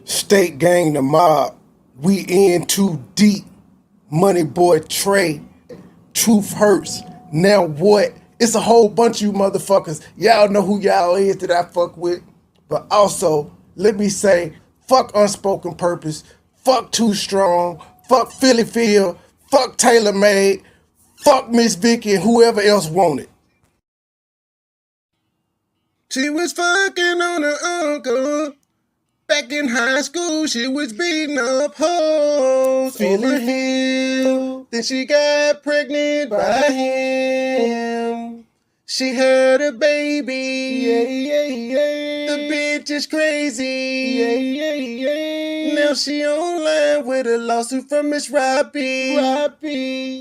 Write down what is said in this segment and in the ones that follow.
State gang the mob. We in too deep. MoneyBoy Trey. Truth hurts. Now what? It's a whole bunch of you motherfuckers. Y'all know who y'all is that I fuck with. But also, let me say, fuck Unspoken Purpose. Fuck Too Strong. Fuck Philly Phil. Fuck Taylor Made. Fuck Miss Vicky and whoever else wanted. She was fucking on her uncle. Back in high school, she was beating up hoes. Feeling him. Then she got pregnant by him. She had a baby. The bitch is crazy. Now she online with a lawsuit from Miss Robbie.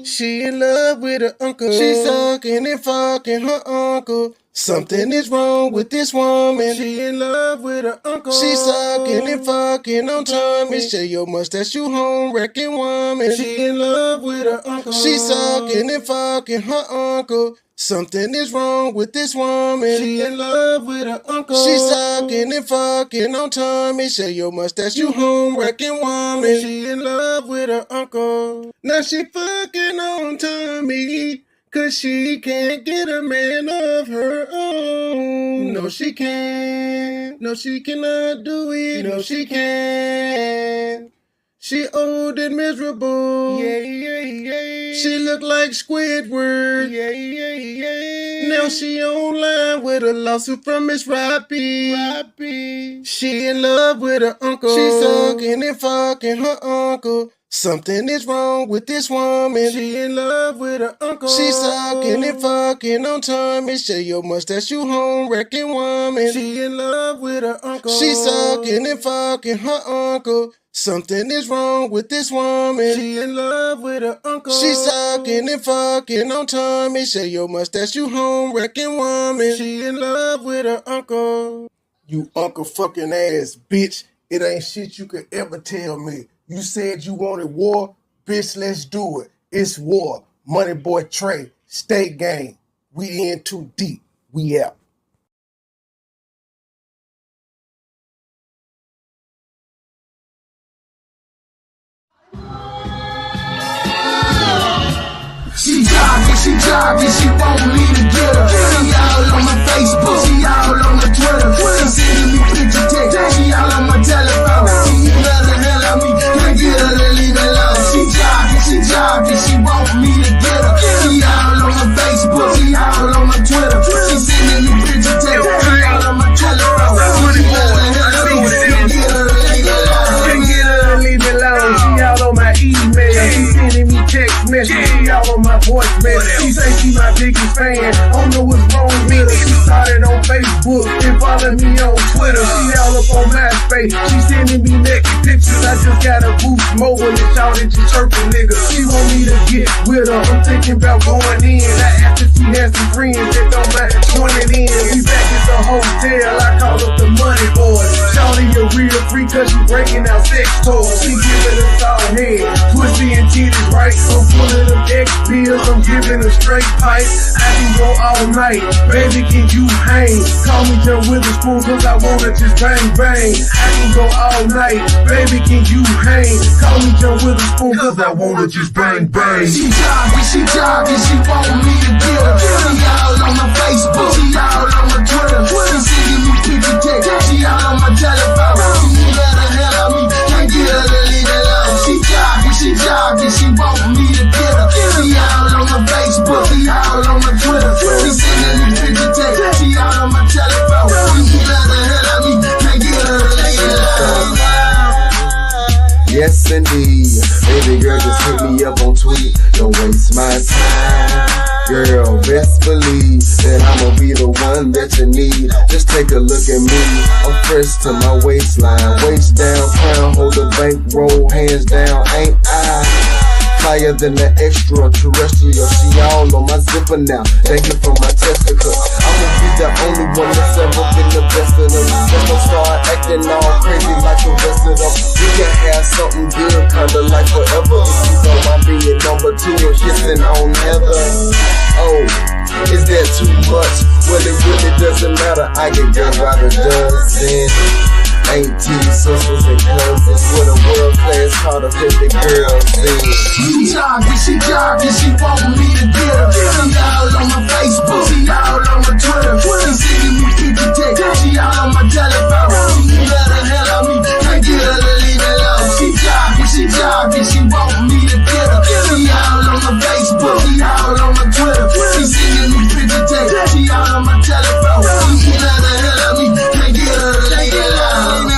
She in love with her uncle. She sucking and fucking her uncle. Something is wrong with this woman. She in love with her uncle. She sucking and fucking on Tommy. Share your mustache, you home wrecking woman. She in love with her uncle. She sucking and fucking her uncle. Something is wrong with this woman. She in love with her uncle. She sucking and fucking on Tommy. Share your mustache, you home wrecking woman. She in love with her uncle. Now she fucking on Tommy. 'Cause she can't get a man of her own. No, she can't. No, she cannot do it. No, she can't. She old and miserable. She look like Squidward. Now she online with a lawsuit from Miss Robbie. She in love with her uncle. She sucking and fucking her uncle. Something is wrong with this woman. She in love with her uncle. She sucking and fucking on Tommy. Share your mustache, you home wrecking woman. She in love with her uncle. She sucking and fucking her uncle. Something is wrong with this woman. She in love with her uncle. She sucking and fucking on Tommy. Share your mustache, you home wrecking woman. She in love with her uncle. You uncle fucking ass bitch. It ain't shit you could ever tell me. You said you wanted war? Bitch, let's do it. It's war. MoneyBoy Trey. State gang. We in too deep. We out. She jogging, she want me to get her. She all on my Facebook, she all on my Twitter. She sending me picture text, she all on my telephone. She love the hell out of me, can't get her to leave her alone. She jogging, she want me to get her. She all on my Facebook, she all on my Twitter. She sending me picture text, she all on my telephone. She love the hell out of me, can't get her to leave her alone. Can't get her to leave me alone. She all on my email, she sending me text messages, she all on my voicemail. She say she my biggest fan, don't know what's wrong with her. She started on Facebook and followed me on Twitter. She all up on MySpace, she sending me naked pictures. I just got a boost mobile and shouted to chirping nigga. She want me to get with her, I'm thinking about going in. I asked if she has some friends that don't mind joining in. We back at the hotel, I call up the MoneyBoy. Shawty a real freak 'cause she breaking out sex toys. She giving us all head, pussy and titties right. I'm pulling them X pills, I'm giving a straight pipe. I can go all night, baby, can you hang? Call me Joe Witherspoon 'cause I wanna just bang bang. I can go all night, baby, can you hang? Call me Joe Witherspoon 'cause I wanna just bang bang. She jogging, she want me to get her. She all on my Facebook, she all on my Twitter. She sending me picture text, she all on my telephone. She love the hell out of me, can't get her to leave her alone. She jogging, she want me to get her. She all on my Facebook, she all on my Twitter. She sending me picture text, she all on my telephone. She love the hell out of me, can't get her to leave her alone. Yes indeed, baby girl just hit me up on tweet. Don't waste my time, girl, best believe that I'ma be the one that you need. Just take a look at me, I'm fresh to my waistline. Waist down, crown, hold the bankroll, hands down, ain't I higher than the extraterrestrial? She all on my zipper now, thank you for my testicle. I'ma be the only one that's ever been the best of them. Just don't start acting all crazy like the rest of them. We can have something good, kinda like forever. If you don't mind being number 2 and kissing on Heather. Oh, is that too much? Well, it really doesn't matter, I can get by the dozen. 18 sisters and cousins with a world-class car to fit the girls in. She jogging, she want me to get her. She all on my Facebook, she all on my Twitter. She sending me picture text, she all on my telephone. She love the hell out me, can't get her to leave it alone. She jogging, she want me to get her. She all on my Facebook, she all on my Twitter. She sending me picture text, she all on my telephone. She love the hell out me, can't get her to leave it alone.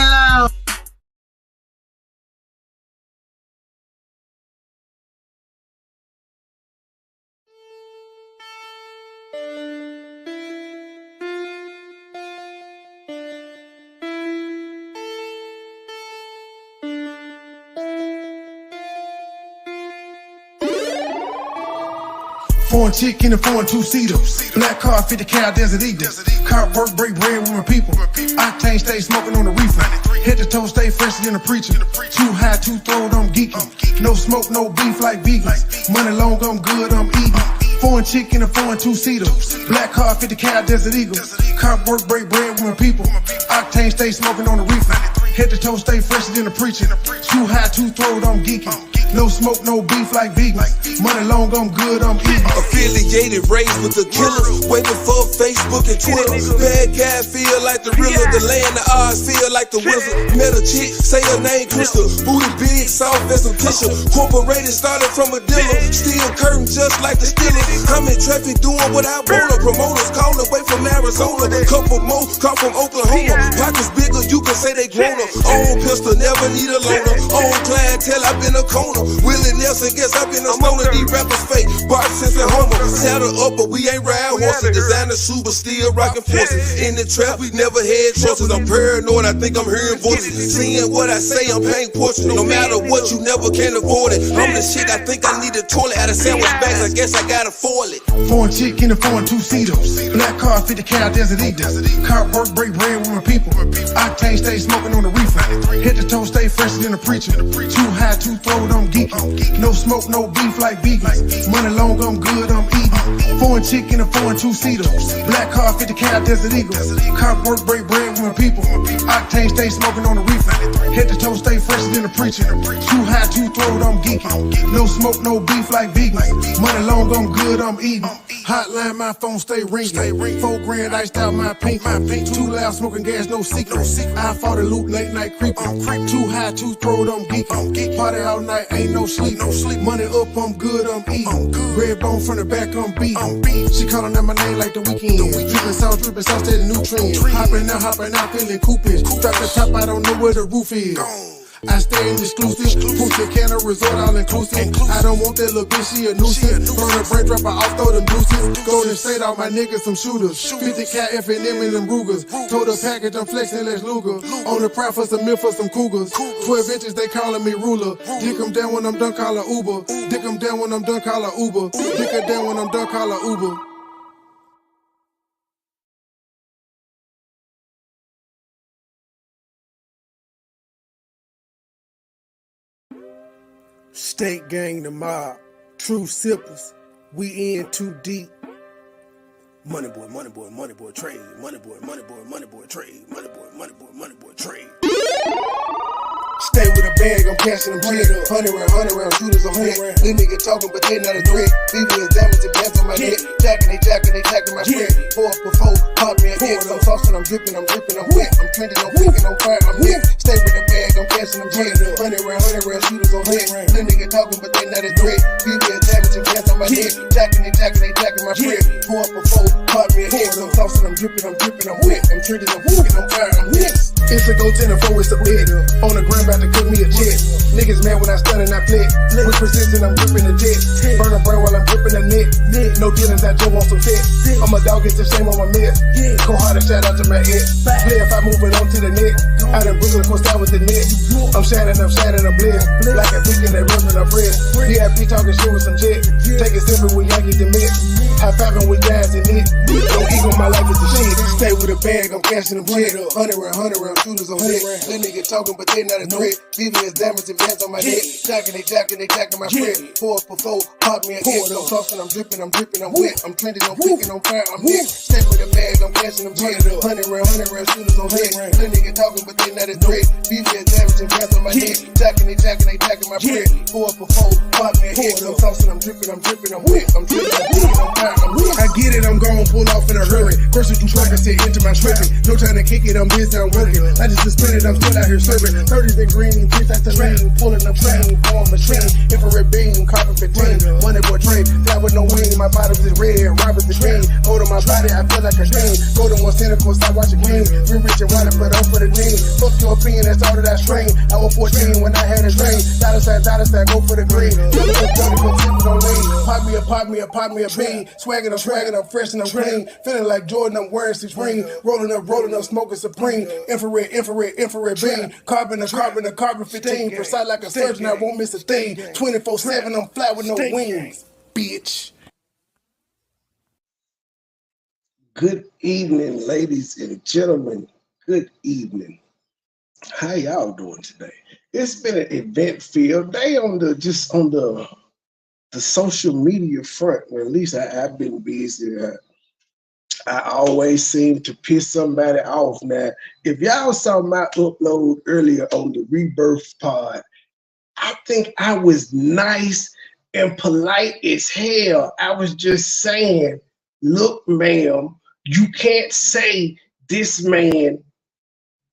Foreign chick in a foreign two-seater. Black car, 50 cal, Desert Eagle. Car work, break bread with my people. Octane stay smoking on the reefer. Head to toe, stay fresher than a preacher. Too high, too throwed, I'm geeking. No smoke, no beef like vegans. Money long, I'm good, I'm eating. Foreign chick in a foreign two-seater. Black car, 50 cal, Desert Eagle. Car work, break bread with my people. Octane stay smoking on the reefer. Head to toe, stay fresher than a preacher. Too high, too throwed, I'm geeking. No smoke, no beef like vegans. Money long, I'm good, I'm eating. Affiliated, raised with the killers. Waiting for Facebook and Twitter. Bad guy feel like the realer. The land, the odds feel like the wizard. Met a chick, say her name Crystal. Booty big, soft as some tissue. Corporated, started from a dealer. Still curtain just like the Steelers. I'm in traffic doing what I want. Promoters call away from Arizona. Couple more call from Oklahoma. Pockets bigger, you can say they grown up. Own pistol, never need a loaner. Own clientele, I've been a corner. Willie Nelson, guess I've been a stoner. These rappers fake, Bart Simpson, Homer. Saddle up, but we ain't ride horses. Designer shoe, but still rockin' forces. In the trap, we never had choices. I'm paranoid, I think I'm hearing voices. Seeing what I say, I'm paying portraits. No matter what, you never can afford it. I'm the shit, I think I need a toilet. Out of sandwich bags, I guess I gotta foil it. Foreign chick in a foreign two-seater. Black car, 50 cal, Desert Eagle. Car work, break bread with my people. Octane stay smoking on the reefer. Head to toe, stay fresher than a preacher. Too high, too throwed, I'm geeking. No smoke, no beef like vegans. Money long, I'm good, I'm eating. Foreign chick in a foreign two-seater. Black car, 50 cal, Desert Eagle. Car work, break bread with my people. Octane stay smoking on the reefer. Head to toe, stay fresher than a preacher. Too high, too throwed, I'm geeking. No smoke, no beef like vegans. Money long, I'm good, I'm eating. Hotline, my phone stay ringing. 4 grand iced out my pink. Too loud, smoking gas, no secret. I fought a loop, late night creeping. Too high, too throwed, I'm geeking. Party all night, ain't no sleep. Money up, I'm good, I'm eating. Red bone from the back, I'm beating. She calling out my name like the weekend. Drippin' sauce, steady nutrient. Hopping out, feeling coopin'. Drop the top, I don't know where the roof is. I stay in exclusive, Punta Cana resort all inclusive. I don't want that little bitch, she a nuisance. Burn a brain, drop her off, throw them deuces. Golden State, all my niggas some shooters. 50 cal F&M and them Rugers. Told her package, I'm flexing, let's Luger. On the prowl for some milk for some cougars. 12 inches, they calling me ruler. Dick 'em down when I'm done, call her Uber. Dick 'em down when I'm done, call her Uber. Dick her down when I'm done, call her Uber. State gang, the mob, true sippers, we in too deep. MoneyBoy, MoneyBoy, MoneyBoy trade. MoneyBoy, MoneyBoy, MoneyBoy trade. MoneyBoy, MoneyBoy, MoneyBoy trade. Stay with a bag, I'm cashing them bread. 100 round shooters on head. These niggas talking, but they not a threat. BB is diamonds and bands on my neck. Jacking my spread. 4 up before, pop me an X. I'm saucing, I'm dripping, I'm wet. I'm trending, I'm thinking, I'm fire, I'm hit. Stay with a bag, I'm cashing them bread. 100 round shooters on head. These niggas talking, but they not a threat. BB is diamonds and bands on my neck. Jacking my spread. 4 up before, pop me an X. I'm saucing, I'm dripping, I'm wet. I'm trending, I'm thinking, I'm fire, I'm hit. It's a go 10 and 4, it's a bed. On the ground, about to cook me a jet. Niggas mad when I stun and I flip. With precision, I'm gripping the jet. Burn a brain while I'm gripping the net. No dealings, I jump on some fit. I'm a dog, it's a shame on my mess. Go hard and shout out to my ex. Play if I move it on to the net. I done Brooklyn, course out with the net. I'm shining, I'm blessed. Like a beacon, they rubbing a breast. VIP talking shit with some jet. Take it simple with Yankees and Mets. High fiving with guys in it. Don't ego, my life is the shit. Stay with a bag, I'm cashing them bread. 100 round shooters on head. Them niggas talking, but they not a threat. BB is diamonds and bands on my neck. Jacking my spread. 4 up before, pop me an X. I'm saucing, I'm dripping, I'm wet. I'm trending, I'm thinking, I'm fire, I'm hit. Stay with a bag, I'm cashing them bread. 100 round shooters on head. Them niggas talking, but everything that is dread. BBS damaging breath on my head. Jacking my bread. Pour up a four, pop me a head. I'm tossing, I'm dripping, I'm wet. I'm dripping, I'm wet. I get it, I'm gone, pull off in a hurry. Person too strong, I say into my stripping. No time to kick it, I'm busy, I'm working. I just suspended, I'm still out here serving. 30s and green, kids at the lane. Pulling the plane, form machine. Infrared beam, carbon 15. MoneyBoy train, fly with no wing. My bottom is red, robbers is green. Hold on my body, I feel like a dream. Go to one cynical, stop watching clean. Real rich and water, but on for the name. Fuck your opinion, that's all that I strain. I was 14 when I had a dream. Dollar sign, go for the green. Pop me a bean. Swaggin', I'm fresh and I'm clean. Feeling like Jordan, I'm wearing Supreme. Rolling up, smoking Supreme. Infrared beam. Carbon 15. Precise like a surgeon, I won't miss a thing. 24/7, I'm fly with no wings, bitch. Good evening, ladies and gentlemen. Good evening. How y'all doing today? It's been an event-filled day on the social media front. Well, at least I've been busy. I always seem to piss somebody off. Now, if y'all saw my upload earlier on the Rebirth Pod, I think I was nice and polite as hell. I was just saying, look, ma'am, you can't say this man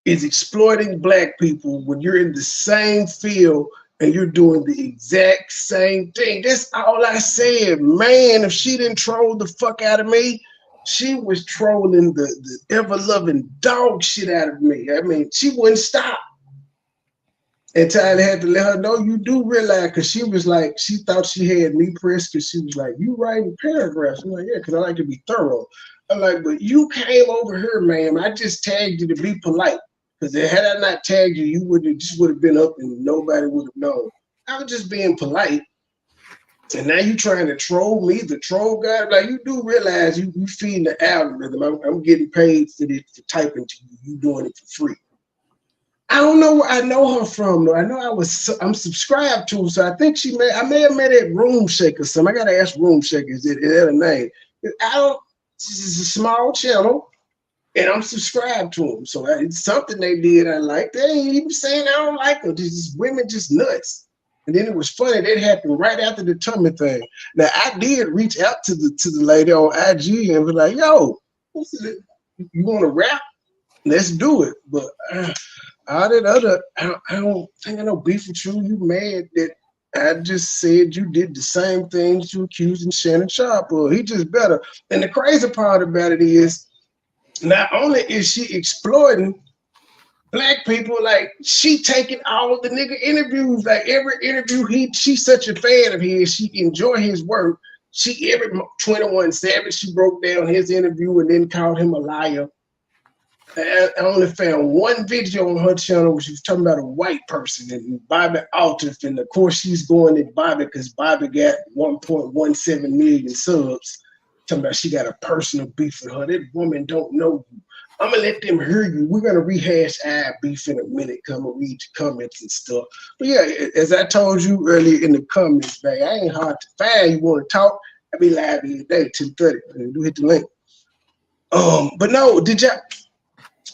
is exploiting black people when you're in the same field and you're doing the exact same thing. That's all I said. Man, if she didn't troll the fuck out of me, she was trolling the ever-loving dog shit out of me. I mean, she wouldn't stop. And Tyler had to let her know, you do realize, because she was like, she thought she had me pressed because she was like, you writing paragraphs. I'm like, yeah, because I like to be thorough. I'm like, but you came over here, ma'am. I just tagged you to be polite. Because had I not tagged you, you would have been up and nobody would have known. I was just being polite. And now you trying to troll me, the troll guy. Like, you do realize you feeding the algorithm. I'm getting paid for typing to you. You doing it for free. I don't know where I know her from though. I know I'm subscribed to her, so I think I may have met at Room Shake or something. I gotta ask Room Shake, is that a name? This is a small channel, and I'm subscribed to them. So it's something they did I like. They ain't even saying I don't like them. These women just nuts. And then it was funny, that happened right after the tummy thing. Now I did reach out to the lady on IG and be like, yo, you wanna rap? Let's do it. But all that other, I don't think I know beef with you. You mad that I just said you did the same things you accusing Shannon Sharp of. He just better. And the crazy part about it is, not only is she exploiting black people, like she taking all of the nigga interviews, like every interview she's such a fan of his, she enjoy his work. Every 21 Savage, she broke down his interview and then called him a liar. I only found one video on her channel where she was talking about a white person and Bobby Altiff, and of course she's going at Bobby because Bobby got 1.17 million subs. Talking about she got a personal beef with her. That woman don't know you. I'm gonna let them hear you. We're gonna rehash our beef in a minute. Come and read your comments and stuff. But yeah, as I told you earlier in the comments, man, I ain't hard to find. You want to talk? I be live every day, 10:30. Do hit the link. But no,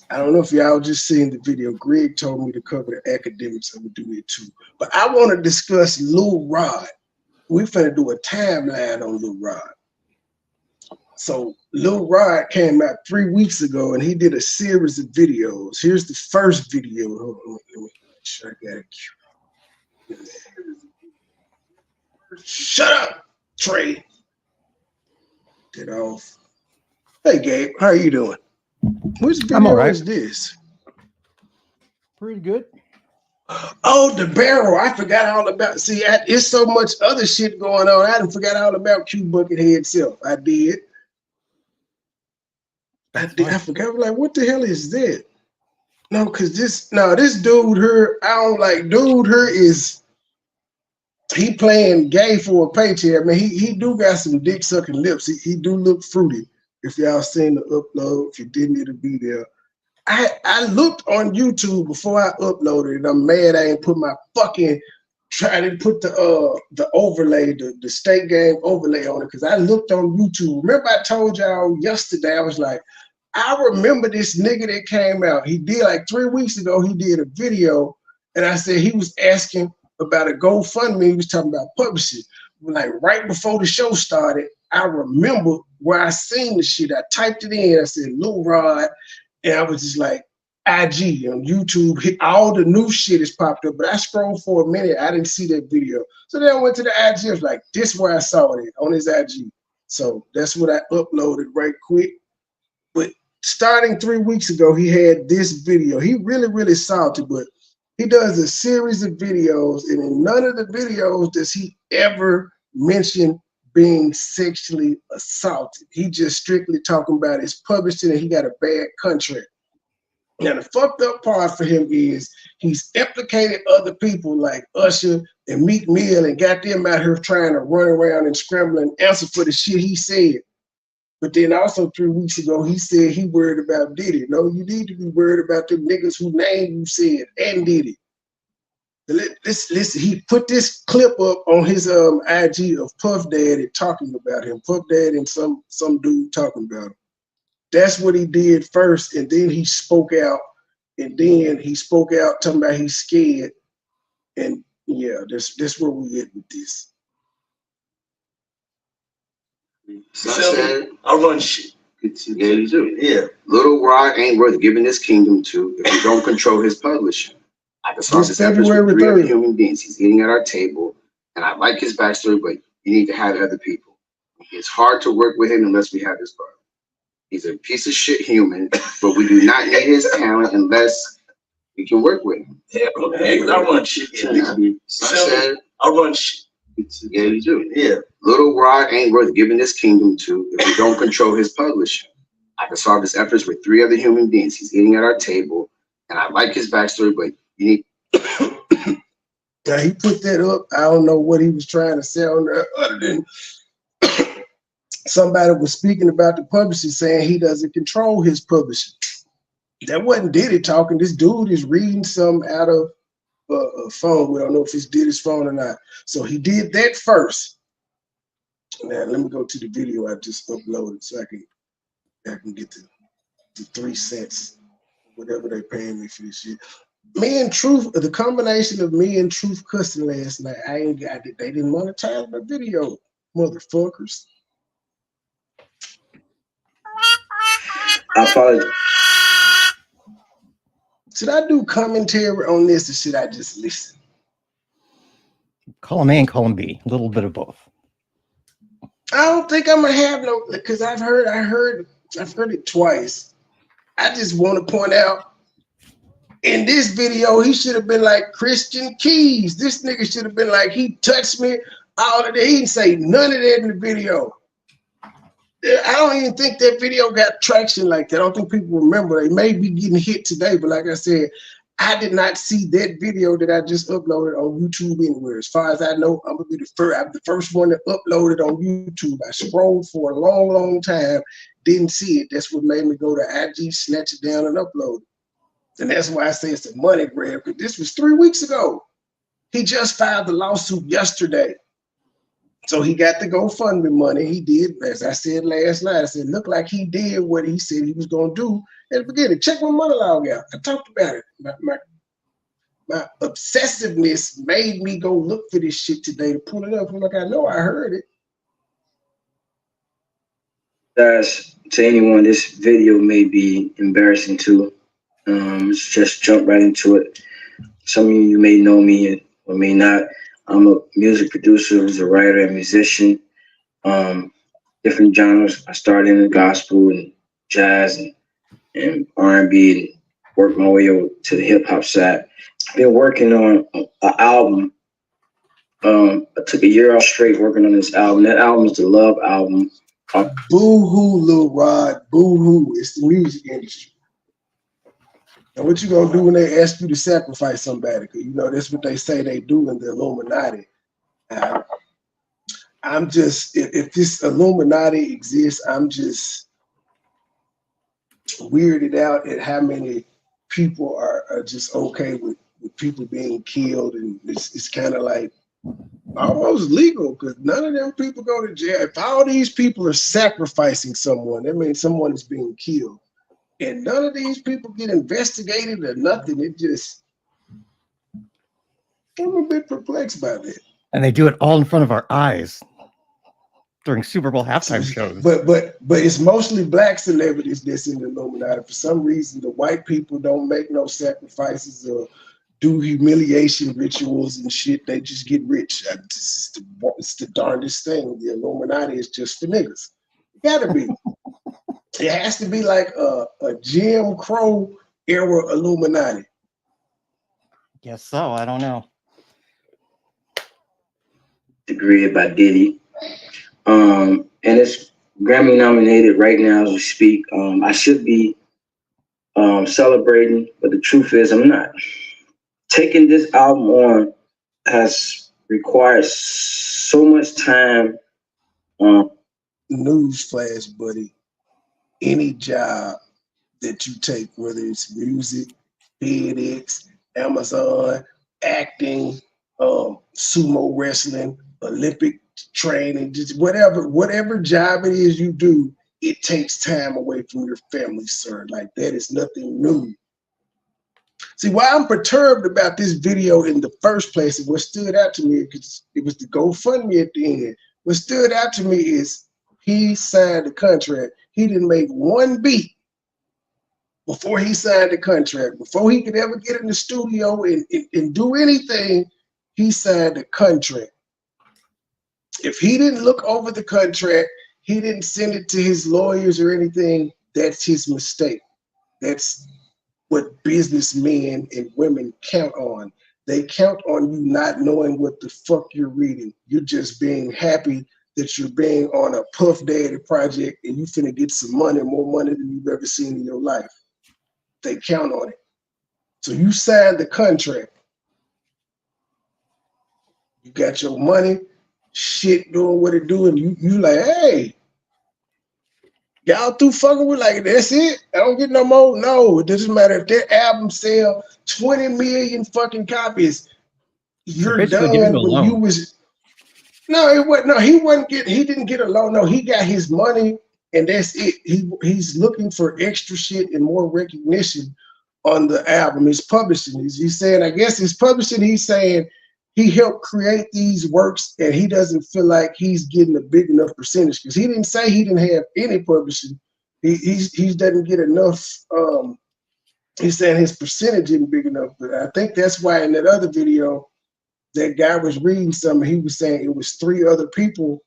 I don't know if y'all just seen the video. Greg told me to cover the academics. I'm gonna do it too. But I want to discuss Lil Rod. We finna do a timeline on Lil Rod. So Lil Rod came out 3 weeks ago and he did a series of videos. Here's the first video. Hold on, let me make sure I got it. Shut up, Trey. Get off. Hey Gabe, how are you doing? Which video is this? Pretty good. Oh, the barrel. I forgot all about. See, it's so much other shit going on. I done forgot all about Q Buckethead itself. I did. I forgot. Like, what the hell is that? No, because this dude here, I don't like. Dude here is he playing gay for a paycheck. I mean, he do got some dick sucking lips. He do look fruity. If y'all seen the upload, if you didn't, it'll be there. I looked on YouTube before I uploaded it. I'm mad I ain't put my fucking trying to put the overlay, the state game overlay on it, because I looked on YouTube. Remember I told y'all yesterday, I was like, I remember this nigga that came out. He did like 3 weeks ago. He did a video, and I said he was asking about a GoFundMe. He was talking about publishing. Like right before the show started, I remember where I seen the shit. I typed it in. I said Lil Rod, and I was just like IG on YouTube. All the new shit is popped up, but I scrolled for a minute. I didn't see that video, so then I went to the IG. I was like, this is where I saw it on his IG. So that's what I uploaded right quick. But starting 3 weeks ago, he had this video. He really salty, but he does a series of videos, and in none of the videos does he ever mention being sexually assaulted. He just strictly talking about his publishing and he got a bad contract. Now, the fucked up part for him is he's implicated other people like Usher and Meek Mill and got them out here trying to run around and scramble and answer for the shit he said. But then also 3 weeks ago, he said he worried about Diddy. No, you need to be worried about the niggas whose name you said and Diddy. Listen, he put this clip up on his IG of Puff Daddy talking about him. Puff Daddy and some dude talking about him. That's what he did first, and then he spoke out, talking about he's scared. And yeah, that's where we get with this. I run shit. Yeah, you do. Yeah. Little Rod ain't worth giving his kingdom to if you don't control his publishing. I can solve this efforts with 3 other human beings. He's eating at our table, and I like his backstory, but you need to have other people. It's hard to work with him unless we have this part. He's a piece of shit human, but we do not need his talent unless we can work with him. Yeah, I run shit. I run shit. Yeah, you do. Yeah. Little Rod ain't worth giving his kingdom to if we don't control his publishing. I can solve his efforts with 3 other human beings. He's eating at our table, and I like his backstory, but you need. Now he put that up. I don't know what he was trying to say on there, other than somebody was speaking about the publishing, saying he doesn't control his publishing. That wasn't Diddy talking. This dude is reading some out of a phone. We don't know if it's Diddy's phone or not. So he did that first. Now let me go to the video I just uploaded so I can get the 3 cents, whatever they paying me for this shit. Me and Truth, the combination of me and Truth cussing last night, I ain't got it. They didn't monetize my video, motherfuckers. I apologize. Should I do commentary on this or should I just listen? Call him A and call him B. A little bit of both. I don't think I'm gonna have no, because I've heard it twice. I just want to point out in this video, he should have been like Christian Keys. This nigga should have been like, he touched me. All of that. He didn't say none of that in the video. I don't even think that video got traction like that. I don't think people remember. They may be getting hit today, but like I said, I did not see that video that I just uploaded on YouTube anywhere. As far as I know, I'm the first one that uploaded on YouTube. I scrolled for a long time, didn't see it. That's what made me go to IG, snatch it down, and upload it. And that's why I say it's a money grab, because this was 3 weeks ago. He just filed the lawsuit yesterday. So he got the GoFundMe money. He did, as I said last night, I said, look like he did what he said he was going to do at the beginning. Check my monologue out. I talked about it. My obsessiveness made me go look for this shit today to pull it up. I'm like, I know I heard it. Guys, to anyone, this video may be embarrassing too. Let's just jump right into it. Some of you may know me or may not. I'm a music producer, a writer, and musician. Different genres. I started in the gospel and jazz and R&B and worked my way over to the hip hop side. I've been working on an album. I took a year off straight working on this album. That album is the Love album. Boo-hoo, Lil Rod. Boo-hoo. It's the music industry. And what you gonna do when they ask you to sacrifice somebody? Because you know that's what they say they do in the Illuminati. I'm just, if this Illuminati exists, I'm just weirded out at how many people are just okay with people being killed, and it's kind of like almost legal because none of them people go to jail. If all these people are sacrificing someone, that means someone is being killed. and none of these people get investigated or nothing. It just, I'm a bit perplexed by that. And they do it all in front of our eyes during Super Bowl halftime shows. But it's mostly black celebrities that's in the Illuminati. For some reason, the white people don't make no sacrifices or do humiliation rituals and shit. They just get rich. It's the darndest thing. The Illuminati is just for niggas. It gotta be. It has to be like a Jim Crow era Illuminati. Guess so. I don't know. Degree by Diddy. And it's Grammy nominated right now as we speak. I should be celebrating, but the truth is I'm not. Taking this album on has required so much time. Newsflash, buddy. Any job that you take, whether it's music, FedEx, Amazon, acting, sumo wrestling, Olympic training, just whatever job it is you do, it takes time away from your family, sir. Like, that is nothing new. See, why I'm perturbed about this video in the first place, and what stood out to me, because it was the GoFundMe at the end. What stood out to me is he signed the contract. He didn't make one beat before he signed the contract. Before he could ever get in the studio and do anything, he signed the contract. If he didn't look over the contract, he didn't send it to his lawyers or anything, that's his mistake. That's what businessmen and women count on. They count on you not knowing what the fuck you're reading. You're just being happy that you're being on a Puff Daddy project and you finna get some money, more money than you've ever seen in your life. They count on it. So you signed the contract. You got your money, shit doing what it do, and you like, hey, y'all through fucking with, like, that's it? I don't get no more? No, it doesn't matter if their album sell 20 million fucking copies. You're done when you was. No, it wasn't. No, he didn't get a loan. No, he got his money, and that's it. He's looking for extra shit and more recognition on the album. His publishing. He's saying, I guess his publishing, he's saying he helped create these works and he doesn't feel like he's getting a big enough percentage, because he didn't say he didn't have any publishing. He doesn't get enough. He's saying his percentage isn't big enough, but I think that's why in that other video, that guy was reading something. He was saying it was 3 other people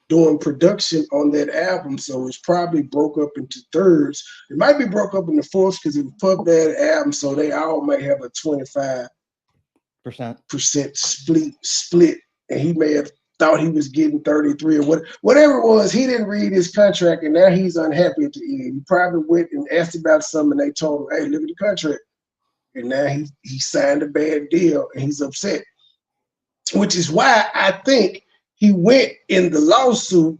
doing production on that album, so it's probably broke up into thirds. It might be broke up into fourths because it was Puff Daddy album, so they all might have a 25% split, and he may have thought he was getting 33 or whatever it was. He didn't read his contract, and now he's unhappy at the end. He probably went and asked about something, and they told him, "Hey, look at the contract," and now he signed a bad deal, and he's upset. Which is why I think he went in the lawsuit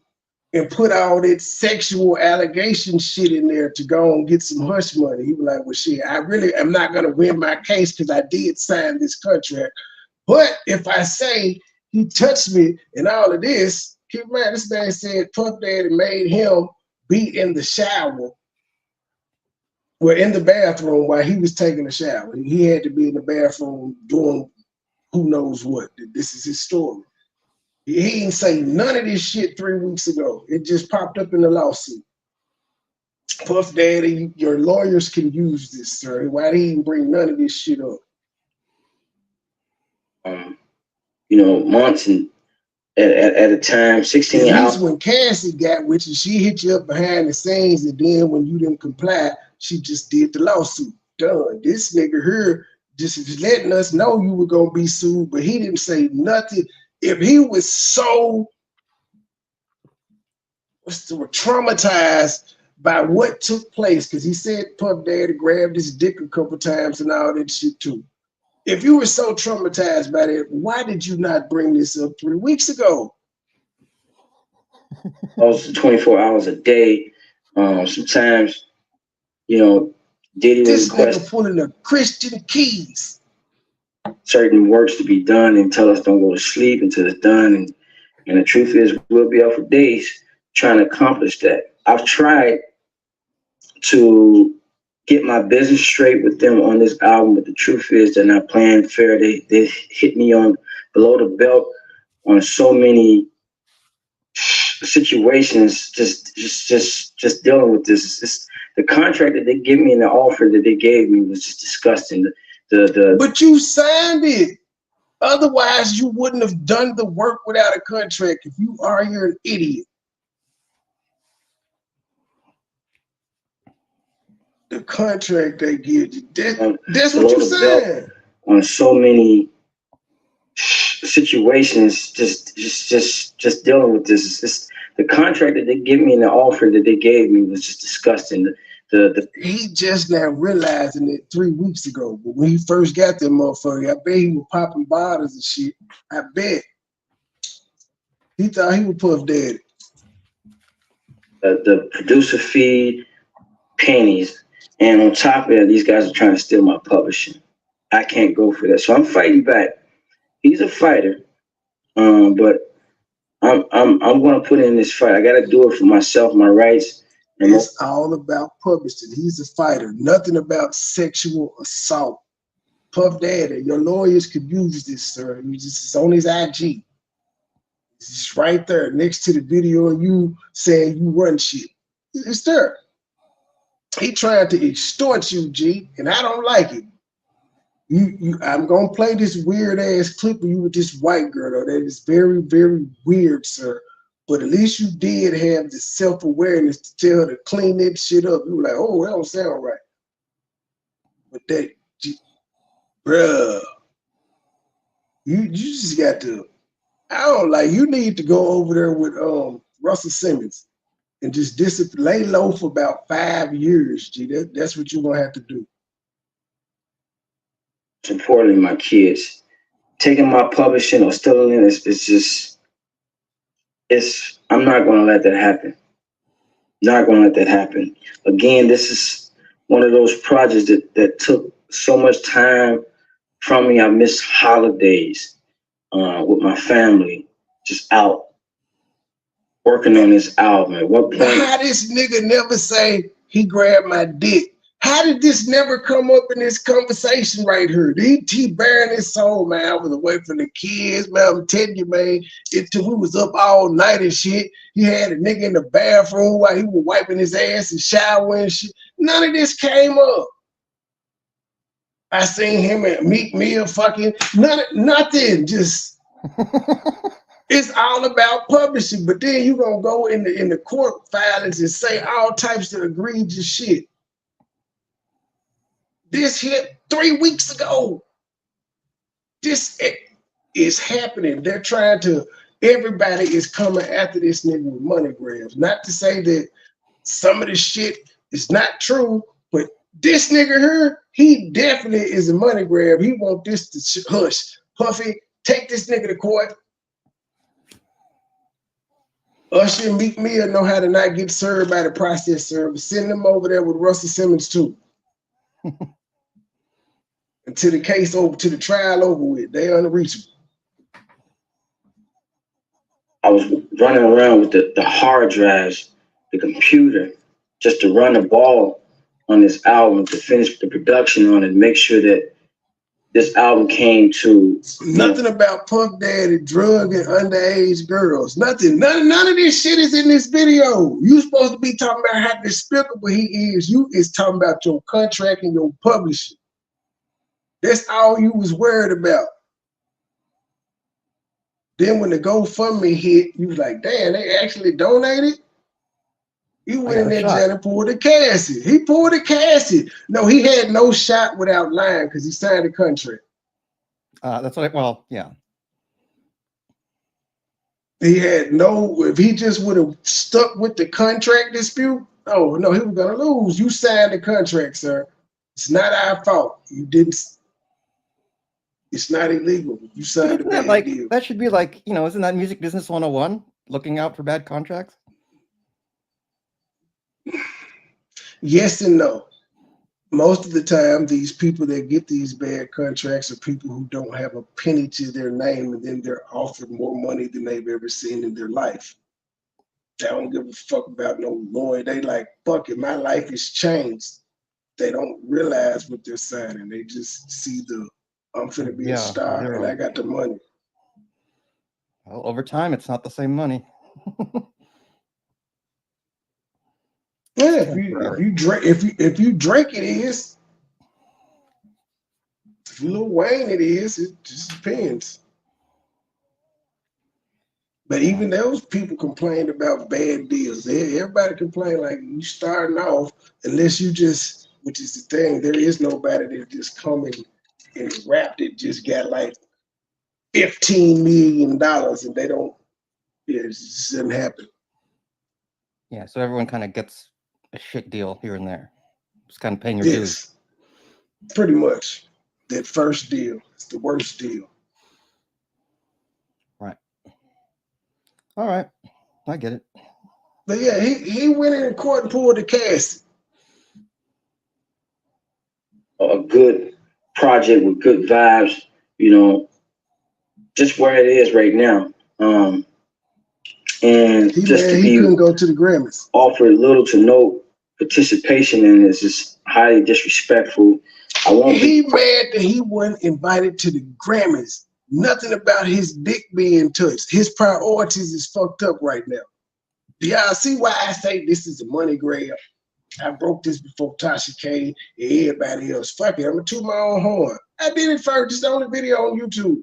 and put all that sexual allegation shit in there to go and get some hush money. He was like, well, shit, I really am not going to win my case because I did sign this contract. But if I say he touched me and all of this, keep in mind, this man said Puff Daddy made him be in the shower. Well, in the bathroom while he was taking a shower. He had to be in the bathroom doing who knows what. This is his story. He didn't say none of this shit 3 weeks ago. It just popped up in the lawsuit. Puff Daddy, your lawyers can use this, sir. Why did he even bring none of this shit up? Months and at a time, 16 hours. When Cassie got with you, she hit you up behind the scenes, and then when you didn't comply, she just did the lawsuit. Done. This nigga here just letting us know you were gonna be sued, but he didn't say nothing. If he was so traumatized by what took place, because he said Puff Daddy grabbed his dick a couple times and all that shit too. If you were so traumatized by that, why did you not bring this up 3 weeks ago? Also 24 hours a day. Sometimes, Diddy this would request nigga pulling the Christian keys. Certain works to be done and tell us don't go to sleep until it's done. And the truth is, we'll be out for days trying to accomplish that. I've tried to get my business straight with them on this album. But the truth is they're not playing fair. They hit me on below the belt on so many situations. Just dealing with this. It's just, the contract that they give me and the offer that they gave me was just disgusting. But you signed it. Otherwise, you wouldn't have done the work without a contract. If you are, you're an idiot. The contract they give you, that's what you signed. On so many situations, just dealing with this. It's just, the contract that they give me and the offer that they gave me was just disgusting. He just now realizing it 3 weeks ago. But when he first got that motherfucker, I bet he was popping bottles and shit. I bet. He thought he was Puff Daddy. The producer fee, pennies. And on top of that, these guys are trying to steal my publishing. I can't go for that. So I'm fighting back. He's a fighter. But I'm going to put in this fight. I got to do it for myself, my rights. It's all about publishing. He's a fighter. Nothing about sexual assault. Puff Daddy, your lawyers could use this, sir. It's on his IG. It's right there next to the video of you saying you run shit. It's there. He trying to extort you, G, and I don't like it. I'm gonna play this weird ass clip of you with this white girl, though. That is very, very weird, sir. But at least you did have the self-awareness to tell her to clean that shit up. You were like, oh, that don't sound right. But that, bruh, you just got to, you need to go over there with Russell Simmons and just lay low for about 5 years, G. That's what you're going to have to do. Supporting my kids. Taking my publishing or stealing it, I'm not going to let that happen. Not going to let that happen. Again, this is one of those projects that took so much time from me. I missed holidays with my family, just out working on this album. At what point? How this nigga never say he grabbed my dick? How did this never come up in this conversation right here? He bearing his soul, man. I was away from the kids, man. I'm telling you, man, until we was up all night and shit. He had a nigga in the bathroom while he was wiping his ass and showering and shit. None of this came up. I seen him and Meek Mill fucking, nothing, just, it's all about publishing. But then you gonna go in the court filings and say all types of egregious shit. This hit 3 weeks ago. This is happening. They're trying to, everybody is coming after this nigga with money grabs. Not to say that some of the shit is not true, but this nigga here, he definitely is a money grab. He want this to hush. Puffy, take this nigga to court. Usher and Meek Mill know how to not get served by the process server. Send them over there with Russell Simmons too. Until the case over, to the trial over with, they unreachable. I was running around with the hard drives, the computer, just to run the ball on this album, to finish the production on it, make sure that this album came to nothing about Puff Daddy, drug and underage girls. Nothing. None of this shit is in this video. You supposed to be talking about how despicable he is. You is talking about your contract and your publishing. That's all you was worried about. Then when the GoFundMe hit, you was like, damn, they actually donated? He went in there and pulled the casket. He pulled the casket. No, he had no shot without lying because he signed a contract. That's what yeah. He had no, if he just would have stuck with the contract dispute, oh, no, he was going to lose. You signed the contract, sir. It's not our fault. You didn't. It's not illegal. You signed a bad deal. That should be like, isn't that music business 101? Looking out for bad contracts? Yes and no. Most of the time, these people that get these bad contracts are people who don't have a penny to their name, and then they're offered more money than they've ever seen in their life. They don't give a fuck about no lawyer. They like, fuck it, my life has changed. they don't realize what they're signing. They just see the I'm finna be a star and I got the money. Well, over time, it's not the same money. Yeah, if you drink, it is. If you Lil Wayne, it is. It just depends. But even those people complained about bad deals. Everybody complained like you starting off, unless you just, which is the thing, there is nobody that just coming and rap that just got like $15 million and they don't, it just doesn't happen. Yeah, so everyone kind of gets a shit deal here and there. Just kind of paying your dues. Pretty much. That first deal is the worst deal. Right. All right. I get it. But yeah, he went in court and pulled the cast. A good project with good vibes, just where it is right now. And he couldn't go to the Grammys. Offered little to no participation in it is just highly disrespectful. He mad that he wasn't invited to the Grammys. Nothing about his dick being touched. His priorities is fucked up right now. Do y'all see why I say this is a money grab? I broke this before Tasha K and everybody else. Fuck it, I'm gonna toot my own horn. I did it first. It's the only video on YouTube.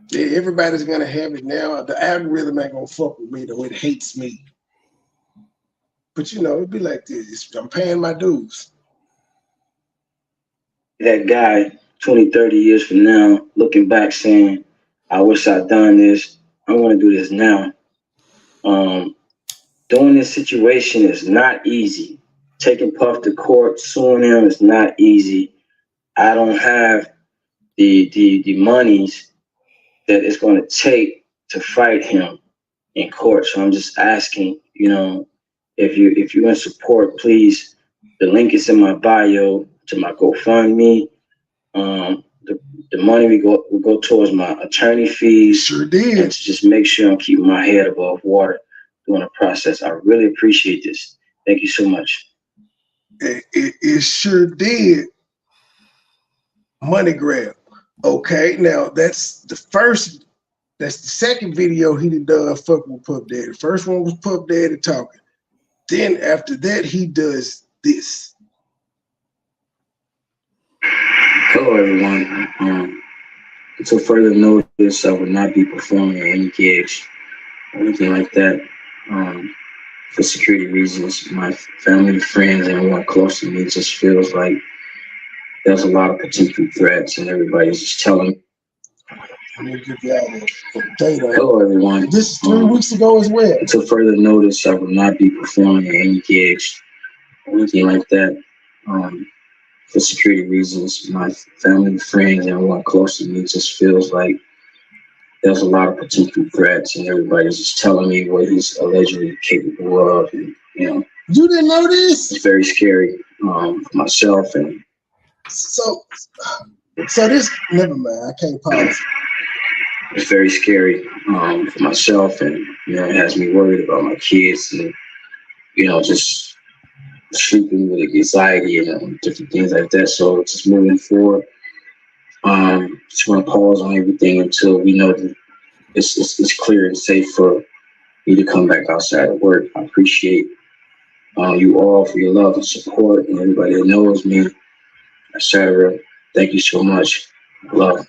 Yeah, everybody's gonna have it now. The algorithm ain't gonna fuck with me though. It hates me. But it'd be like this. I'm paying my dues. That guy 20, 30 years from now, looking back saying, I wish I'd done this. I want to do this now. Doing this situation is not easy. Taking Puff to court, suing him is not easy. I don't have the monies that it's going to take to fight him in court. So I'm just asking, if you're in support, please, the link is in my bio to my GoFundMe. The money will go towards my attorney fees. Sure did. And to just make sure I'm keeping my head above water during the process. I really appreciate this. Thank you so much. It sure did. Money grab. Okay, now that's the second video he done fucking with Puff Daddy. The first one was Puff Daddy talking. Then after that, he does this. Hello, everyone. Until further notice, I will not be performing at any gigs or anything like that. For security reasons, my family, friends, and everyone close to me just feels like there's a lot of potential threats, and everybody's just telling. Hello, everyone. This is 3 weeks ago as well. Until further notice, I will not be performing at any gigs or anything like that. For security reasons, my family, friends, and everyone close to me just feels like there's a lot of potential threats, and everybody's just telling me what he's allegedly capable of. And, you didn't know this? It's very scary for myself. And so this, never mind, I can't pause. It's very scary for myself, and it has me worried about my kids, and just sleeping with anxiety and different things like that. So just moving forward, just want to pause on everything until we know that it's clear and safe for me to come back outside of work. I appreciate you all for your love and support, and everybody that knows me, etc. Thank you so much. Love.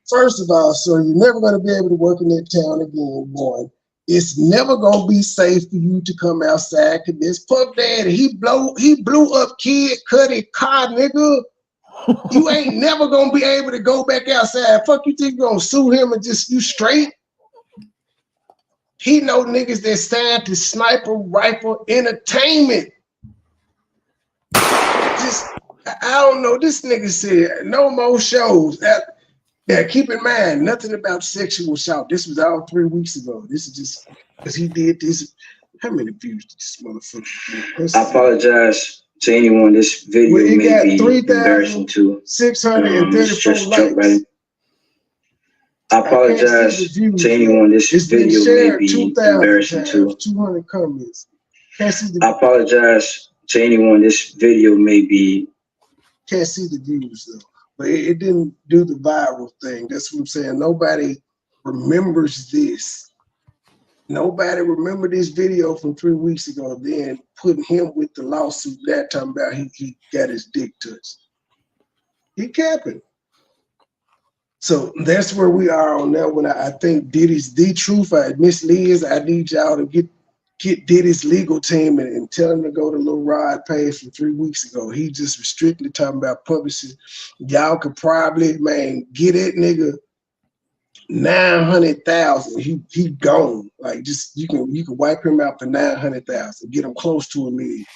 First of all, sir, you're never going to be able to work in that town again, one. It's never gonna be safe for you to come outside. Cause this Puff Daddy, he blew up Kid Cudi car, nigga. You ain't never gonna be able to go back outside. Fuck, you think you gonna sue him and just you straight? He know niggas that signed to Sniper Rifle Entertainment. I don't know. This nigga said no more shows. Yeah, keep in mind, nothing about sexual assault. This was all 3 weeks ago. This is just because he did this. How many views did this motherfucker get? I apologize to anyone this video may be embarrassing to. 634 likes. I apologize to anyone this video may be embarrassing to. 200 comments. Can't see I apologize to anyone. This video may be. Can't see the views though, but it didn't do the viral thing. That's what I'm saying. Nobody remembers this. Nobody remember this video from 3 weeks ago. Then putting him with the lawsuit that time about he got his dick touched. He capping. So that's where we are on that one. I think Diddy's the truth. Miss Liz, I need y'all to get Diddy's legal team and tell him to go to Lil Rod page from 3 weeks ago. He just strictly talking about publishing. Y'all could probably, man, get that nigga 900,000. He gone. Like just you can wipe him out for 900,000. Get him close to $1 million.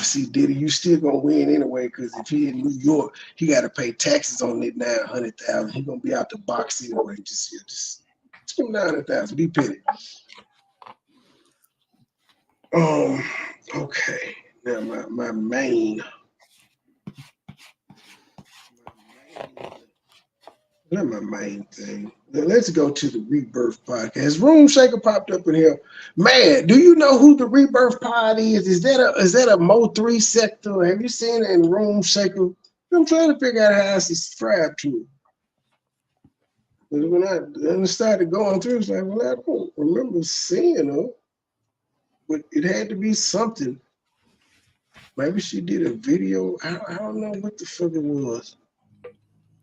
See, Diddy, you still gonna win anyway, because if he in New York, he gotta pay taxes on that 900,000. He gonna be out the box anyway. Just give him 900,000. Be petty. Okay. Now my main. Not my main thing. Now let's go to the Rebirth podcast. Room Shaker popped up in here. Man, do you know who the Rebirth Pod is? Is that a Mo3 sector? Have you seen it in Room Shaker? I'm trying to figure out how I subscribe to it. But when I started going through, it's like, well, I don't remember seeing her. But it had to be something. Maybe she did a video. I don't know what the fuck it was.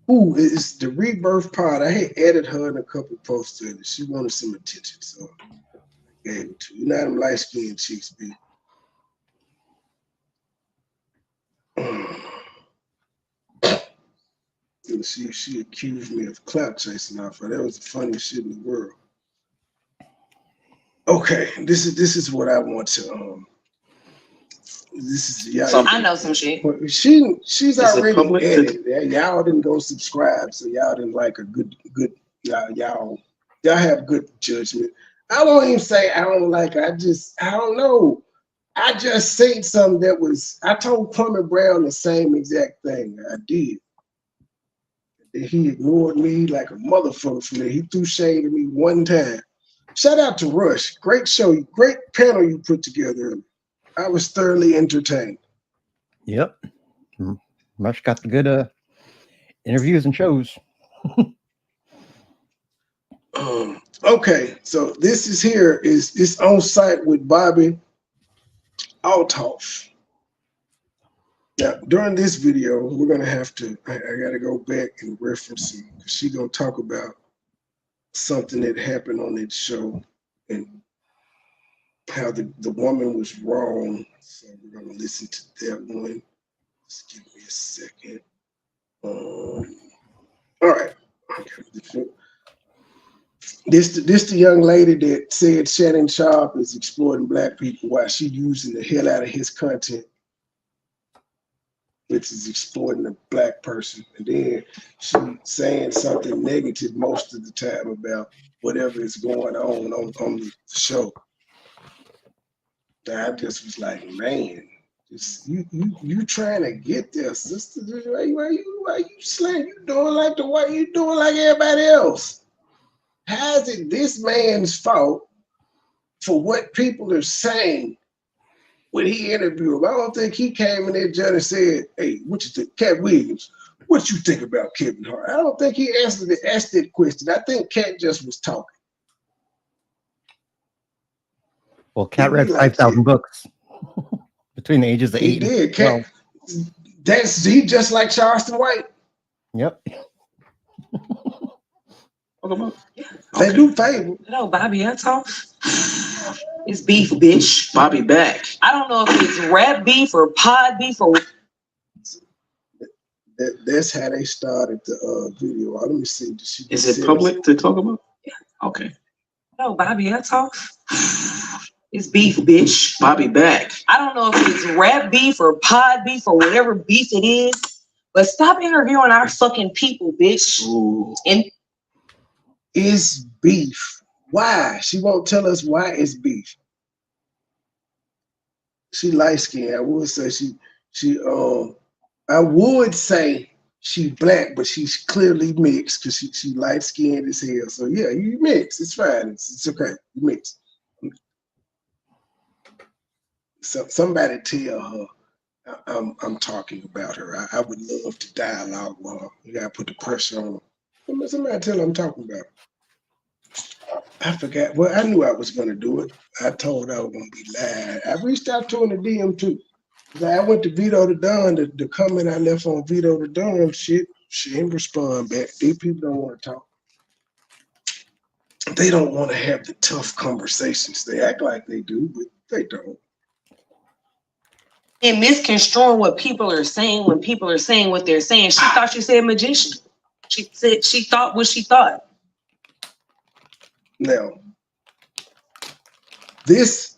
Ooh, it's the Rebirth Pod. I had added her in a couple posts to it. She wanted some attention, so I gave it to her. You know them light-skinned chicks be. She accused me of clout chasing off her. That was the funniest shit in the world. Okay, this is what I want to this is y'all. I know some shit. She's already edited. Y'all didn't go subscribe, so y'all didn't like a good y'all have good judgment. I won't even say I don't like her. I don't know. I just said something that was. I told Plummer Brown the same exact thing. I did. He ignored me like a motherfucker for that. He threw shade at me one time. Shout out to Rush. Great show. Great panel you put together. I was thoroughly entertained. Yep. Rush got the good interviews and shows. Okay, so this is on site with Bobby Althoff. Now, during this video, we're gonna have to. I gotta go back and reference him because she's gonna talk about something that happened on that show and how the woman was wrong. So we're gonna listen to that one. Just give me a second. All right. Okay. This the young lady that said Shannon Sharp is exploiting black people while she using the hell out of his content, which is exploiting a black person. And then she saying something negative most of the time about whatever is going on the show. I just was like, man, just you trying to get there, sister. Why you slang? You doing like the way you doing like everybody else? How is it this man's fault for what people are saying when he interviewed him? I don't think he came in there judge and said, hey, what you think, Cat Williams, what you think about Kevin Hart? I don't think he asked that question. I think Cat just was talking. Well, Cat read 5,000 books between the ages of 8 he did. and 12. He just like Charleston White. Yep. They do favor. No, Bobby Althoff. It's beef, bitch. Bobby back. I don't know if it's rap beef or pod beef or. That's how they started the video. Let me see. Is it public to talk about? Yeah. Okay. No, Bobby Althoff. It's beef, bitch. Bobby back. I don't know if it's rap beef or pod beef or whatever beef it is, but stop interviewing our fucking people, bitch. Ooh. And it's beef. Why? She won't tell us why it's beef. She light skinned. I would say I would say she black, but she's clearly mixed because she light skinned as hell. So yeah, you mix. It's fine. It's okay. You mix. somebody tell her I'm talking about her. I would love to dialogue with her. You gotta put the pressure on her. Somebody tell her I'm talking about her. I forgot. Well, I knew I was gonna do it. I told her I was gonna be live. I reached out to her in the DM too. I went to Vito the Don. The comment I left on Vito the Don, shit, she didn't respond back. These people don't want to talk. They don't want to have the tough conversations. They act like they do, but they don't. And misconstruing what people are saying when people are saying what they're saying. She thought you said magician. She said she thought what she thought. Now, this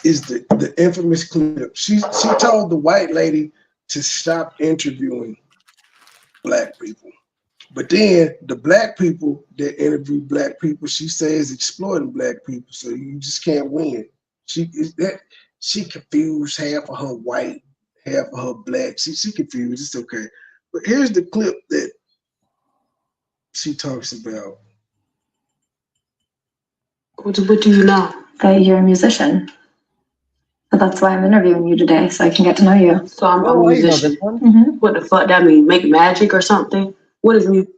is the infamous clip. She told the white lady to stop interviewing black people. But then the black people that interview black people, she says exploiting black people. So you just can't win. She confused, half of her white, half of her black. She confused. It's okay. But here's the clip that she talks about. What do you know? That you're a musician. But that's why I'm interviewing you today, so I can get to know you. So I'm a musician. What the fuck that mean? Make magic or something? What is music?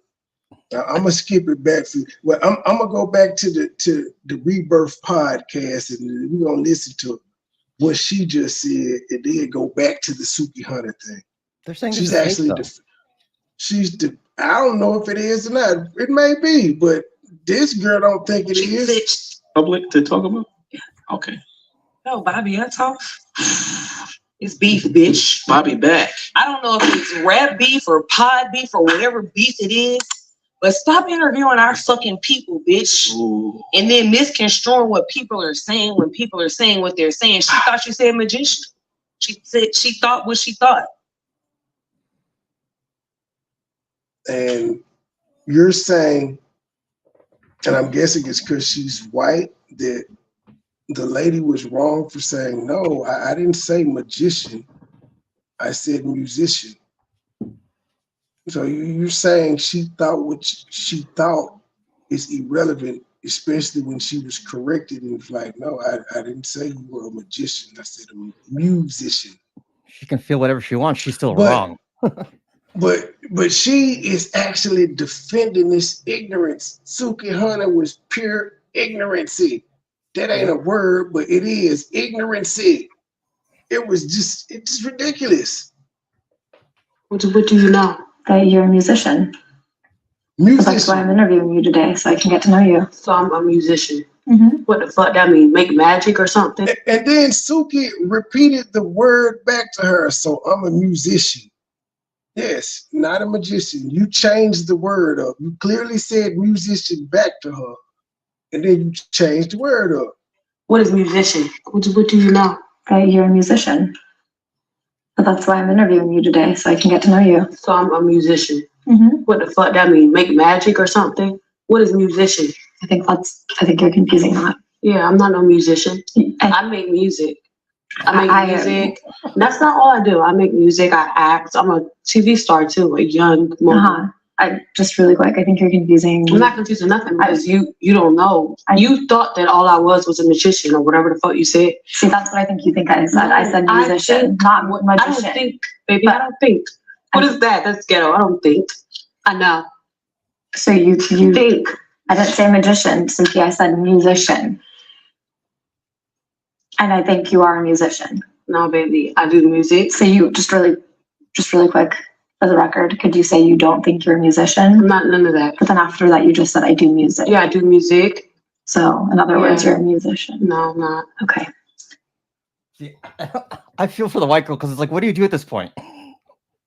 I'm gonna skip it back to. Well, I'm gonna go back to the Rebirth podcast, and we're gonna listen to what she just said, and then go back to the Suki Hunter thing. They're saying she's actually I don't know if it is or not. It may be, but this girl don't think it is. Public to talk about? Okay. No, Bobby, that's off. It's beef, bitch. Bobby back. I don't know if it's rap beef or pod beef or whatever beef it is, but stop interviewing our fucking people, bitch. Ooh. And then misconstruing what people are saying when people are saying what they're saying. She thought you said magician. She said she thought what she thought. And you're saying, and I'm guessing it's because she's white, that the lady was wrong for saying, no, I didn't say magician. I said musician. So you're saying she thought what she thought is irrelevant, especially when she was corrected and was like, no, I didn't say you were a magician. I said a musician. She can feel whatever she wants. She's still wrong. But she is actually defending this ignorance. Suki Hunter was pure ignorancy. That ain't a word, but it is ignorancy. It's just ridiculous. What do you know? That you're a musician. That's why I'm interviewing you today, so I can get to know you. So I'm a musician. What the fuck that mean? Make magic or something? And then Suki repeated the word back to her. So I'm a musician. Yes, not a magician. You changed the word up. You clearly said musician back to her. And then you changed the word up. What is musician? What do you know? That you're a musician. But that's why I'm interviewing you today, so I can get to know you. So I'm a musician. What the fuck that mean? Make magic or something? What is musician? I think you're confusing that. Yeah, I'm not no musician. I make music. I make music. That's not all I do. I make music. I act. I'm a TV star too, a young woman. Just really quick, I think you're confusing. I'm not confusing nothing because you don't know. You thought that all I was a magician or whatever the fuck you said. See, that's what I think you think I said. I said musician, not magician. I don't think, baby. I don't think. What is that? That's ghetto. I don't think. I know. So you think. I didn't say magician, Suki. I said musician. And I think you are a musician. No, baby. I do music. So you just really quick, for the record, could you say you don't think you're a musician? I'm not none of that. But then after that, you just said I do music. Yeah, I do music. So in other words, you're a musician. No, I'm not. Okay. See, I feel for the white girl because it's like, what do you do at this point?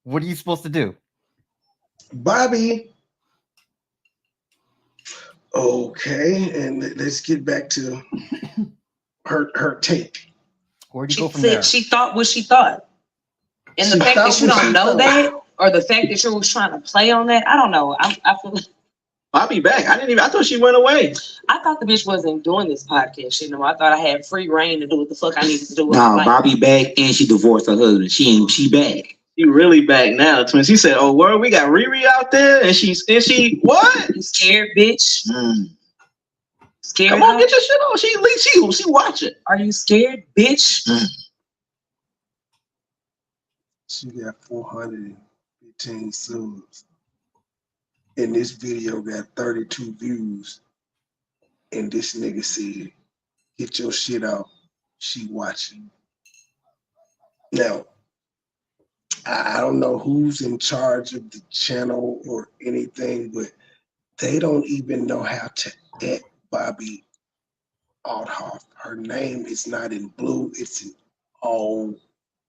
What are you supposed to do? Bobby. Okay, and let's get back to her take. Where'd you go from there? She thought what she thought. And the fact that you don't know that, or the fact that you was trying to play on that, I don't know. I feel like Bobby back. I thought she went away. I thought the bitch wasn't doing this podcast. You know, I thought I had free reign to do what the fuck I needed to do. No, Bobby back and she divorced her husband. She back. She really back now, twins. He said, "Oh, word, we got Riri out there, and she what? You scared, bitch? Scared? Come on, get your shit on. She watching. Are you scared, bitch? She got 415 subs. And this video got 32 views. And this nigga said, get your shit out. She watching. Now, I don't know who's in charge of the channel or anything, but they don't even know how to add Bobby Althoff. Her name is not in blue, it's in all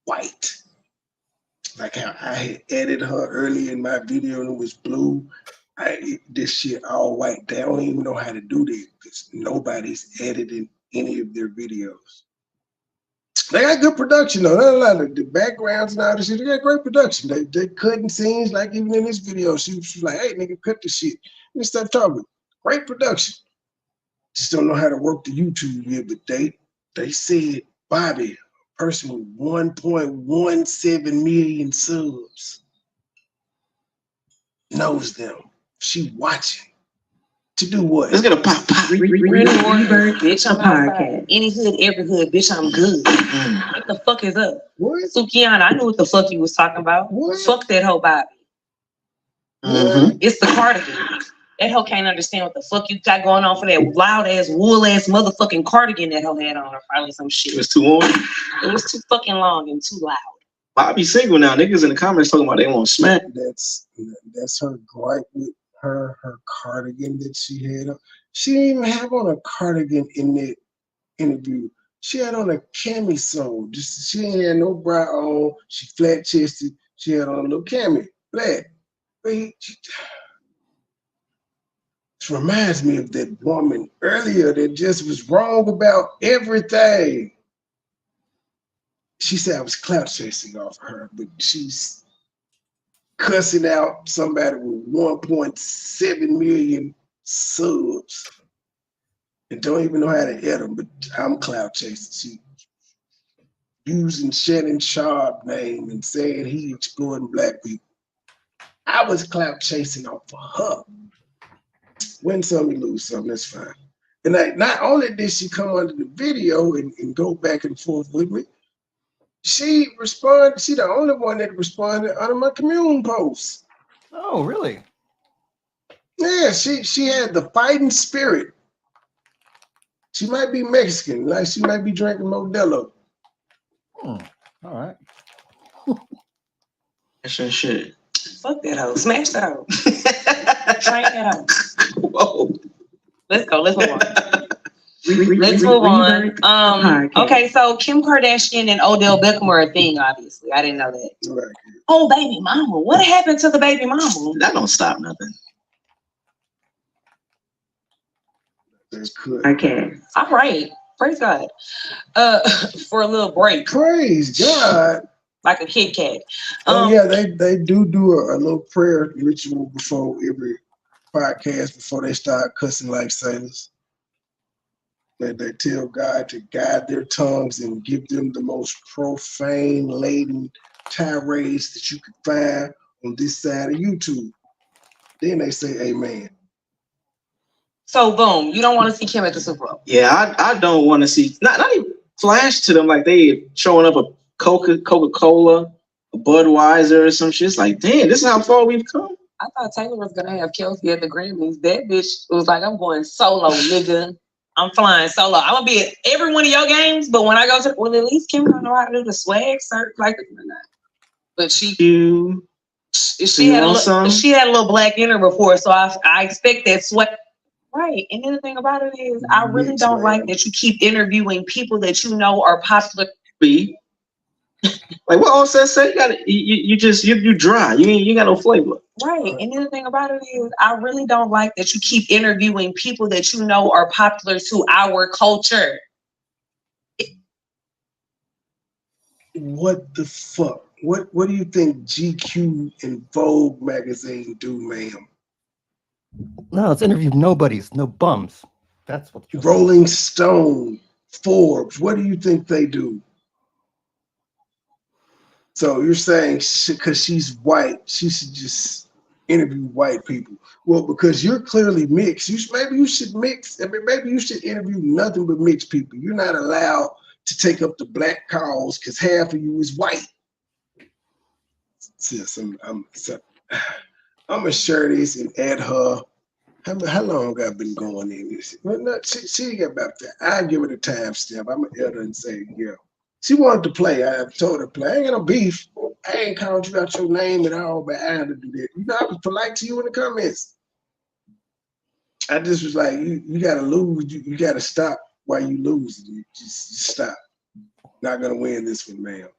white. Like how I had edited her earlier in my video and it was blue. This shit all white. They don't even know how to do that because nobody's editing any of their videos. They got good production though. Not a lot of the backgrounds and all this shit. They got great production. They cutting scenes like even in this video. She was like, hey nigga, cut this shit. And stop talking. Great production. Just don't know how to work the YouTube yet, but they said Bobby, a person with 1.17 million subs, knows them. She watching. To do what? Let's get a pop. Bitch, I'm podcast. Any hood, every hood, bitch, I'm good. What the fuck is up? What? Sukiana, I knew what the fuck you was talking about. What? Fuck that hoe Bobby. It's the cardigan. That hoe can't understand what the fuck you got going on for that loud ass, wool ass motherfucking cardigan that hoe had on, or probably some shit. It was too long. It was too fucking long and too loud. Bobby single now. Niggas in the comments talking about they want to smack. That's her gripe with her cardigan that she had on. She didn't even have on a cardigan in that interview. She had on a camisole. She ain't had no bra on. She flat chested. She had on a little cami, black. It reminds me of that woman earlier that just was wrong about everything. She said I was clout chasing off her, but she's cussing out somebody with 1.7 million subs and don't even know how to edit them, but I'm clout chasing. She using Shannon Sharp name and saying he exploiting black people. I was clout chasing off for her. Win some, you lose some, that's fine. And not only did she come under the video and go back and forth with me, she responded. She the only one that responded under my commune post. Oh, really? Yeah, she had the fighting spirit. She might be Mexican, like she might be drinking Modelo. All right. That's shit. Fuck that hoe. Smash that hoe. Train that hoe. Whoa. Let's go. Let's move on. Let's move on. Okay, so Kim Kardashian and Odell Beckham are a thing, obviously. I didn't know that. Right. Oh, baby mama. What happened to the baby mama? That don't stop nothing. That's good. Okay. All right. Praise God. For a little break. Praise God. Like a Kit Kat. Yeah, they do a little prayer ritual before every podcast before they start cussing like sailors. They tell God to guide their tongues and give them the most profane-laden tirades that you could find on this side of YouTube. Then they say amen. So boom, you don't want to see Kim at the Super Bowl. Yeah, I don't want to see not even flash to them like they showing up a Coca-Cola, a Budweiser or some shit. It's like, damn, this is how far we've come. I thought Taylor was gonna have Kelsey at the Grammys. That bitch was like, I'm going solo, nigga. I'm flying solo. I'm gonna be at every one of your games, but when I go to, well, at least Kim don't know how to do the swag cert like or not. But she had a little black in her before, so I expect that sweat. Right, and then the thing about it is, I really don't like that you keep interviewing people that you know are popular. Like what Offset said, you dry. You got no flavor. Right, and then the thing about it is, I really don't like that you keep interviewing people that you know are popular to our culture. What the fuck? What do you think GQ and Vogue magazine do, ma'am? No, it's interview nobodies, no bums. That's what. Rolling Stone, Forbes. What do you think they do? So you're saying because she's white, she should just interview white people. Well, because you're clearly mixed. Maybe you should mix. Maybe you should interview nothing but mixed people. You're not allowed to take up the black cause because half of you is white. Sis, I'm gonna share this and add her. How long I've been going in this? Well, no, she got about that. I give her a timestamp. I'm gonna add her and say, yeah. She wanted to play. I told her to play. I ain't got no beef. I ain't called you out your name at all, but I had to do that. You know, I was polite to you in the comments. I just was like, you gotta lose. You gotta stop while you lose. You just stop. Not gonna win this one, ma'am.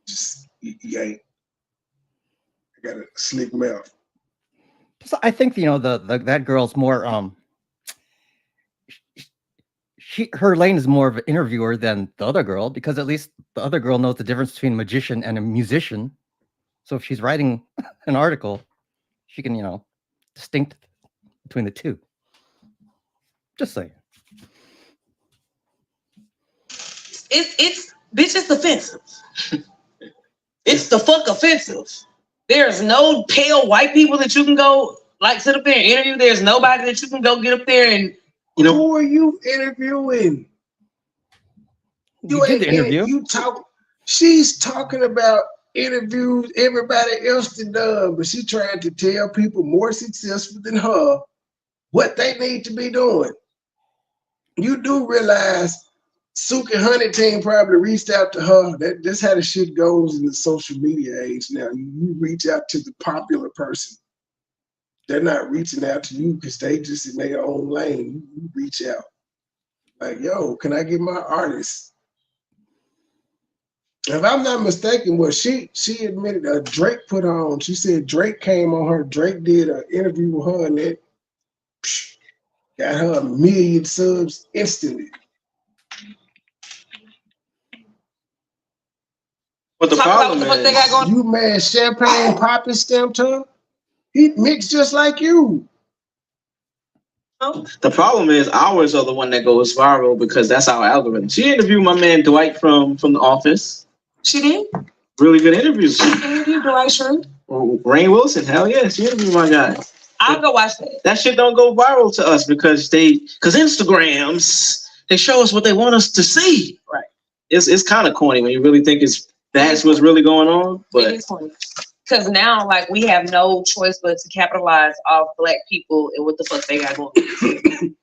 Just you ain't. I got a slick mouth. So I think that girl's more her lane is more of an interviewer than the other girl, because at least the other girl knows the difference between a magician and a musician. So if she's writing an article, she can distinct between the two. Just saying. It's bitch, it's offensive. It's the fuck offensive. There's no pale white people that you can go sit up there and interview. There's nobody that you can go get up there and who are you interviewing? You did the interview. You talk. She's talking about interviews everybody else done, but she trying to tell people more successful than her what they need to be doing. You do realize Suki Huntington probably reached out to her. That's how the shit goes in the social media age now. You reach out to the popular person. They're not reaching out to you because they just in their own lane. You reach out. Like, yo, can I get my artist? If I'm not mistaken, well, she admitted Drake put on. She said Drake came on her. Drake did an interview with her and that got her 1 million subs instantly. But the problem is, you mad Champagne Poppy stamped her? He mixed just like you. The problem is ours are the one that goes viral because that's our algorithm. She interviewed my man Dwight from The Office. She did? Really good interviews. She interviewed Dwight Schrute? Rainn Wilson, hell yeah, she interviewed my guy. I'll go watch that. That shit don't go viral to us because Instagrams, they show us what they want us to see. Right. It's kind of corny when you really think that's what's really going on. But it is corny. Because now, we have no choice but to capitalize off black people and what the fuck they got going.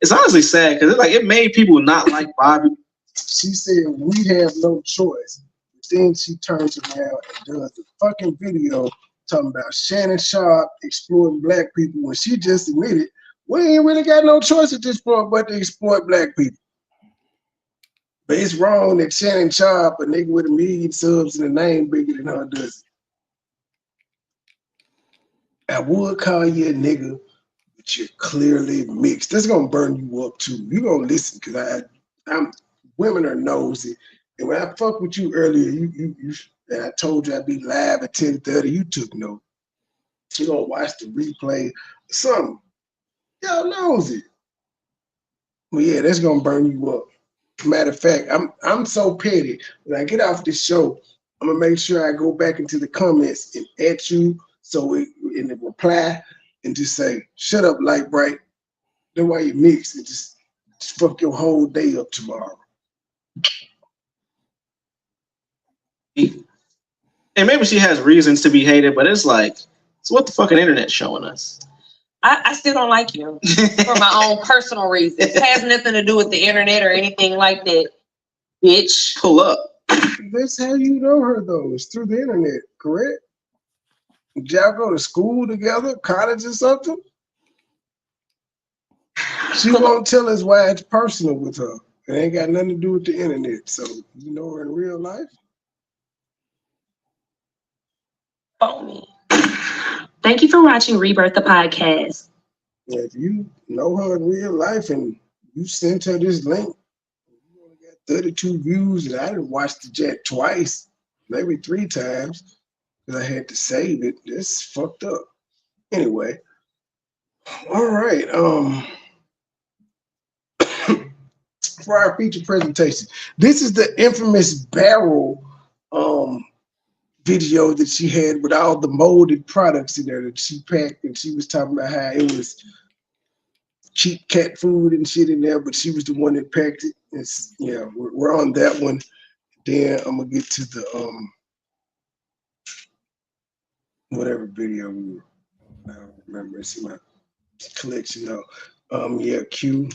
It's honestly sad because it made people not like Bobby. She said we have no choice. But then she turns around and does the fucking video talking about Shannon Sharp exploiting black people when she just admitted we ain't really got no choice at this point but to exploit black people. But it's wrong that Shannon Sharp, a nigga with 1 million subs and a name bigger than her, does it. I would call you a nigga, but you're clearly mixed. That's gonna burn you up too. You gonna listen because women are nosy, and when I fucked with you earlier, you and I told you I'd be live at 10:30. You took note. You gonna watch the replay or something. Y'all nosy. Well, yeah, that's gonna burn you up. Matter of fact, I'm so petty. When I get off this show, I'm gonna make sure I go back into the comments and at you. So in the reply and just say, shut up, Light Bright. That's why you mix and just fuck your whole day up tomorrow. And maybe she has reasons to be hated, but it's what the fucking internet's showing us. I still don't like you for my own personal reasons. It has nothing to do with the internet or anything like that, bitch. Pull up. That's how you know her, though. It's through the internet, correct? Did y'all go to school together, college or something? She won't tell us why it's personal with her. It ain't got nothing to do with the internet. So you know her in real life? Phony. Thank you for watching Rebirth the Podcast. Yeah, if you know her in real life and you sent her this link, you only got 32 views, and I didn't watch the jet twice, maybe 3 times. I had to save it. This fucked up. Anyway, all right. For our feature presentation, this is the infamous barrel video that she had with all the molded products in there that she packed, and she was talking about how it was cheap cat food and shit in there, but she was the one that packed it. It's we're on that one. Then I'm gonna get to the whatever video we were. I don't remember. See my collection though. Q.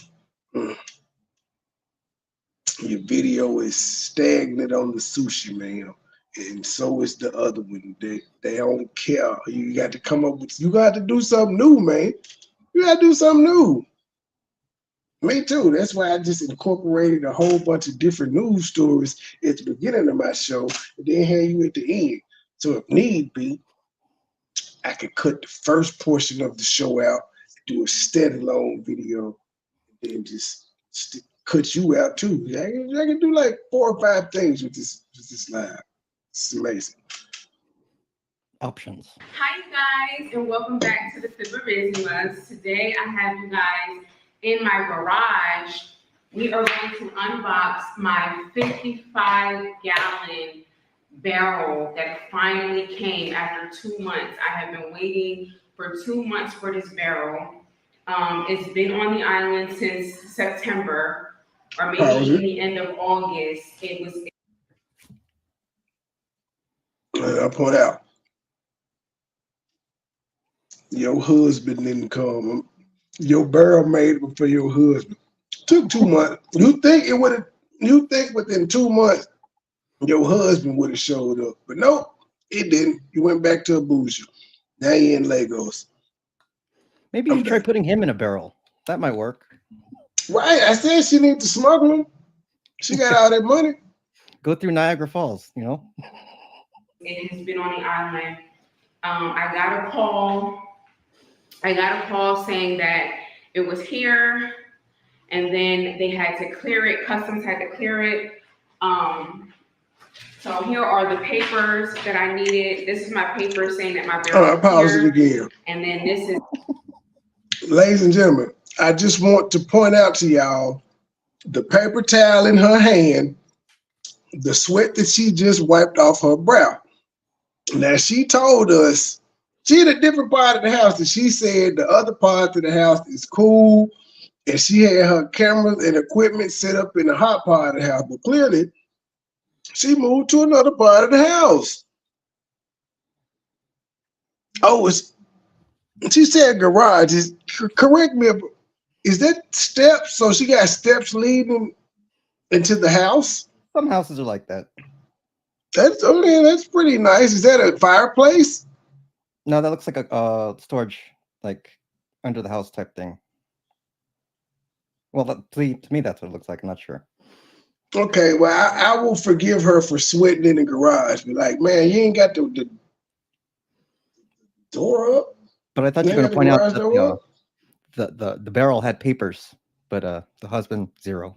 Your video is stagnant on the sushi, man. And so is the other one. They don't care. You got to come up with, you got to do something new, man. You got to do something new. Me too. That's why I just incorporated a whole bunch of different news stories at the beginning of my show, and then have you at the end. So if need be, I could cut the first portion of the show out, do a standalone video, and then just cut you out too. I can do like 4 or 5 things with this live. It's amazing. Options. Hi, you guys, and welcome back to the Super Busy Ones. Today, I have you guys in my garage. We are going to unbox my 55-gallon barrel that finally came after 2 months. I have been waiting for 2 months for this barrel. It's been on the island since September, or maybe the end of August. It was. I point out, your husband didn't come. Your barrel made it for your husband. Took 2 months. You think within 2 months your husband would have showed up, but nope, it didn't. You went back to Abuja. Now you're in Lagos. Maybe you should try putting him in a barrel. That might work. Right. I said she need to smuggle him. She got all that money. Go through Niagara Falls, you know? It has been on the island. I got a call saying that it was here, and then they had to clear it. Customs had to clear it. So here are the papers that I needed. This is my paper saying that my barrel is pause here. it again. And then this is. Ladies and gentlemen, I just want to point out to y'all the paper towel in her hand, the sweat that she just wiped off her brow. Now, she told us she in a different part of the house, and she said the other part of the house is cool, and she had her cameras and equipment set up in the hot part of the house. But clearly, she moved to another part of the house. Oh, she said garage. Correct me, is that steps? So she got steps leading into the house? Some houses are like that. That's pretty nice. Is that a fireplace? No, that looks like a storage, like under the house type thing. Well, to me, that's what it looks like. I'm not sure. Okay, well, I will forgive her for sweating in the garage. But like, man, you ain't got the door up. But I thought you were going to point out that the barrel had papers, but the husband, zero.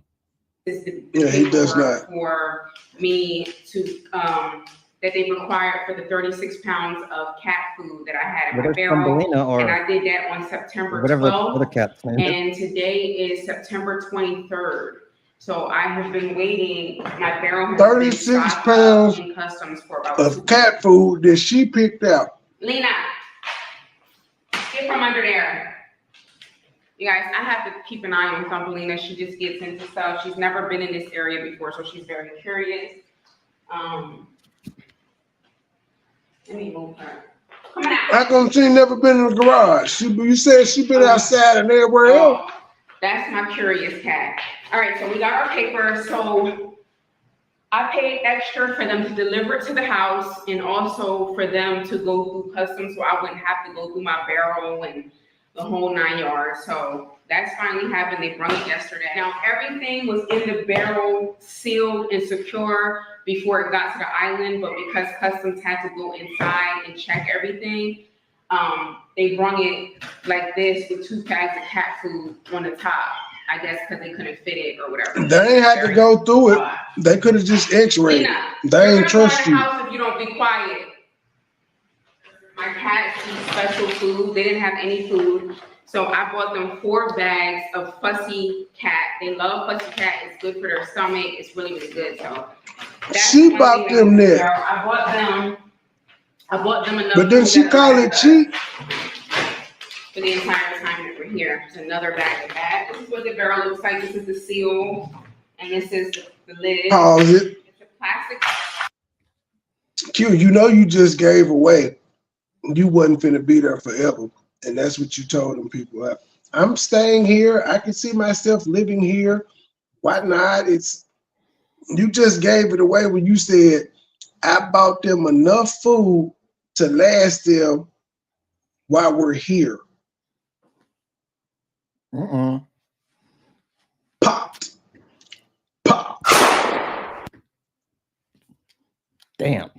Yeah, he does not. For me to that they required for the 36 pounds of cat food that I had in my barrel, and I did that on September 12th. And today is September 23rd. So I have been waiting. My barrel has 36 pounds in customs for about of cat food that she picked out. Lena, get from under there. You guys, I have to keep an eye on Thumbelina. She just gets into stuff. She's never been in this area before, so she's very curious. Let me move her. Come on out. How come she never been in the garage? You said she been outside and everywhere else. That's my curious cat. All right, so we got our paper. So I paid extra for them to deliver it to the house, and also for them to go through customs, so I wouldn't have to go through my barrel and the whole 9 yards. So that's finally happened. They brought it yesterday. Now everything was in the barrel, sealed and secure before it got to the island, but because customs had to go inside and check everything, they brung it like this with 2 bags of cat food on the top. I guess because they couldn't fit it or whatever. They ain't had to go through it. They could have just X-rayed. They ain't trust you. If you don't be quiet. My cats eat special food. They didn't have any food. So I bought them 4 bags of Fussy Cat. They love Fussy Cat. It's good for their stomach. It's really, really good. So she bought them there. I bought them I bought them another. But then she called it cheap. For the entire time that we're here. There's another bag of that. This is what the barrel looks like. This is the seal, and this is the lid. Pause it. It's a plastic. Q, you know you just gave away. You wasn't finna be there forever. And that's what you told them people. I'm staying here. I can see myself living here. Why not? You just gave it away when you said, I bought them enough food to last them while we're here. Popped. Damn.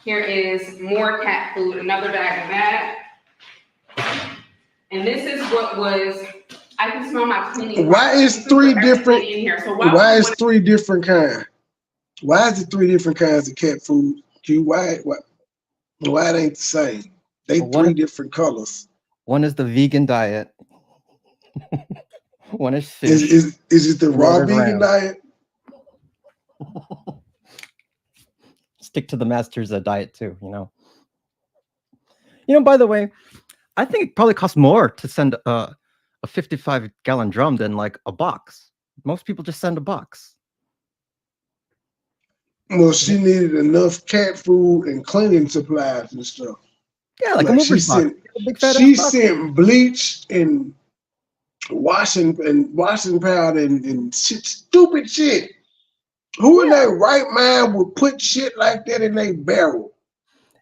Here is more cat food, another bag of that. And this is what was, I can smell my cleaning. Why is three different? In here. So why is three different kinds? Why is it three different kinds of cat food? Why it ain't the same? They three different colors. One is the vegan diet. One is fish. Is it the raw vegan diet? Stick to the master's diet too, you know. You know, by the way, I think it probably costs more to send a 55-gallon drum than like a box. Most people just send a box. Well, she needed enough cat food and cleaning supplies and stuff. Yeah, like a movie box. She sent bleach and washing powder and shit, stupid shit. Who in their right mind would put shit like that in a barrel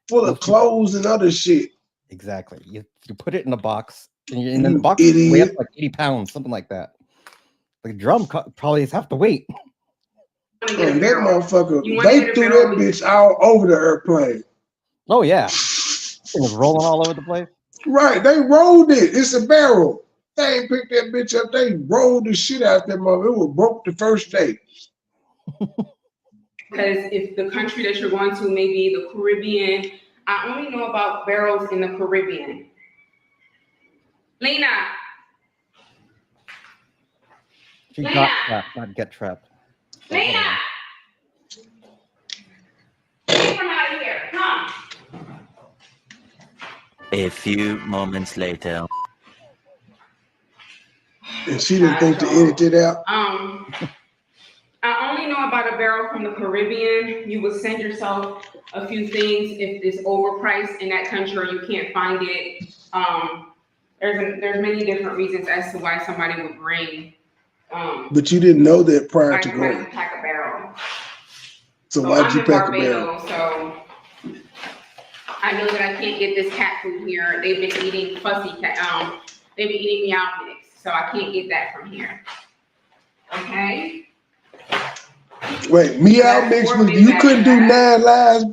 full of clothes and other shit? Exactly. You put it in a box, and then the box weighs up like 80 pounds, something like that. The drum probably is half the weight. And that motherfucker, they threw that bitch all over the airplane. Oh yeah, it was rolling all over the place. Right, they rolled it. It's a barrel. They ain't picked that bitch up. They rolled the shit out that mother. It was broke the first day. Because if the country that you're going to may be the Caribbean, I only know about barrels in the Caribbean. Lena. She got trapped, not get trapped. Lena. Come out of here. Come. A few moments later. And she didn't think to edit it out. I only know about a barrel from the Caribbean. You would send yourself a few things if it's overpriced in that country or you can't find it. There's many different reasons as to why somebody would bring. But you didn't know that prior to going. Pack a barrel. So why'd you pack a barrel? So I know that I can't get this cat food here. They've been eating fussy cat. They've been eating Meow Mix, so I can't get that from here. Okay. Wait, Meow Mix was you couldn't do 9 lives.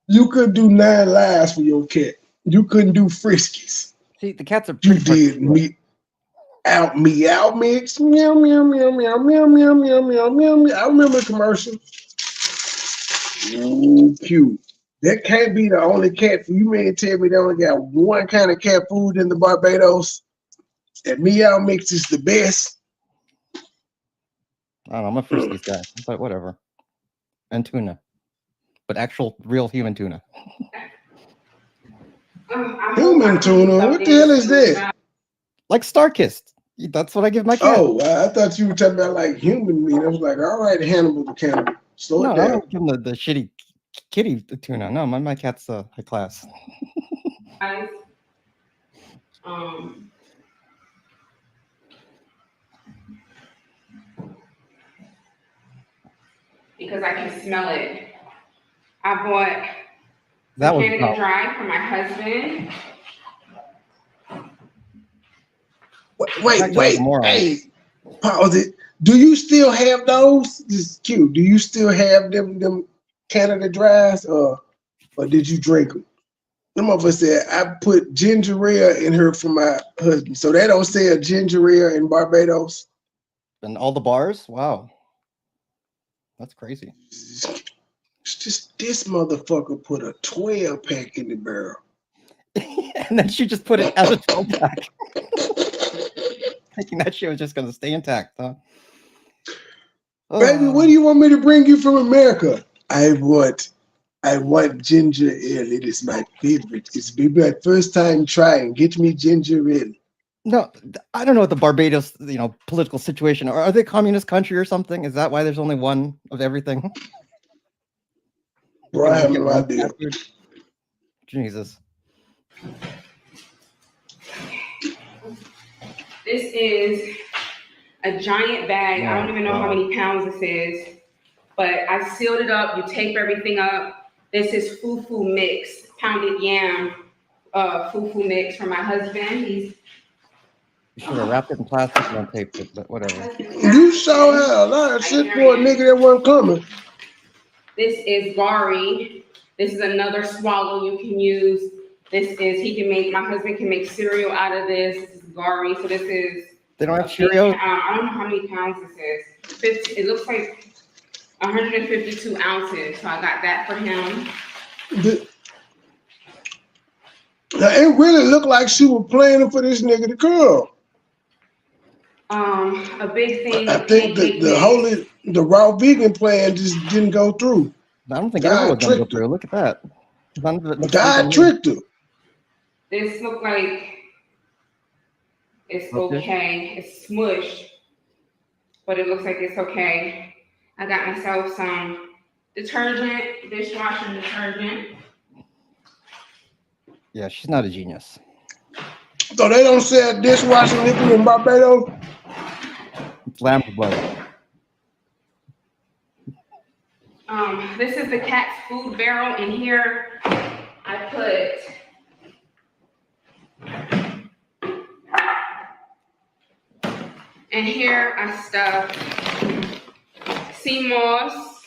You couldn't do 9 lives for your cat. You couldn't do Friskies. See, the cats are. You did Meow Mix. Meow meow meow meow meow meow meow meow meow meow. I remember the commercial. Ooh, cute. That can't be the only cat food. You mean tell me they only got one kind of cat food in the Barbados? And Meow Mix is the best. I don't know, I'm a Friskies guy, but whatever. And tuna. But actual, real human tuna. Human tuna? What the hell is that? Like Starkist. That's what I give my cat. Oh, I thought you were talking about like human meat. I was like, all right, Hannibal the cannibal. Slow it down. I don't give him the shitty kitty tuna. No, my cat's high class. Because I can smell it. I bought that was Canada Dry for my husband. Wait. Hey, pause it. Do you still have those? This is cute. Do you still have them Canada Dries, or did you drink them? Some of us said I put ginger ale in her for my husband. So they don't sell ginger ale in Barbados. And all the bars? Wow. That's crazy. Just this motherfucker put a 12-pack in the barrel. And then she just put it as a 12-pack. Thinking that shit was just gonna stay intact, huh? Baby, what do you want me to bring you from America? I want ginger ale. It is my favorite. It's be my first time trying. Get me ginger ale. No, I don't know what the Barbados, political situation. Are they a communist country or something? Is that why there's only one of everything? Bro, I have no idea. Jesus. This is a giant bag. I don't even know how many pounds this is, but I sealed it up. You tape everything up. This is fufu mix, pounded yam fufu mix for my husband. You should have wrapped it in plastic and then taped it, but whatever. You sure have a lot of shit for a nigga that wasn't coming. This is gari. This is another swallow you can use. My husband can make cereal out of this. This is gari. So this is. They don't have Cheerios? I don't know how many pounds this is. It looks like 152 ounces. So I got that for him. Now, it really looked like she was planning for this nigga to come. A big thing. I think the raw vegan plan just didn't go through. I don't think everyone was gonna go through. Look at that. God tricked her. This looked like it's okay. It's smushed, but it looks like it's okay. I got myself some detergent, dishwashing detergent. Yeah, she's not a genius. So they don't sell dishwashing liquid in Barbados? It's lamb's blood. This is the cat's food barrel. In here, I put stuff sea moss,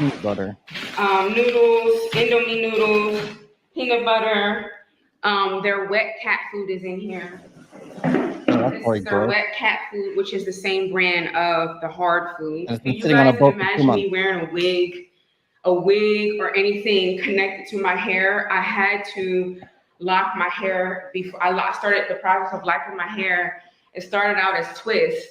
Peanut butter. Noodles, Indomie noodles, peanut butter. Their wet cat food is in here. This is their wet cat food, which is the same brand of the hard food. Can you guys imagine me wearing a wig or anything connected to my hair? I had to lock my hair before I started the process of locking my hair. It started out as twists,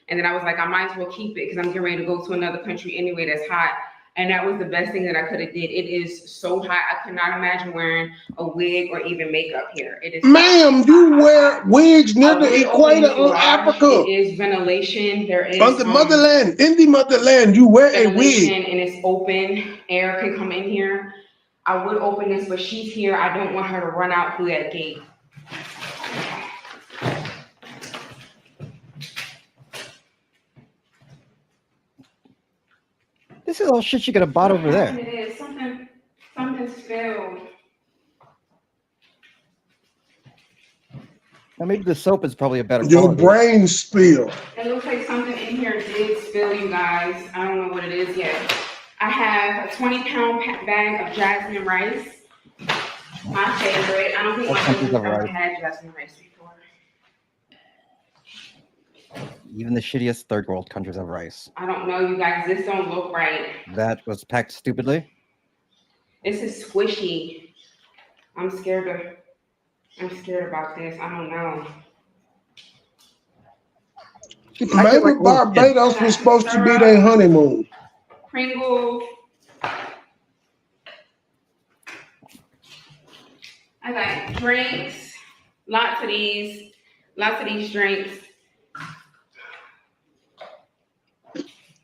and then I was like, I might as well keep it because I'm getting ready to go to another country anyway that's hot. And that was the best thing that I could have did. It is so hot. I could not imagine wearing a wig or even makeup here. It is. Ma'am, you wear wigs near the equator on Africa. It is ventilation. There is from the motherland, in the motherland, you wear a wig. And it's open. Air can come in here. I would open this, but she's here. I don't want her to run out through that gate. This is all shit you could have bought over there. It is. Something spilled. Now maybe the soap is probably a better Your quality. brain spill. It looks like something in here did spill, you guys. I don't know what it is yet. I have a 20-pound bag of jasmine rice. My favorite. I don't think my husband's ever had jasmine rice before. Even the shittiest third world countries have rice. I don't know, you guys. This don't look right. That was packed stupidly. This is squishy. I'm scared about this. I don't know. Maybe Barbados was supposed to be their honeymoon. Pringles. I got drinks. Lots of these drinks.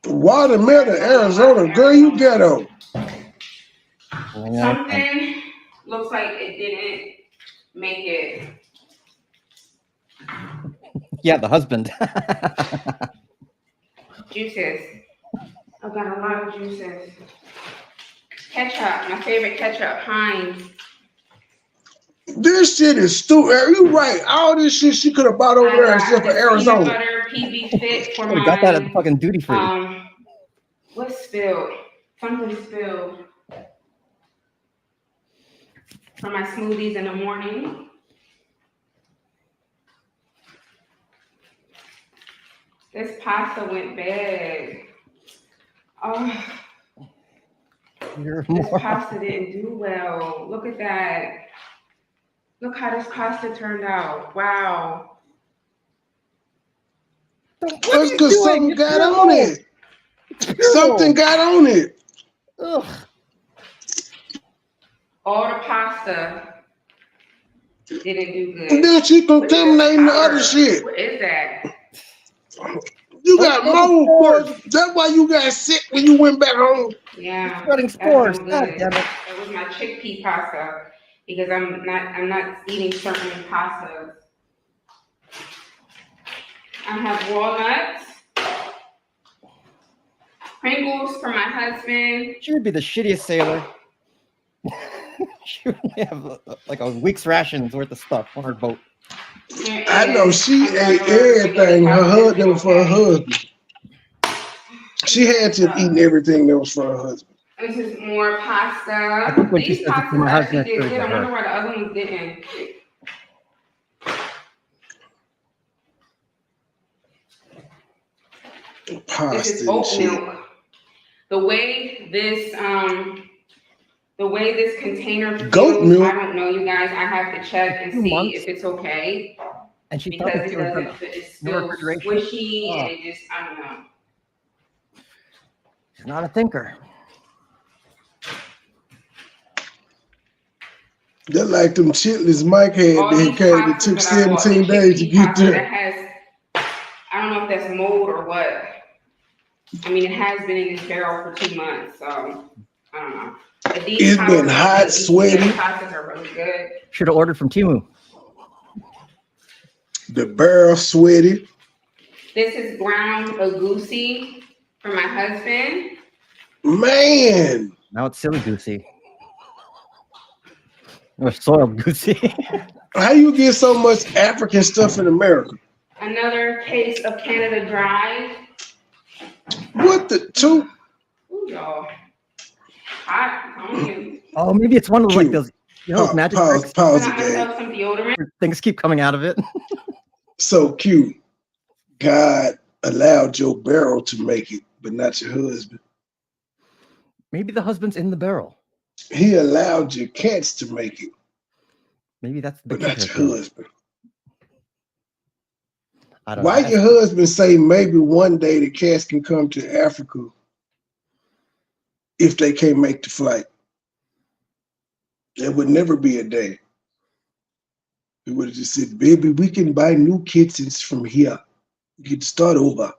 Watermelon, Arizona, girl, you ghetto. Something looks like it didn't make it. Yeah, the husband. Juices. I've got a lot of juices. Ketchup, my favorite ketchup, Heinz. This shit is stupid. You right. All this shit she could have bought over there except for Arizona. Peanut butter, PB Fit for I got that at fucking duty free. What spilled? Something spilled. For my smoothies in the morning. This pasta went bad. Oh, this pasta didn't do well. Look at that. Look how this pasta turned out. Wow. That's because something got on it. Something got on it. Ugh. All the pasta didn't do good. And then she contaminating the other shit. What is that? You got mold spores. That's why you got sick when you went back home. Yeah, Spreading that's spores. no God good. damn it. That was my chickpea pasta because I'm not eating certain pastas. I have walnuts, Pringles for my husband. She would be the shittiest sailor. She would have like a week's rations worth of stuff on her boat. I know she ate everything that was for her husband. She had to have eaten everything that was for her husband. This is more pasta. I think when she These says it for my pastas husband, actually did it's good. I for wonder her. why the other ones didn't. This Pasta is and oat shit. milk. The way this container Goat feels, milk? I don't know, you guys. I have to check and 2 see months. if it's okay And she because thought it it was doesn't. It's no still refrigeration. squishy Oh. and it just I don't know. She's not a thinker. They're like them chitlins Mike had All that these came. It pastas took that I bought, the 17 days to chickpea get pasta that there. has, I don't know if that's mold or what. I mean, it has been in this barrel for 2 months, so I don't know. But these It's been pastas are hot, good. These sweaty. pastas are really good. Should have ordered from Temu. The barrel sweaty. This is ground agouti for my husband. Man, Now it's silly goosey. Or soiled goosey. how you get so much African stuff in America? Another case of Canada Dry. What the two? Ooh, y'all. Hot. I'm telling you. Oh, maybe it's one of like Cute. those, you know, those magic tricks. Pause I got again. myself some deodorant. Things keep coming out of it. So cute. God allowed your barrel to make it, but not your husband. Maybe the husband's in the barrel. He allowed your cats to make it, Maybe that's the but not kicker your thing. husband. I don't Why know. your husband say maybe one day the cats can come to Africa if they can't make the flight? There would never be a day. He would have just said, baby, we can buy new kittens from here. We can start over.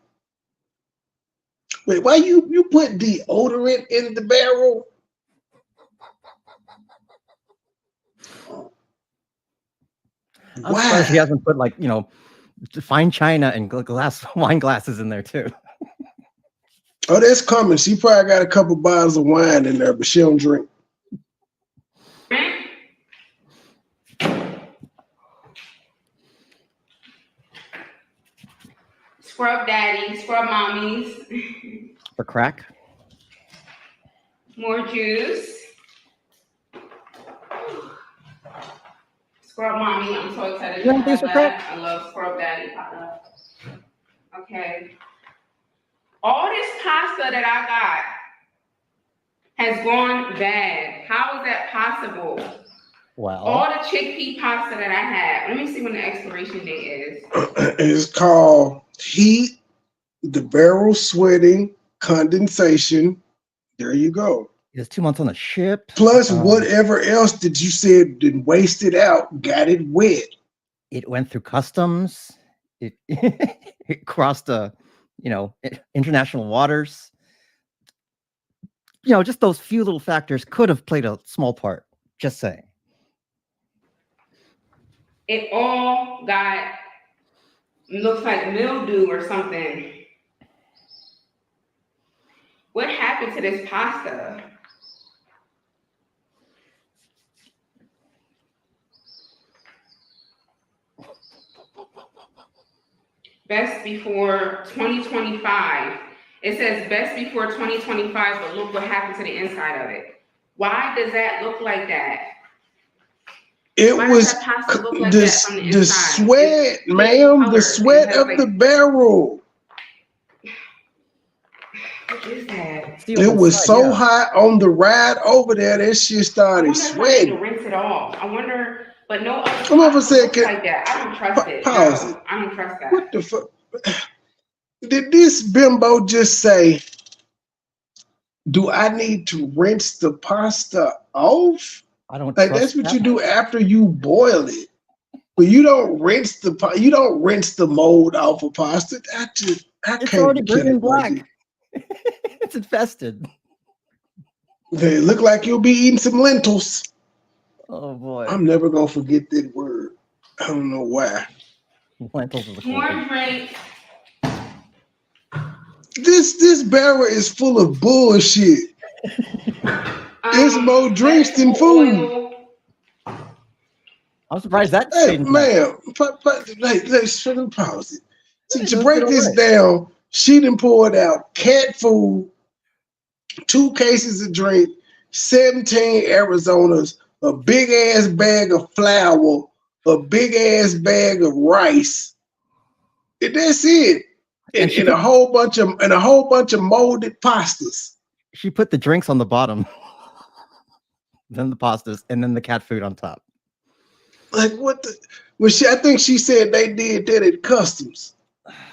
Wait, why you put deodorant in the barrel? I'm surprised he Why? hasn't put like, you know, fine china and wine glasses in there too. Oh, that's coming. She probably got a couple bottles of wine in there, but she don't drink. Scrub daddy, scrub mommies. For crack. More juice. Scrub mommy, I'm so excited You to want have these for that. I love scrub daddy. Okay. All this pasta that I got has gone bad. How is that possible? Well, All the chickpea pasta that I had. Let me see when the expiration date is. It's called heat, the barrel sweating, condensation. There you go. it's 2 months on the ship. Plus whatever else that you said didn't waste it out, got it wet. It went through customs. It it crossed international waters. You know, just those few little factors could have played a small part. Just saying. It all looks like mildew or something. What happened to this pasta? Best before 2025. It says best before 2025, but look what happened to the inside of it. Why does that look like that? It Why was does that pasta look like the that from the inside? sweat, It's ma'am, the colored. sweat It has, of like, the barrel. What is that? Steel It was inside, so yeah. hot on the ride over there, that shit I started wonder if I need to sweating. rinse it off. I wonder, but no other Come over a pasta looks second. like that. I don't trust it. Pause No, it. I don't trust that. What the fuck? Did this bimbo just say, do I need to rinse the pasta off? I don't Like trust that's what that. you do after you boil it. But you don't rinse the mold off of pasta. I It's can't already kill green and it, black. It's infested. They look like you'll be eating some lentils. Oh boy. I'm never gonna forget that word. I don't know why. Lentils is a cool More thing. drinks. This barrel is full of bullshit. There's more drinks than food. Oil. I'm surprised that Hey, stayed intact. ma'am, let's pause it. Hey, To let's break get this away. down, she done poured out cat food, 2 cases of drink, 17 Arizonas, a big ass bag of flour, a big ass bag of rice. And that's it. And a whole bunch of molded pastas. She put the drinks on the bottom, then the pastas, and then the cat food on top. Like what the? Well, I think she said they did that at customs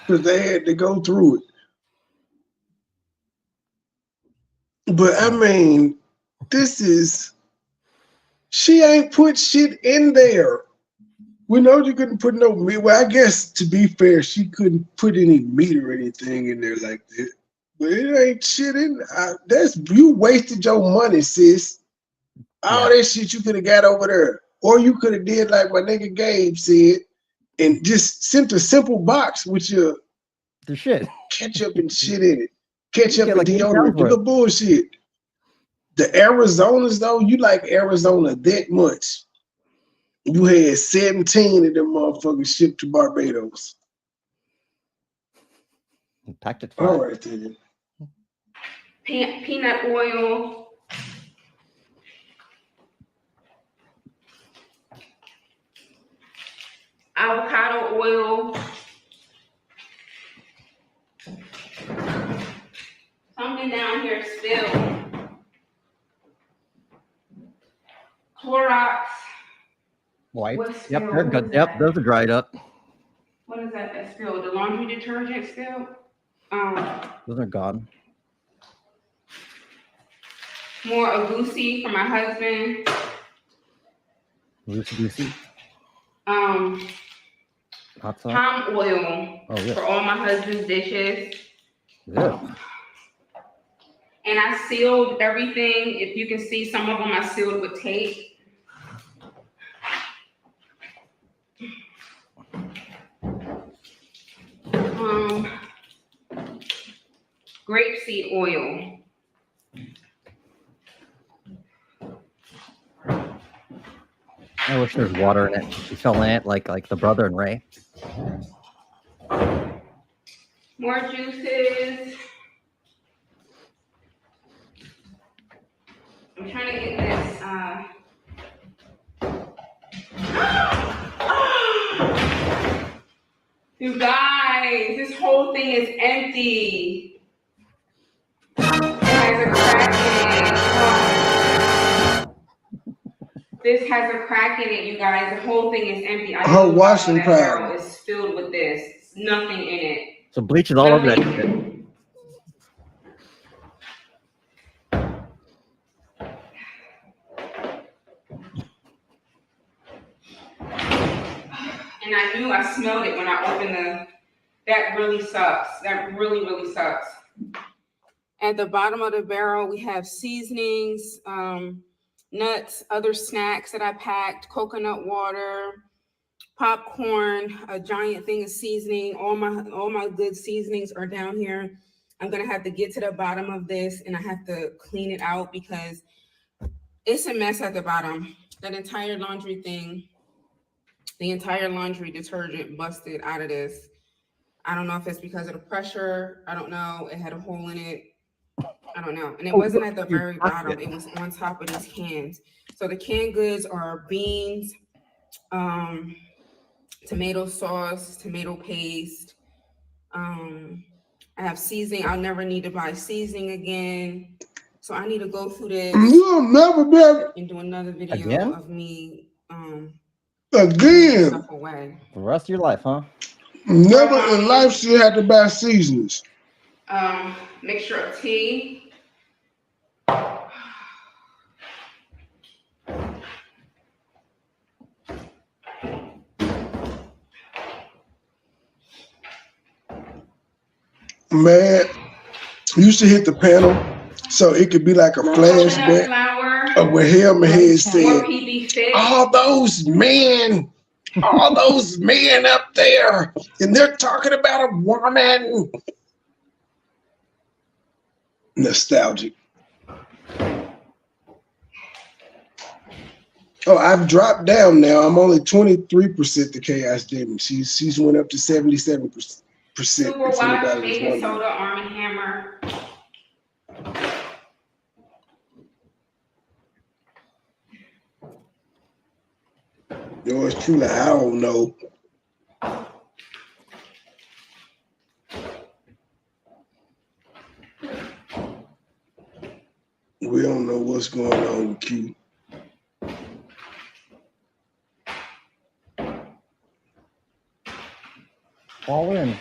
because they had to go through it. But I mean, she ain't put shit in there. We know you couldn't put no meat. Well, I guess to be fair, she couldn't put any meat or anything in there like that. But it ain't shit in. You wasted your money, sis. All that shit you could have got over there, or you could have did like my nigga Gabe said, and just sent a simple box with your the shit, ketchup and shit in it, ketchup and like deodorant. The bullshit. The Arizonas though, you like Arizona that much. You had 17 of them motherfuckers shipped to Barbados. Packed it. All right, then. Peanut oil. Avocado oil. Something down here spilled. Clorox. Wipes. Yep, they're good. Yep, those are dried up. What is that spilled? The laundry detergent spilled? Those are gone. More Agusi for my husband. Goosey. Hot sauce. Palm oil for all my husband's dishes. Yeah. And I sealed everything. If you can see, some of them I sealed with tape. Grapeseed oil. I wish there's water in it. You fell in it like the brother and Ray. More juices. I'm trying to get this. You guys, this whole thing is empty. It has a crack in it. This has a crack in it, you guys. The whole thing is empty. Her washing powder barrel is filled with this. There's nothing in it. So bleach is all over that shit. And I knew I smelled it when I opened that really sucks. That really, really sucks. At the bottom of the barrel, we have seasonings, nuts, other snacks that I packed, coconut water, popcorn, a giant thing of seasoning. All my good seasonings are down here. I'm gonna have to get to the bottom of this and I have to clean it out because it's a mess at the bottom. That entire laundry thing, the entire laundry detergent busted out of this. I don't know if it's because of the pressure. I don't know. It had a hole in it. I don't know. And it wasn't at the very bottom. It was on top of these cans. So the canned goods are beans, tomato sauce, tomato paste. I have seasoning. I'll never need to buy seasoning again. So I need to go through this. You'll never be able and do another video of me again stuff away. The rest of your life, huh? Never in life she had to buy seasonings. Mixture of tea. Man, you should hit the panel so it could be like a flashback of where him and his said, all those men up there, and they're talking about a woman. Nostalgic. Oh, I've dropped down now. I'm only 23% the Chaos Demon. She's went up to 77%. Super Watch, baking soda, Arm & Hammer. Yours truly, I don't know. We don't know what's going on with Q. All in.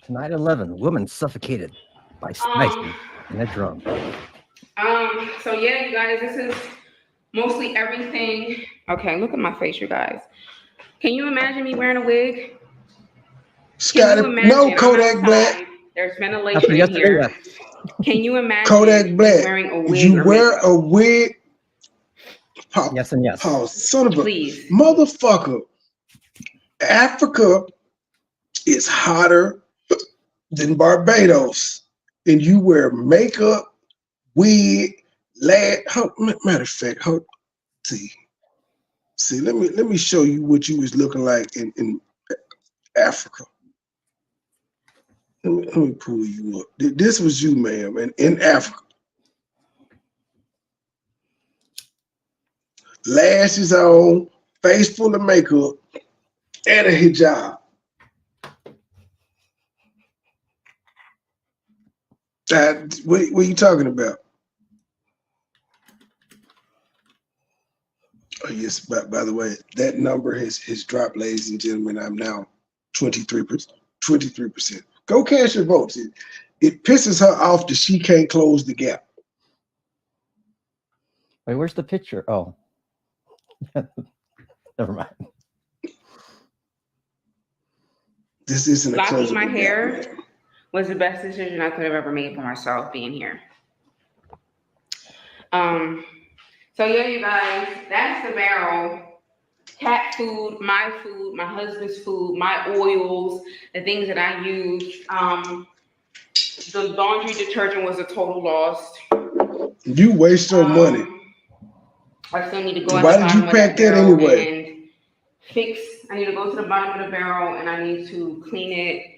Tonight 11, woman suffocated by spices in a drum. So yeah, you guys, this is mostly everything. Okay, look at my face, you guys. Can you imagine me wearing a wig? Scotty, no Kodak Black. There's ventilation in here. Can you imagine Kodak Black wearing a wig? You wear a wig? Yes and yes. Son of a motherfucker. Africa is hotter than Barbados, and you wear makeup, wig, matter of fact, see, let me show you what you was looking like in Africa. Let me pull you up. This was you, ma'am, in Africa. Lashes on, face full of makeup, and a hijab. What are you talking about? Oh yes, by the way, that number has dropped, ladies and gentlemen. I'm now 23%. 23%. Go cast your votes. It pisses her off that she can't close the gap. Wait, where's the picture? Oh, never mind. This isn't a close. Locking my hair was the best decision I could have ever made for myself being here. So yeah, you guys, that's the barrel. Cat food, my husband's food, my oils, the things that I use. The laundry detergent was a total loss. You waste your money. I still need to go. Why did you pack that anyway? And fix. I need to go to the bottom of the barrel and I need to clean it.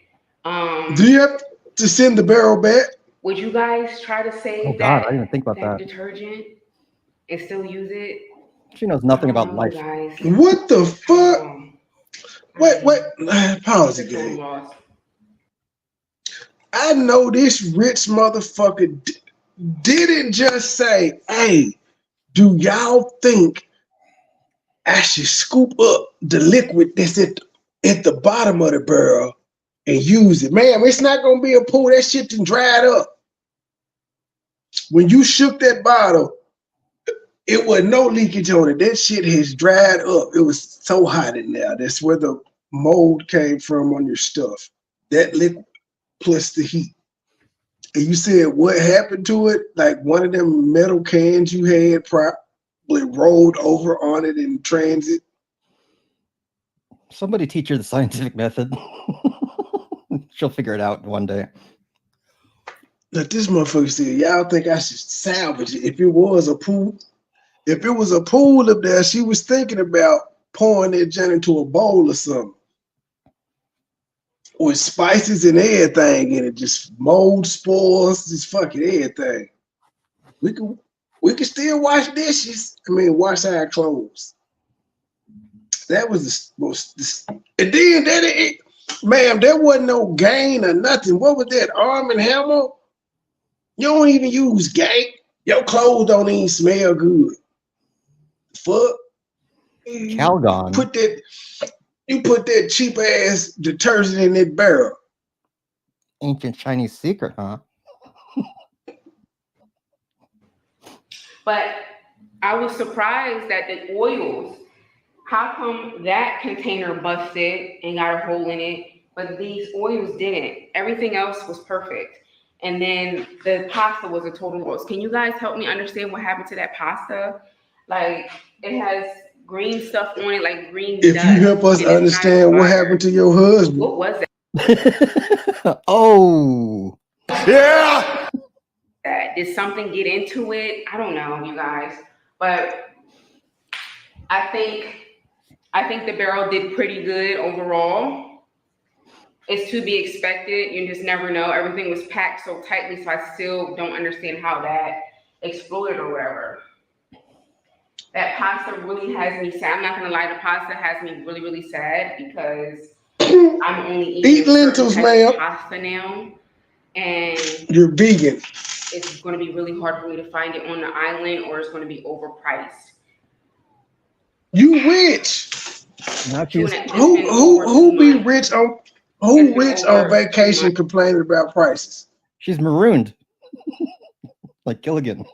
Do you have to send the barrel back? Would you guys try to save I didn't even think about that. Detergent and still use it? She knows nothing about life. Guys. What the fuck? Wait. Pause again. I know this rich motherfucker didn't just say, hey, do y'all think I should scoop up the liquid that's at the bottom of the barrel and use it? Ma'am, it's not going to be a pool. That shit done dried up. When you shook that bottle, it was no leakage on it. That shit has dried up. It was so hot in there. That's where the mold came from on your stuff. That liquid plus the heat. And you said what happened to it? Like one of them metal cans you had probably rolled over on it in transit. Somebody teach her the scientific method. She'll figure it out one day. But this motherfucker said, y'all think I should salvage it? If it was a pool up there, she was thinking about pouring that junk into a bowl or something. With spices and everything in it, just mold spores, just fucking everything. We can still wash dishes. Wash our clothes. That was the most. And then ma'am, there wasn't no gain or nothing. What was that? Arm & Hammer? You don't even use gain. Your clothes don't even smell good. Fuck. Calgon. You put that cheap ass detergent in that barrel. Ancient Chinese secret, huh? But I was surprised that the oils, how come that container busted and got a hole in it, but these oils didn't? Everything else was perfect. And then the pasta was a total loss. Can you guys help me understand what happened to that pasta? Like, it has green stuff on it, like green If dust, you help us understand what happened to your husband. What was that? Oh. Yeah. Did something get into it? I don't know, you guys. But I think the barrel did pretty good overall. It's to be expected. You just never know. Everything was packed so tightly, so I still don't understand how that exploded or whatever. That pasta really has me sad. I'm not gonna lie, the pasta has me really, really sad because I'm only eating lentils, ma'am. Pasta now, and you're vegan. It's gonna be really hard for me to find it on the island, or it's gonna be overpriced. You rich? Who be rich on? Who rich on vacation complaining about prices? She's marooned, like Gilligan.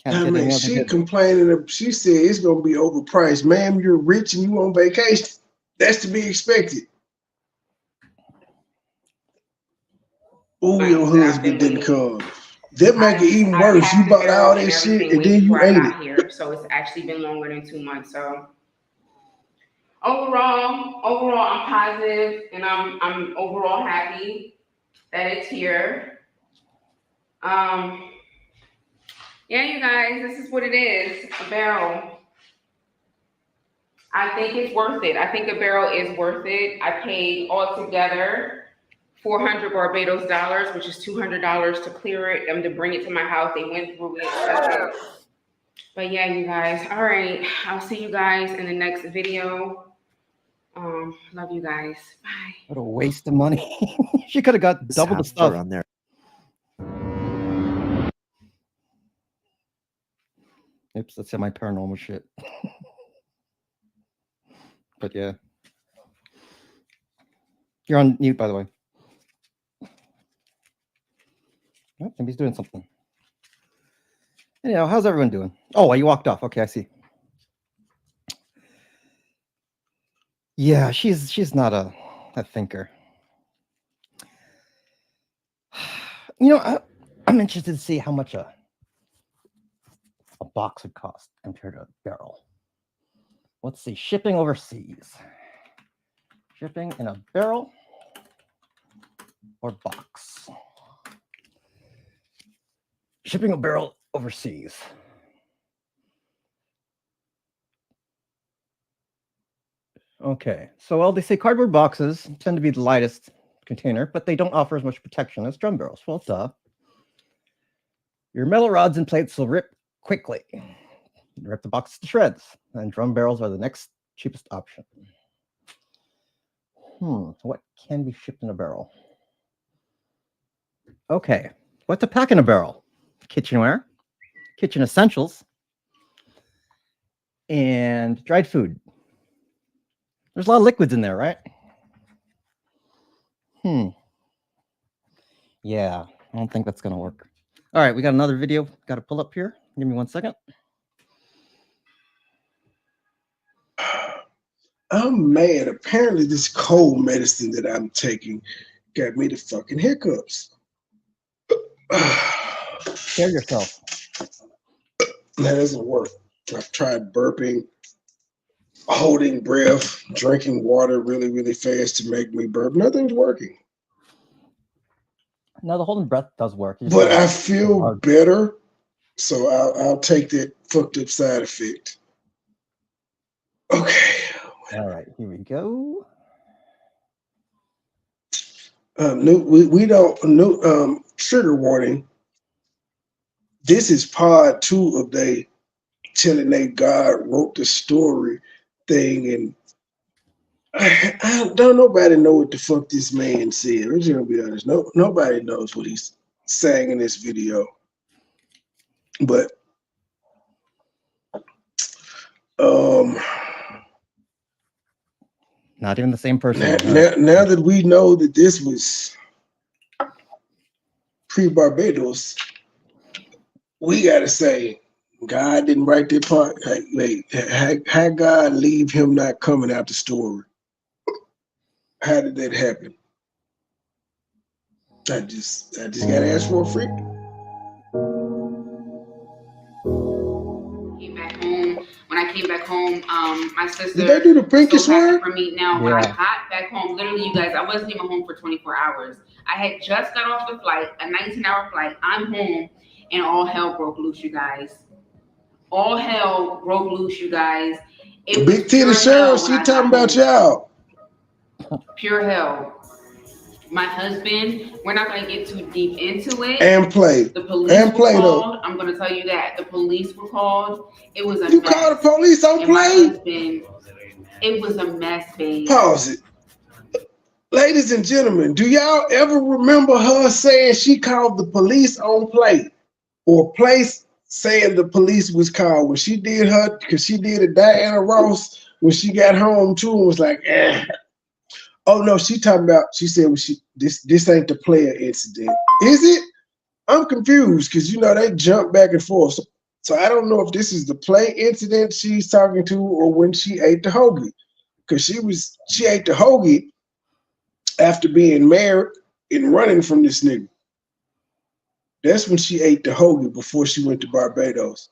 I mean, she complaining. She said it's gonna be overpriced. Ma'am, you're rich and you on vacation. That's to be expected. Oh, your husband didn't come. That make it even worse. You bought all that shit and then you ate it. Here, so it's actually been longer than 2 months. So overall, I'm positive and I'm overall happy that it's here. Yeah, you guys, this is what it is, a barrel. I think it's worth it. I think a barrel is worth it. I paid altogether $400 Barbados dollars, which is $200 to clear it, to bring it to my house. They went through it. But yeah, you guys. All right. I'll see you guys in the next video. Love you guys. Bye. What a waste of money. She could have got double the stuff on there. Oops, that's my paranormal shit. But yeah. You're on mute, by the way. Oh, maybe he's doing something. Anyhow, how's everyone doing? Oh, you walked off. Okay, I see. Yeah, she's not a thinker. You know, I'm interested to see how much a box would cost compared to a barrel. Let's see, shipping overseas. Shipping in a barrel or box. Shipping a barrel overseas. Okay, so well, they say cardboard boxes tend to be the lightest container, but they don't offer as much protection as drum barrels. Well, duh. Your metal rods and plates will rip quickly. Rip the box to shreds, and drum barrels are the next cheapest option. What can be shipped in a barrel? Okay, what to pack in a barrel? Kitchenware, kitchen essentials, and dried food. There's a lot of liquids in there, right? Yeah, I don't think that's gonna work. All right, we got another video. Got to pull up here. Give me 1 second. I'm mad. Apparently, this cold medicine that I'm taking got me the fucking hiccups. Scare yourself. That doesn't work. I've tried burping, holding breath, drinking water really, really fast to make me burp. Nothing's working. No, the holding breath does work. But I feel better, so I'll take that fucked up side effect. Okay. All right, here we go. Trigger warning. This is part 2 of they telling they God wrote the story thing, and I don't nobody know what the fuck this man said. I'm just gonna be honest. Nobody knows what he's saying in this video. But not even the same person. Now that we know that this was pre-Barbados, we gotta say God didn't write that part. How God leave him not coming out the story? How did that happen? I just gotta ask for a freak. Came back home. When I came back home, my sister. Did they do the pinky swear? For me now, when I got back home, literally, you guys, I wasn't even home for 24 hours. I had just got off the flight, a 19-hour flight. I'm home, and all hell broke loose, you guys. All hell broke loose, you guys. It Big Titty Cheryl, she talking about y'all. Pure hell. My husband, we're not going to get too deep into it. And play. The police were called. I'm going to tell you that. The police were called. It was a mess. You called the police on Play? My husband, it was a mess, babe. Pause it. Ladies and gentlemen, do y'all ever remember her saying she called the police on Play? Or Play saying the police was called when she did her, because she did a Diana Ross when she got home too and was like, eh. Oh no, she talking about, she said this ain't the player incident. Is it? I'm confused because they jump back and forth. So I don't know if this is the Play incident she's talking to or when she ate the hoagie. Because she ate the hoagie after being married and running from this nigga. That's when she ate the hoagie before she went to Barbados.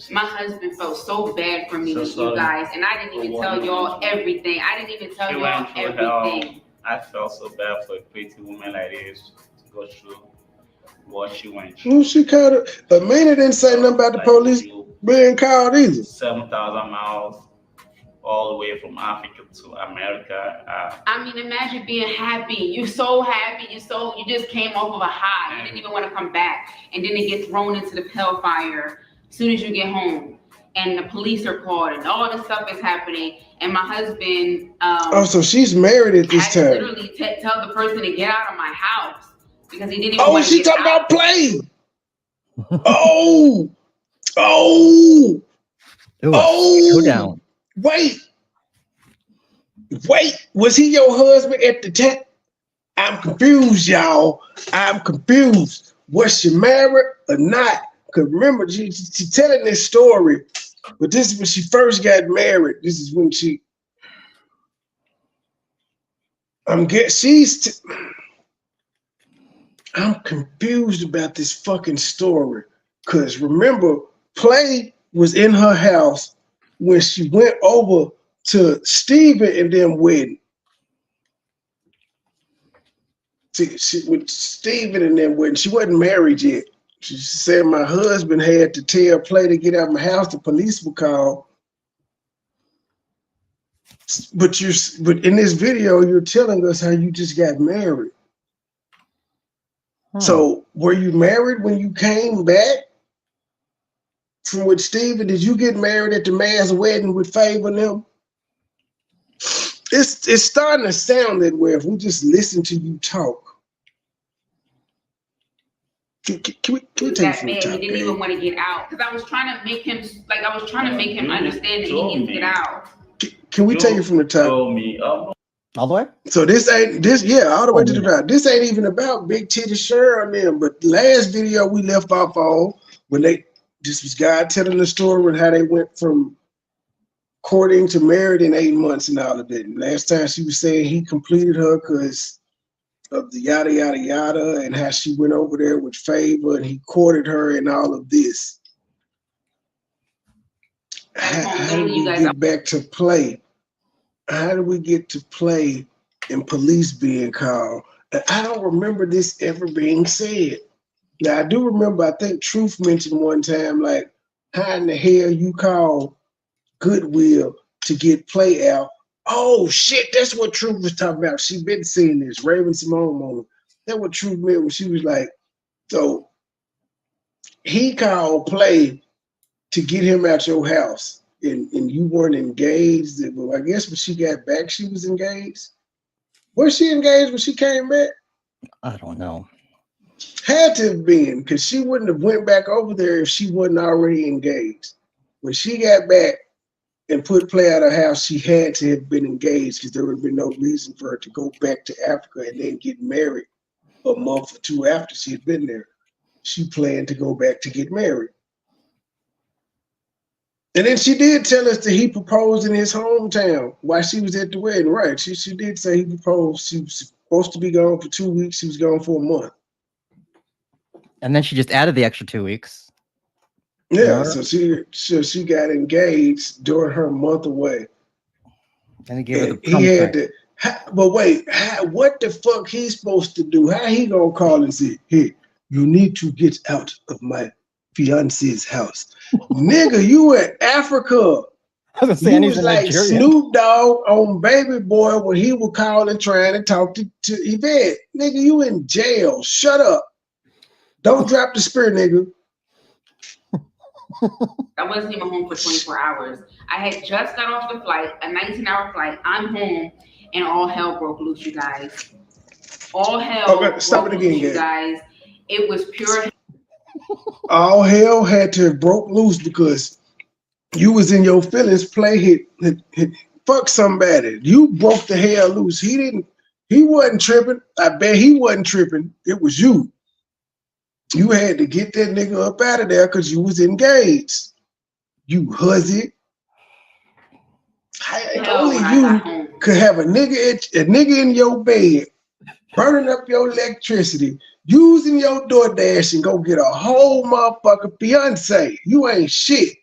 My husband felt so bad for me, you guys, and I didn't even tell y'all everything. I didn't even tell y'all everything. I felt so bad for a pretty woman like this to go through what she went through. Well, she called her. Amina didn't say nothing about the police being called either. 7,000 miles all the way from Africa to America. I mean, imagine being happy. You're so happy. You just came off of a high. You didn't even want to come back, and then it gets thrown into the hellfire as soon as you get home, and the police are called, and all this stuff is happening. And my husband, so she's married at this time. Literally tell the person to get out of my house because he didn't even. Oh, she talking about Play. Oh, go down. Wait, was he your husband at the time? I'm confused, y'all. I'm confused. Was she married or not? Because remember, she's telling this story, but this is when she first got married. This is when I'm confused about this fucking story. Because remember, Play was in her house when she went over to Steven and them wedding. She with Steven and them wedding. She wasn't married yet. She said my husband had to tell Play to get out of my house. The police were called. But in this video, you're telling us how you just got married. So were you married when you came back from with Steven? Did you get married at the man's wedding with Favor and them? It's starting to sound that way if we just listen to you talk. Can we take that man, he didn't even want to get out because I was trying to make him understand that he needs to get out. Can we take it from the top? All the way? So all the way to the top. This ain't even about Big Titty Cheryl and them, but the last video we left off on when this was God telling the story and how they went from courting to married in 8 months and all of that. And last time she was saying he completed her because of the yada, yada, yada, and how she went over there with Favor and he courted her and all of this. How did we get back to Play? How did we get to Play and police being called? I don't remember this ever being said. Now, I do remember, I think Truth mentioned one time, like, how in the hell you call Goodwill to get Play out? Oh, shit, that's what Truth was talking about. She been seeing this, Raven Simone moment. That's what Truth meant when she was like, so he called Play to get him out your house, and you weren't engaged. Well, I guess when she got back, she was engaged. Was she engaged when she came back? I don't know. Had to have been, because she wouldn't have went back over there if she wasn't already engaged. When she got back and put Play out of her house, she had to have been engaged because there would have been no reason for her to go back to Africa and then get married a month or two after she had been there. She planned to go back to get married. And then she did tell us that he proposed in his hometown while she was at the wedding, right? She did say he proposed. She was supposed to be gone for 2 weeks. She was gone for a month. And then she just added the extra 2 weeks. Yeah, so she got engaged during her month away. And he gave her the he had to. But wait, what the fuck he's supposed to do? How he gonna call and say, "Hey, you need to get out of my fiance's house"? Nigga, you in Africa. I was saying, you he's was a like Nigerian. Snoop Dogg on Baby Boy when he was calling trying to talk to Yvette. Nigga, you in jail. Shut up. Don't drop the spear, nigga. I wasn't even home for 24 hours. I had just got off the flight, a 19-hour flight. I'm home, and all hell broke loose, you guys. All hell broke loose, you guys. It was pure. All hell had to have broke loose because you was in your feelings. Play hit fuck somebody. You broke the hell loose. He wasn't tripping. I bet he wasn't tripping. It was you. You had to get that nigga up out of there because you was engaged. You hussy. Only you could have a nigga in your bed, burning up your electricity, using your DoorDash and go get a whole motherfucker fiance. You ain't shit.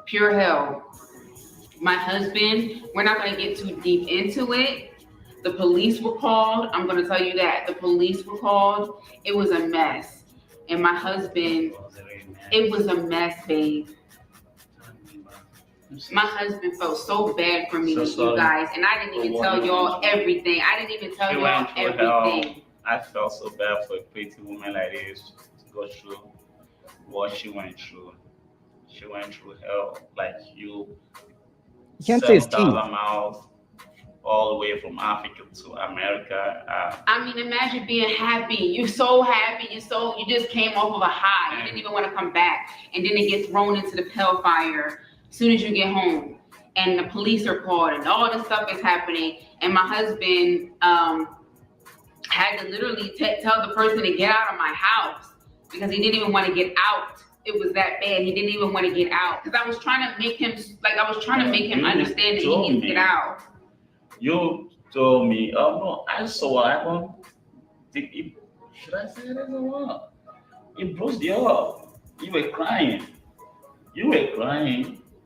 Pure hell. My husband, we're not going to get too deep into it. The police were called. I'm going to tell you that. The police were called. It was a mess. And my husband, it was a mess, babe. My husband felt so bad for me, you guys. And I didn't even tell y'all everything. I didn't even tell y'all everything. I felt so bad for a pretty woman like this to go through what she went through. She went through hell. Like you can't say it's 7,000 miles all the way from Africa to America. I mean, imagine being happy. You're so happy. You just came off of a high. You didn't even want to come back. And then it gets thrown into the hellfire as soon as you get home. And the police are called and all this stuff is happening. And my husband had to literally tell the person to get out of my house because he didn't even want to get out. It was that bad. He didn't even want to get out. Because I was trying to make him understand that he needs to get out. You told me, oh no, I saw what happened. Should I say that or what? It bruised you up. You were crying.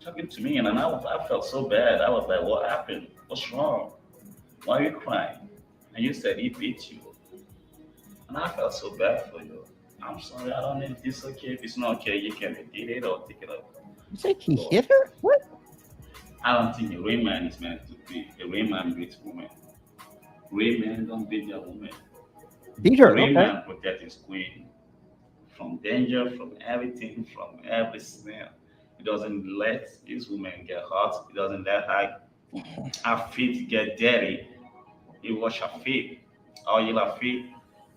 Talking to me, and I felt so bad. I was like, what happened? What's wrong? Why are you crying? And you said he beat you. And I felt so bad for you. I'm sorry, I don't know if it's okay. If it's not okay, you can beat it or take it up. You say he hit her? What? I don't think a real man is meant to beat. A real man beats women. Real men don't beat their women. Beat her, a real okay. man protects his queen from danger, from everything, from every smell. He doesn't let his woman get hurt. He doesn't let her feet get dirty. He wash her feet. Oil her feet.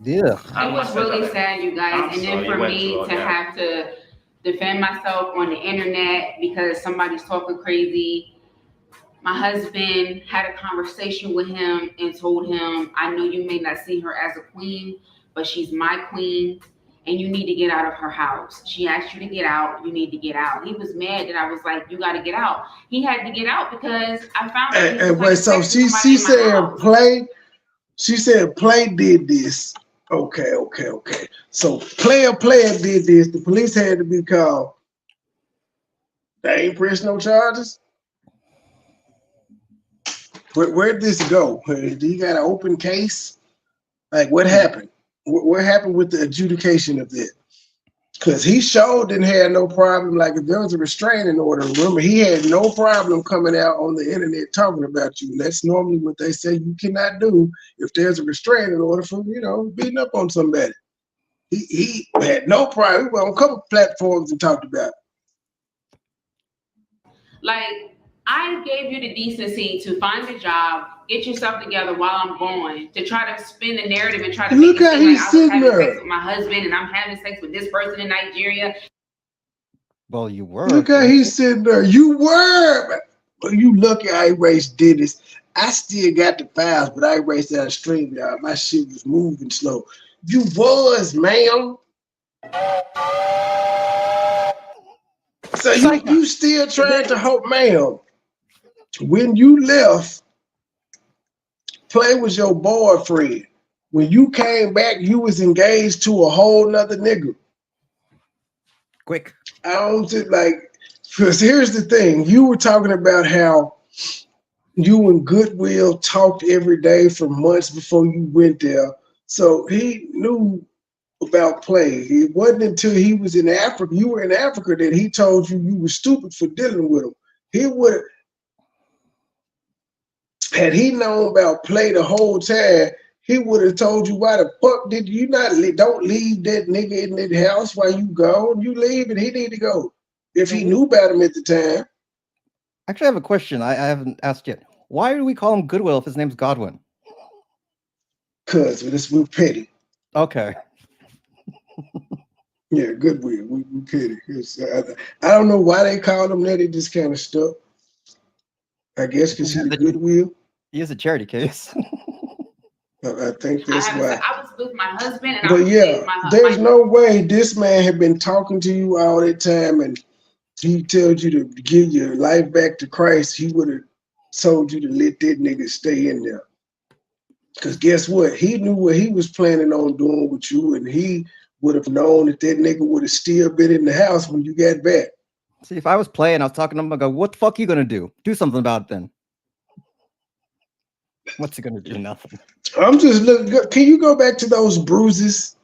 Yeah. It was really sad, you guys. And then for me to have to defend myself on the internet because somebody's talking crazy. My husband had a conversation with him and told him, I know you may not see her as a queen, but she's my queen. And you need to get out of her house. She asked you to get out. You need to get out. He was mad that I was like, you got to get out. He had to get out because I found out. And wait, so she said Play. She said Play did this. Okay. So player did this. The police had to be called. They ain't pressed no charges. Where'd this go? Do you got an open case? Like what happened? What happened with the adjudication of that? Because he sure didn't have no problem. Like if there was a restraining order, remember he had no problem coming out on the internet talking about you. And that's normally what they say you cannot do if there's a restraining order for beating up on somebody. He had no problem. He went on a couple platforms and talked about it. Like I gave you the decency to find a job, get yourself together while I'm gone to try to spin the narrative and try to Look make how it seem he's like I was sitting having there. sex with my husband and I'm having sex with this person in Nigeria. Well, you were. Look how he's sitting there. You were. Well, you lucky I erased Dennis. I still got the files, but I erased that stream, y'all. My shit was moving slow. You was, ma'am. So you still trying to hope, ma'am. When you left, Play was your boyfriend. When you came back, you was engaged to a whole nother nigga. Quick. I don't think, like, because here's the thing. You were talking about how you and Goodwill talked every day for months before you went there. So he knew about Play. It wasn't until he was in Africa, you were in Africa, that he told you you were stupid for dealing with him. He would, had he known about Play the whole time, he would have told you, why the fuck did you not don't leave that nigga in that house while you gone? You leave and he need to go. If he knew about him at the time. Actually, I have a question I haven't asked yet. Why do we call him Goodwill if his name's Godwin? Because we're petty. Okay. Yeah, Goodwill. We petty. I don't know why they call him that. It just kind of stuck. I guess because he's a Goodwill. He is a charity case. I think that's why. I was with my husband, and But I was yeah, with my there's no way this man had been talking to you all that time, and he tells you to give your life back to Christ. He would have told you to let that nigga stay in there. Because guess what? He knew what he was planning on doing with you, and he would have known that that nigga would have still been in the house when you got back. See, if I was playing, I was talking to him, I go, what the fuck you gonna do? Do something about it then. What's he gonna do? Nothing. I'm just looking. Can you go back to those bruises?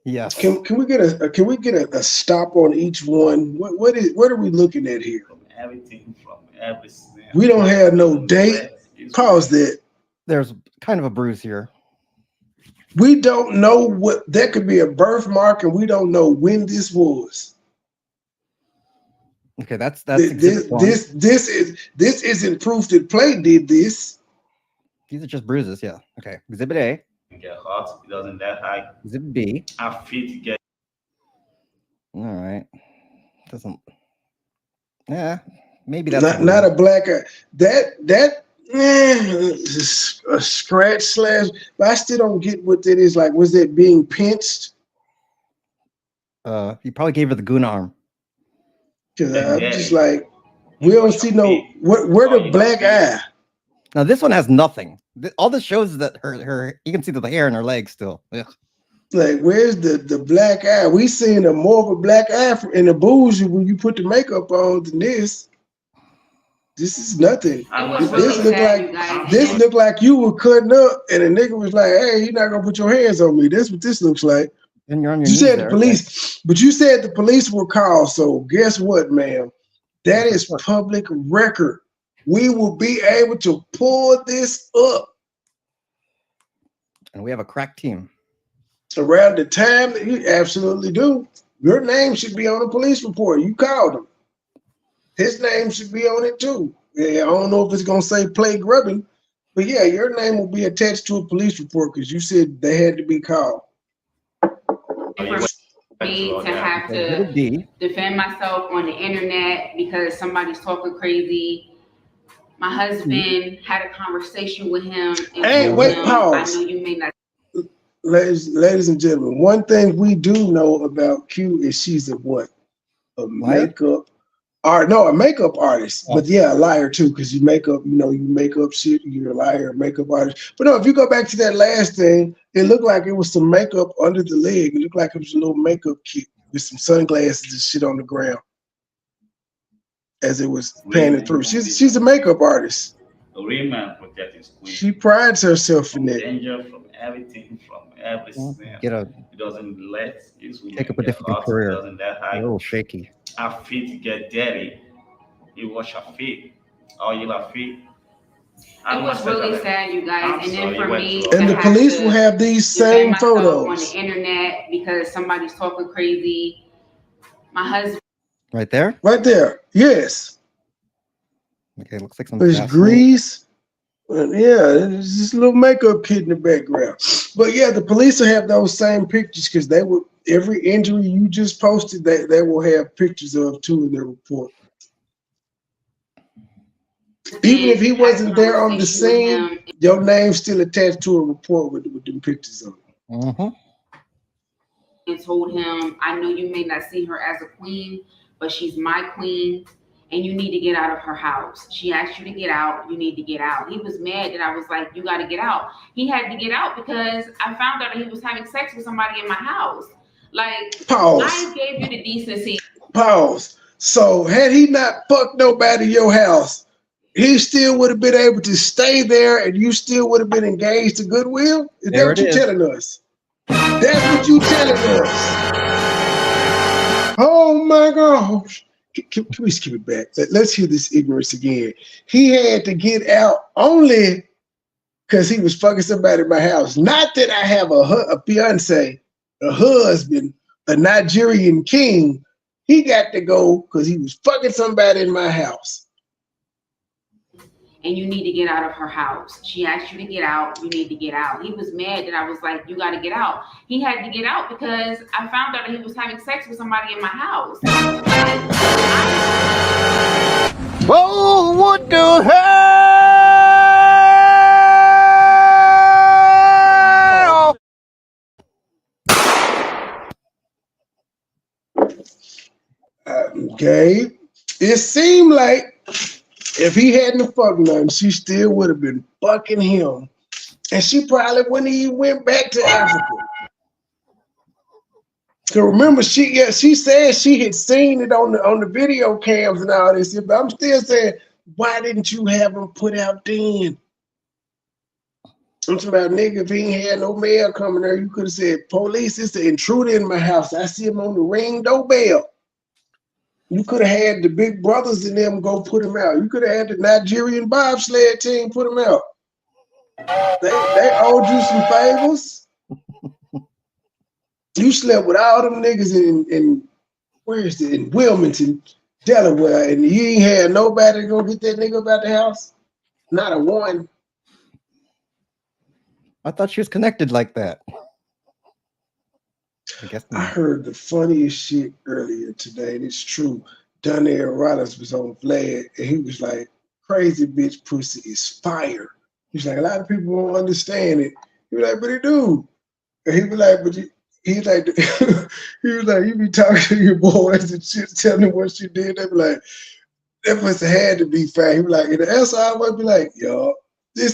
Yes. Can we get a stop on each one? What are we looking at here? From everything, from every snare. We don't have no date. Pause that. There's kind of a bruise here. We don't know what that could be, a birthmark, and we don't know when this was. Okay, that's this isn't proof that Play did this. These are just bruises, yeah. Okay, Exhibit A. Get hot, it doesn't that high. Exhibit B. Our feet get. All right. Doesn't. Yeah, maybe that's not a black eye. That a scratch slash. But I still don't get what that is. Like, was that being pinched? He probably gave her the goon arm. Cause I'm just like, we don't see no where the black eye. Now this one has nothing. All this shows is that her you can see the hair in her legs still. Ugh. Like, where's the black eye? We seen a more of a black eye in the bougie when you put the makeup on than this. This is nothing. This look like you were cutting up, and a nigga was like, "Hey, you're not gonna put your hands on me." That's what this looks like. And you're on your you knees said there, the police, but you said the police were called. So guess what, ma'am? That is public record. We will be able to pull this up. And we have a crack team. Around the time that you absolutely do. Your name should be on a police report. You called him. His name should be on it too. Yeah, I don't know if it's gonna say Play grubbing, but yeah, your name will be attached to a police report because you said they had to be called. For me to have to defend myself on the internet because somebody's talking crazy. My husband had a conversation with him. And hey, wait, pause. I know you may not. Ladies and gentlemen, one thing we do know about Q is she's a what? A makeup a makeup artist. Oh. But yeah, a liar too, because you make up shit, you're a liar, a makeup artist. But no, if you go back to that last thing, it looked like it was some makeup under the leg. It looked like it was a little makeup kit with some sunglasses and shit on the ground as it was panning through. She's a makeup artist. The real man protect his queen. She prides herself in that. Danger from everything, from every snare. It doesn't let his woman take up a get difficult hot. career. It doesn't that high. A little shaky. Our feet get dirty. You wash our feet. All your feet. It was really sad, you guys. And then for me, and the police will have these same photos on the internet because somebody's talking crazy. My husband. Right there? Right there. Yes. Okay, looks like some. There's grease. Yeah, it's just a little makeup kit in the background. But yeah, the police will have those same pictures because they would every injury you just posted, they will have pictures of too in their report. Even if he wasn't there on the scene, your name's still attached to a report with them pictures on it. Mm-hmm. And told him, I know you may not see her as a queen, but she's my queen, and you need to get out of her house. She asked you to get out. You need to get out. He was mad that I was like, you got to get out. He had to get out because I found out that he was having sex with somebody in my house. Like, pause. I gave you the decency. Pause. So had he not fucked nobody in your house, he still would have been able to stay there and you still would have been engaged to Goodwill? Is that what you're telling us? That's what you telling us. Oh my gosh. Can we skip it back? Let's hear this ignorance again. He had to get out only because he was fucking somebody in my house. Not that I have a fiance, a husband, a Nigerian king. He got to go because he was fucking somebody in my house. And you need to get out of her house. She asked you to get out. You need to get out. He was mad that I was like, you got to get out. He had to get out because I found out that he was having sex with somebody in my house. Whoa, what the hell? Okay. It seemed like if he hadn't fucked nothing, she still would have been fucking him. And she probably wouldn't even went back to Africa. So remember, she said she had seen it on the video cams and all this, but I'm still saying, why didn't you have him put out then? I'm talking about, nigga, if he ain't had no mail coming there, you could have said, police, it's the intruder in my house. I see him on the Ring doorbell. You could have had the big brothers in them go put him out. You could have had the Nigerian bobsled team put him out. They owed you some favors. You slept with all them niggas in where is it? In Wilmington, Delaware, and you ain't had nobody to go get that nigga about the house? Not a one. I thought she was connected like that. I guess not. I heard the funniest shit earlier today, and it's true. Donnell Rollins was on Vlad, and he was like, crazy bitch pussy is fire. He's like, a lot of people won't understand it. He was like, but he do. And he was like, but he's like, he was like, you be talking to your boys and shit, telling them what she did. They be like, that must have had to be fire. He was like, and the answer I would be like, yo, you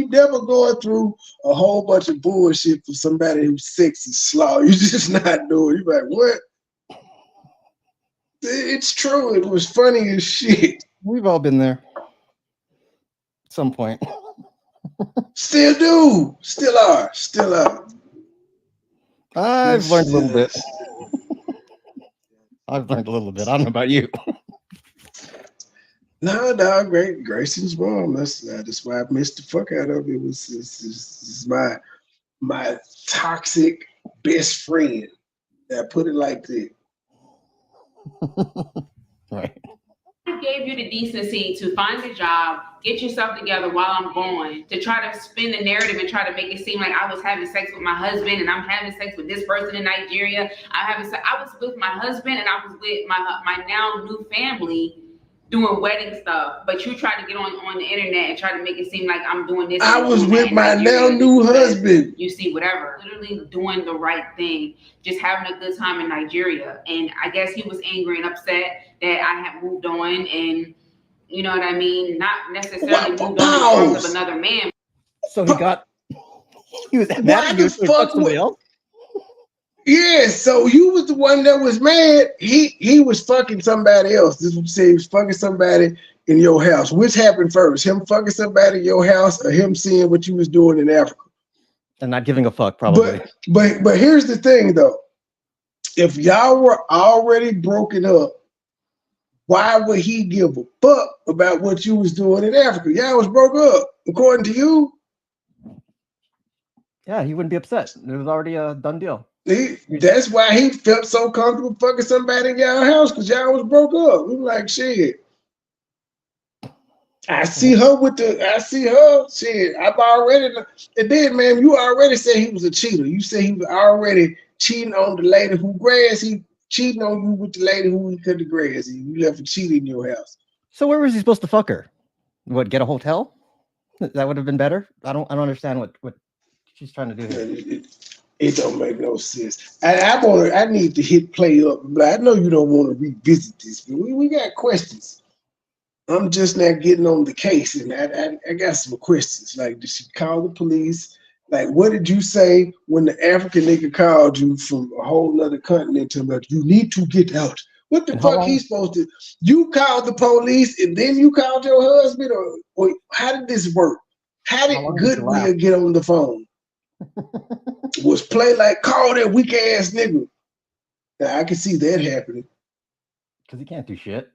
never going through a whole bunch of bullshit for somebody who's sexy slow. You just not doing it. You're like, what? It's true. It was funny as shit. We've all been there. At some point. Still do. Still are. Still are. I've learned a little bit. I've learned a little bit. I don't know about you. No, Grayson's mom. That's why I missed the fuck out of it. This is my toxic best friend. I put it like that. Right. I gave you the decency to find a job, get yourself together while I'm gone, to try to spin the narrative and try to make it seem like I was having sex with my husband and I'm having sex with this person in Nigeria. I was with my husband and I was with my now new family doing wedding stuff, but you tried to get on the internet and try to make it seem like I'm doing this. I was with my now new husband. You see, whatever. Literally doing the right thing, just having a good time in Nigeria. And I guess he was angry and upset that I had moved on and, you know what I mean? Not necessarily moved on in terms of another man. So he was mad at you to fuck somebody else? Yeah, so you was the one that was mad. He was fucking somebody else. This would say he was fucking somebody in your house. Which happened first? Him fucking somebody in your house or him seeing what you was doing in Africa? And not giving a fuck, probably. But here's the thing though. If y'all were already broken up, why would he give a fuck about what you was doing in Africa? Y'all was broke up, according to you. Yeah, he wouldn't be upset. It was already a done deal. That's why he felt so comfortable fucking somebody in y'all house, because y'all was broke up. We were like, shit. I see her. Shit, I've already. And then, man, you already said he was a cheater. You said he was already cheating on the lady who grass. He cheating on you with the lady who he cut the grass. You left a cheat in your house. So where was he supposed to fuck her? What, get a hotel? That would have been better. I don't understand what she's trying to do here. It don't make no sense. I need to hit play up. But I know you don't want to revisit this, but we got questions. I'm just not getting on the case, and I got some questions. Like, did she call the police? Like, what did you say when the African nigga called you from a whole nother continent to like, you need to get out? What the fuck he supposed to? You called the police and then you called your husband, or how did this work? How did Goodwill get on the phone? Was play like, call that weak ass nigga. Now I can see that happening. Because he can't do shit.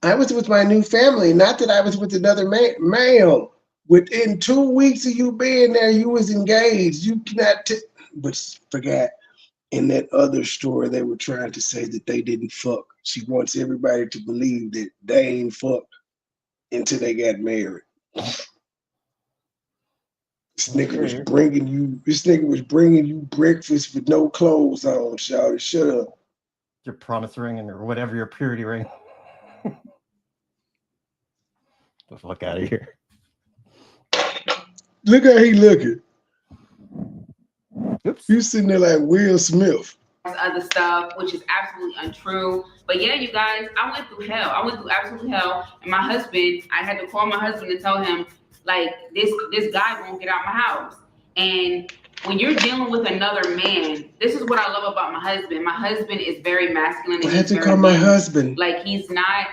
I was with my new family, not that I was with another man. Ma'am, within 2 weeks of you being there, you was engaged. You cannot, but forgot in that other story, they were trying to say that they didn't fuck. She wants everybody to believe that they ain't fucked until they got married. This nigga was bringing you breakfast with no clothes on, shawty. Shut up. Your promise ring or whatever, your purity ring. The fuck out of here. Look how he looking. Oops. You sitting there like Will Smith. Other stuff, which is absolutely untrue. But yeah, you guys, I went through hell. I went through absolute hell. And my husband, I had to call my husband and tell him, like, this guy won't get out my house. And when you're dealing with another man, this is what I love about my husband. My husband is very masculine. I had to call my husband. Like, he's not,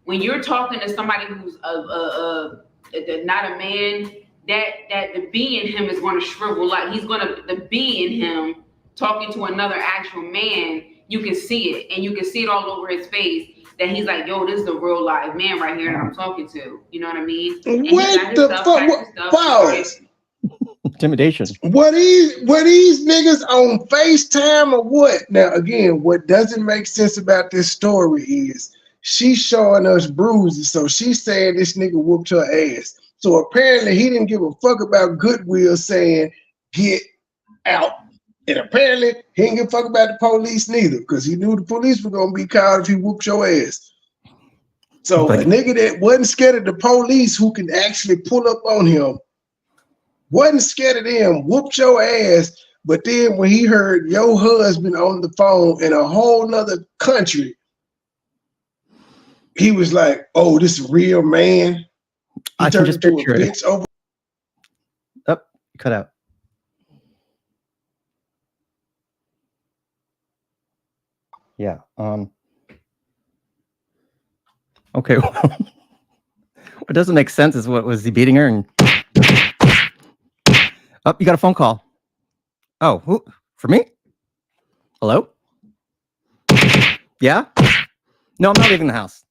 when you're talking to somebody who's not a man, that the bee in him is going to shrivel. Like, the bee in him talking to another actual man, you can see it. And you can see it all over his face that he's like, yo, this is the real live man right here that I'm talking to. You know what I mean? What the fuck? Pause. Intimidation. What these niggas on FaceTime or what? Now, again, what doesn't make sense about this story is she's showing us bruises. So she's saying this nigga whooped her ass. So apparently he didn't give a fuck about Goodwill saying get out. And apparently he didn't give a fuck about the police neither, because he knew the police were gonna be called if he whooped your ass. So a nigga that wasn't scared of the police, who can actually pull up on him, wasn't scared of them, whooped your ass. But then when he heard your husband on the phone in a whole nother country, he was like, oh, this is a real man. I can just picture it. Over. Oh, cut out. Yeah. Okay. What doesn't make sense is, what was he beating her? And oh, you got a phone call. Oh, who? For me? Hello? Yeah? No, I'm not leaving the house.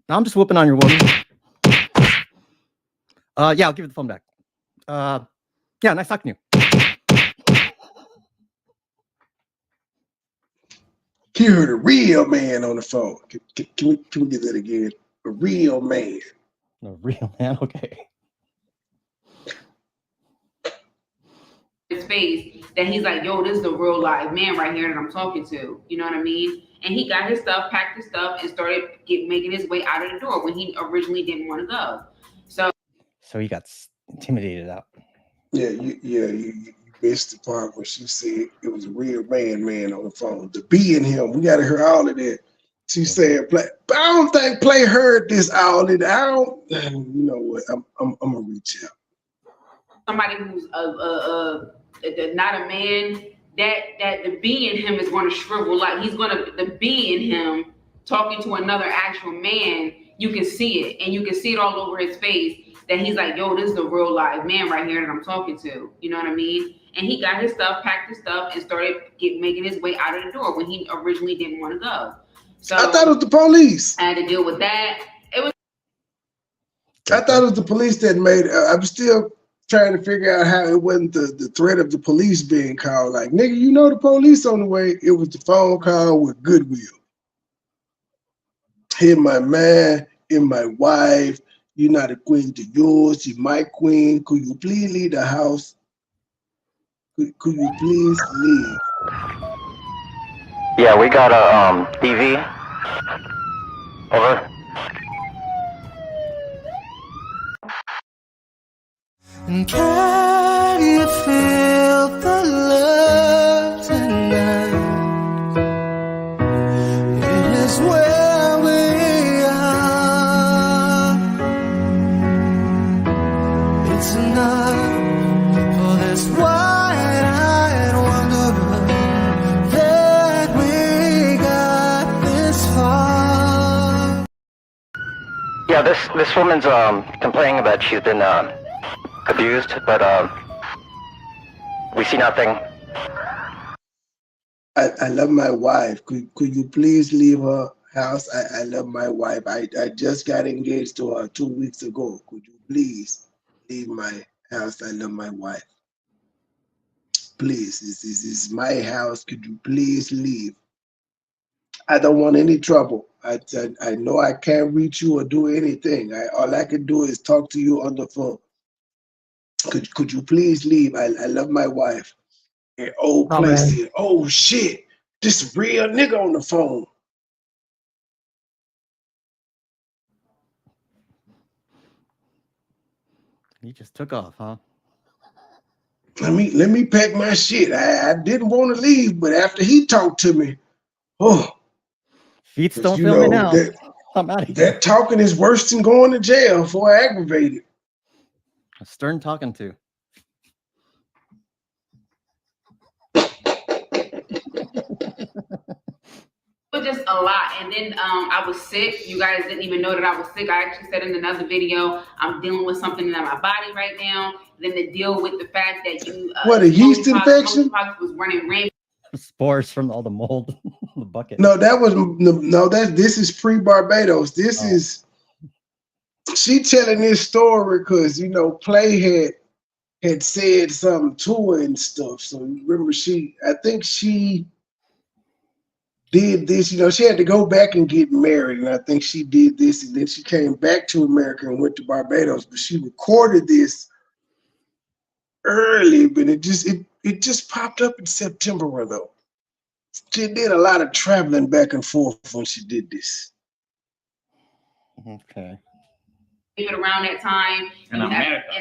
No, I'm just whooping on your woman. Yeah, I'll give you the phone back. Yeah, nice talking to you. He heard a real man on the phone. Can we get that again? A real man. A real man, okay. His face that he's like, yo, this is the real live man right here that I'm talking to. You know what I mean? And he got his stuff, packed his stuff, and started making his way out of the door when he originally didn't want to go. So he got intimidated out. Yeah, you missed the part where she said it was a real man on the phone. The bee in him, we got to hear all of that. She said, "Play." But I don't think Play heard this all of that. You know what? I'm gonna reach out. Somebody who's not a man, that the bee in him is going to shrivel. Like, the bee in him talking to another actual man, you can see it, and you can see it all over his face that he's like, yo, this is the real live man right here that I'm talking to. You know what I mean? And he got his stuff, packed his stuff, and started making his way out of the door when he originally didn't want to go. So I thought it was the police. I had to deal with that. I thought it was the police that made it. I'm still trying to figure out how it wasn't the threat of the police being called. Like, nigga, you know the police on the way. It was the phone call with Goodwill. Hit my man. and my wife. You're not a queen to yours. You're my queen. Could you please leave the house? Could you please leave? Yeah, we got a TV. Over. And can you feel the love tonight? It is where we are. It's enough for this wide-eyed wanderer that we got this far. Yeah, this woman's complaining that she's been abused, but we see nothing. I love my wife. Could you please leave her house? I love my wife. I just got engaged to her 2 weeks ago. Could you please leave my house? I love my wife. Please, this is my house. Could you please leave? I don't want any trouble. I know I can't reach you or do anything. All I can do is talk to you on the phone. Could you please leave? I love my wife. And old place said, oh shit, this real nigga on the phone. He just took off, huh? Let me pack my shit. I didn't want to leave, but after he talked to me, Feet don't feel me now. I'm out of here. That talking is worse than going to jail for aggravated. A stern talking to. It was just a lot. And then I was sick. You guys didn't even know that I was sick. I actually said in another video, I'm dealing with something in my body right now. Then to deal with the fact that you what, a yeast infection? Was running rampant. Spores from all the mold in the bucket. No, this is pre-Barbados. This is she telling this story because Play had said something to her and stuff. So remember, I think she did this. She had to go back and get married, and I think she did this, and then she came back to America and went to Barbados. But she recorded this early, but it just popped up in September though. She did a lot of traveling back and forth when she did this. Okay. Even around that time, in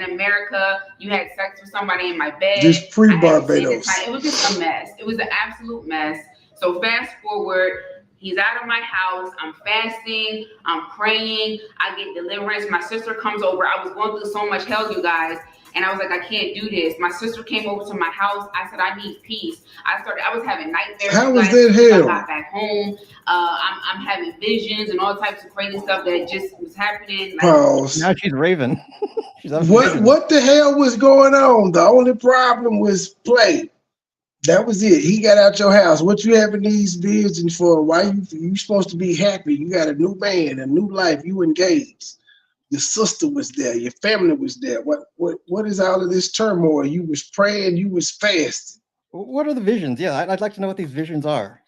America, you had sex with somebody in my bed. Just pre-Barbados. It was just a mess. It was an absolute mess. So fast forward, he's out of my house. I'm fasting. I'm praying. I get deliverance. My sister comes over. I was going through so much hell, you guys. And I was like, I can't do this. My sister came over to my house. I said, I need peace. I was having nightmares. How was that hell? I got back home. I'm having visions and all types of crazy stuff that just was happening. Pause. Now she's raving. What the hell was going on? The only problem was Play. That was it. He got out your house. What you having these visions for? Why you supposed to be happy? You got a new man, a new life. You engaged. Your sister was there. Your family was there. What is all of this turmoil? You was praying. You was fasting. What are the visions? Yeah, I'd like to know what these visions are.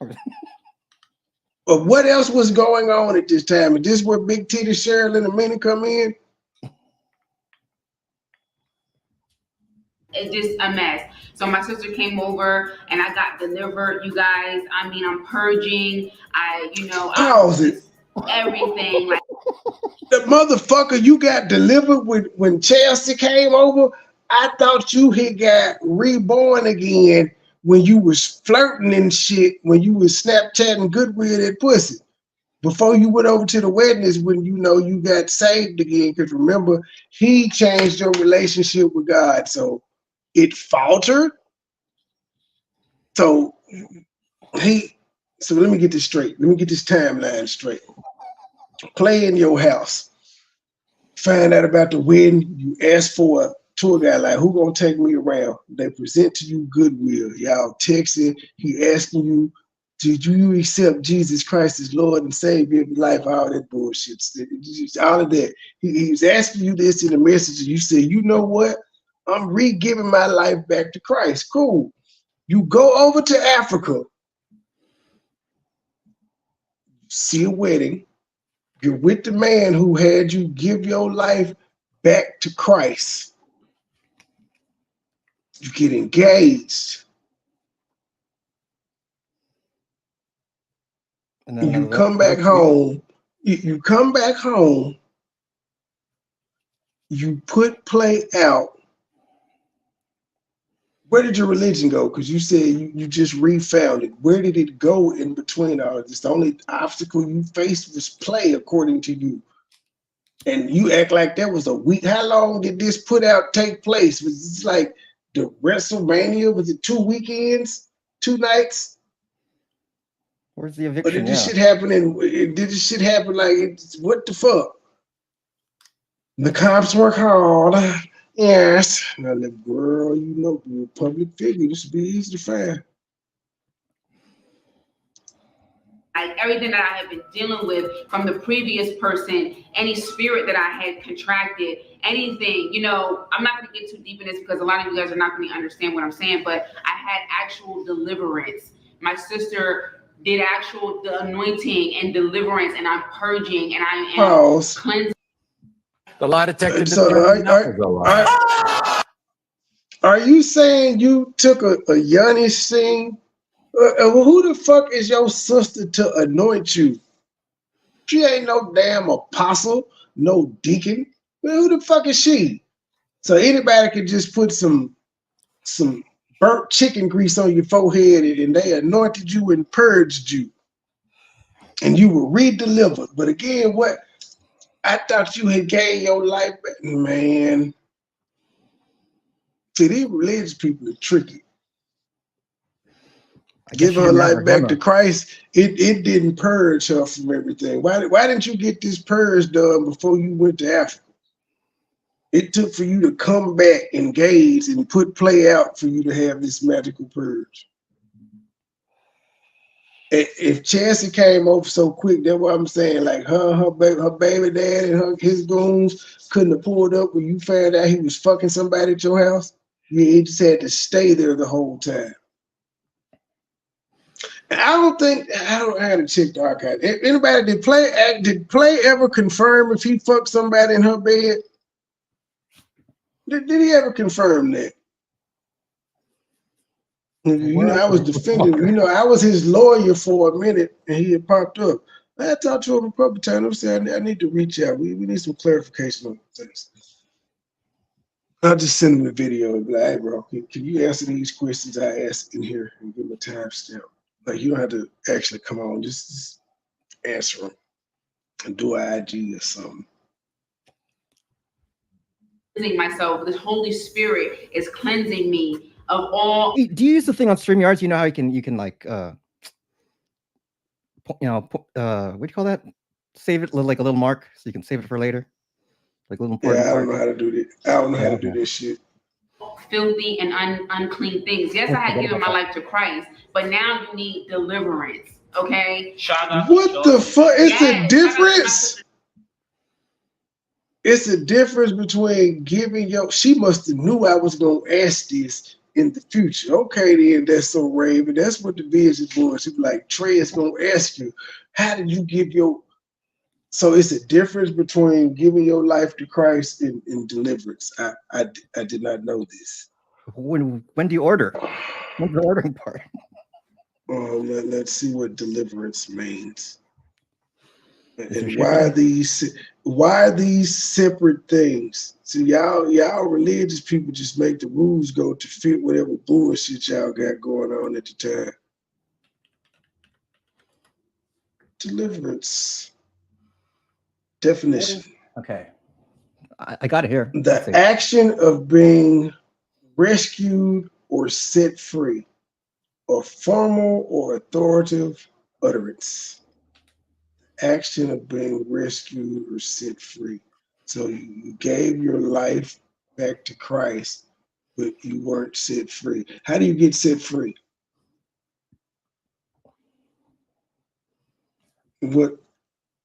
But what else was going on at this time? Is this where Big Titty Cheryl and the Minnie come in? It's just a mess. So my sister came over and I got delivered, you guys. I mean, I'm purging. Pause it. Everything. Like the motherfucker you got delivered when Chelsea came over. I thought you had got reborn again when you was flirting and shit, when you was Snapchatting Goodwill that pussy. Before you went over to the wedding is when you got saved again. Because remember, he changed your relationship with God. So it faltered. So let me get this straight. Let me get this timeline straight. Play in your house. Find out about the wedding. You ask for a tour guide, like, who gonna take me around? They present to you Goodwill. Y'all texting. He asking you, did you accept Jesus Christ as Lord and Savior of your life? All that bullshit. All of that. He was asking you this in the message. And you said, you know what? I'm re-giving my life back to Christ. Cool. You go over to Africa. See a wedding. You're with the man who had you give your life back to Christ. You get engaged. And then you come back home. You come back home. You put play out. Where did your religion go? Because you said you just refound it. Where did it go in between all of this? The only obstacle you faced was play, according to you. And you act like that was a week. How long did this put out take place? Was this like the WrestleMania? Was it 2 weekends, 2 nights? Where's the eviction? Or did this shit happen? And did this shit happen like what the fuck? The cops work hard. Yes. Now, girl, you know, you're a public figure. This would be easy to find. Like everything that I have been dealing with from the previous person, any spirit that I had contracted, anything, you know, I'm not going to get too deep in this because a lot of you guys are not going to understand what I'm saying, but I had actual deliverance. My sister did actual anointing and deliverance, and I'm purging and I am cleansing. The lie detector. So are you saying you took a Yanni scene? Who the fuck is your sister to anoint you? She ain't no damn apostle, no deacon. Who the fuck is she? So anybody can just put some burnt chicken grease on your forehead and they anointed you and purged you. And you were re-delivered. But again, what? I thought you had gave your life back. Man. See, these religious people are tricky. Giving her life back to Christ, it didn't purge her from everything. Why didn't you get this purge done before you went to Africa? It took for you to come back, engage, and put play out for you to have this magical purge. If Chelsea came over so quick, that's what I'm saying. Like her baby dad and his goons couldn't have pulled up when you found out he was fucking somebody at your house. Yeah, he just had to stay there the whole time. And I had to check the archive. Anybody did Play ever confirm if he fucked somebody in her bed? Did he ever confirm that? You know, I was defending, you know, I was his lawyer for a minute and he had popped up. I talked to him a couple times. I said, I need to reach out. We need some clarification on things. I'll just send him a video and be like, hey, bro, can you answer these questions I asked in here and give him a timestamp? Like, you don't have to actually come on, just answer them and do an IG or something. Myself, the Holy Spirit is cleansing me of all. Do you use the thing on StreamYards? You know how you can like what do you call that? Save it like a little mark so you can save it for later. Like a little important. Yeah, I don't know how to do this. I don't know how to do this shit. Filthy and unclean things. Yes, I had given my life to Christ, but now you need deliverance. Okay. What the fuck? It's a difference. It's a difference between giving your. She must have knew I was gonna ask this in the future. Okay, then that's so Raven. That's what the vision was. She was like, Trey is gonna ask you, how did you give your? So it's a difference between giving your life to Christ and deliverance. I did not know this. When do you order? When's the ordering part? Let's see what deliverance means. And why are these separate things? See, y'all religious people just make the rules go to fit whatever bullshit y'all got going on at the time. Deliverance. Definition. Okay. I got it here. The action of being rescued or set free, a formal or authoritative utterance. Action of being rescued or set free. So you gave your life back to Christ, but you weren't set free. How do you get set free?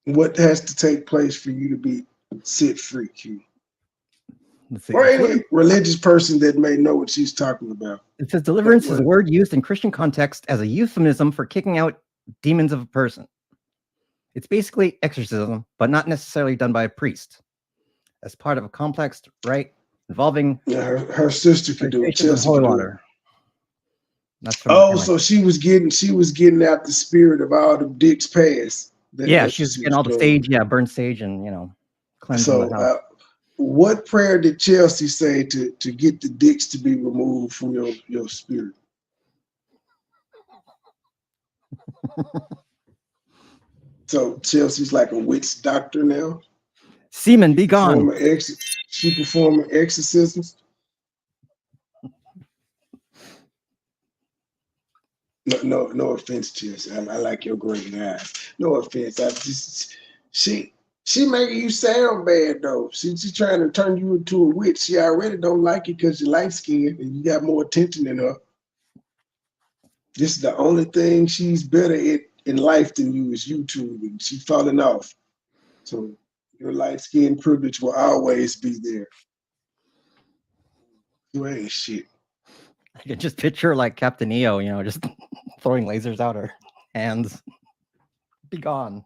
What has to take place for you to be set free, Q? Or any religious person that may know what she's talking about. It says deliverance is a word used in Christian context as a euphemism for kicking out demons of a person. It's basically exorcism, but not necessarily done by a priest. As part of a complex rite involving her sister could do it. Chelsea holy could do it. water. That's from Oh, so she was getting out the spirit of all the dicks past. Yeah, she's getting all the sage, burn sage, and cleansing the house. What prayer did Chelsea say to get the dicks to be removed from your spirit? So Chelsea's like a witch doctor now. Semen, be gone. She performing exorcisms. No offense, Chelsea. I like your great eyes. No offense. She making you sound bad though. She's trying to turn you into a witch. She already don't like you because you're light skinned and you got more attention than her. This is the only thing she's better at in life than you is YouTube, and she's falling off. So your light skin privilege will always be there. You ain't shit. I can just picture like Captain EO, just throwing lasers out her hands. Be gone.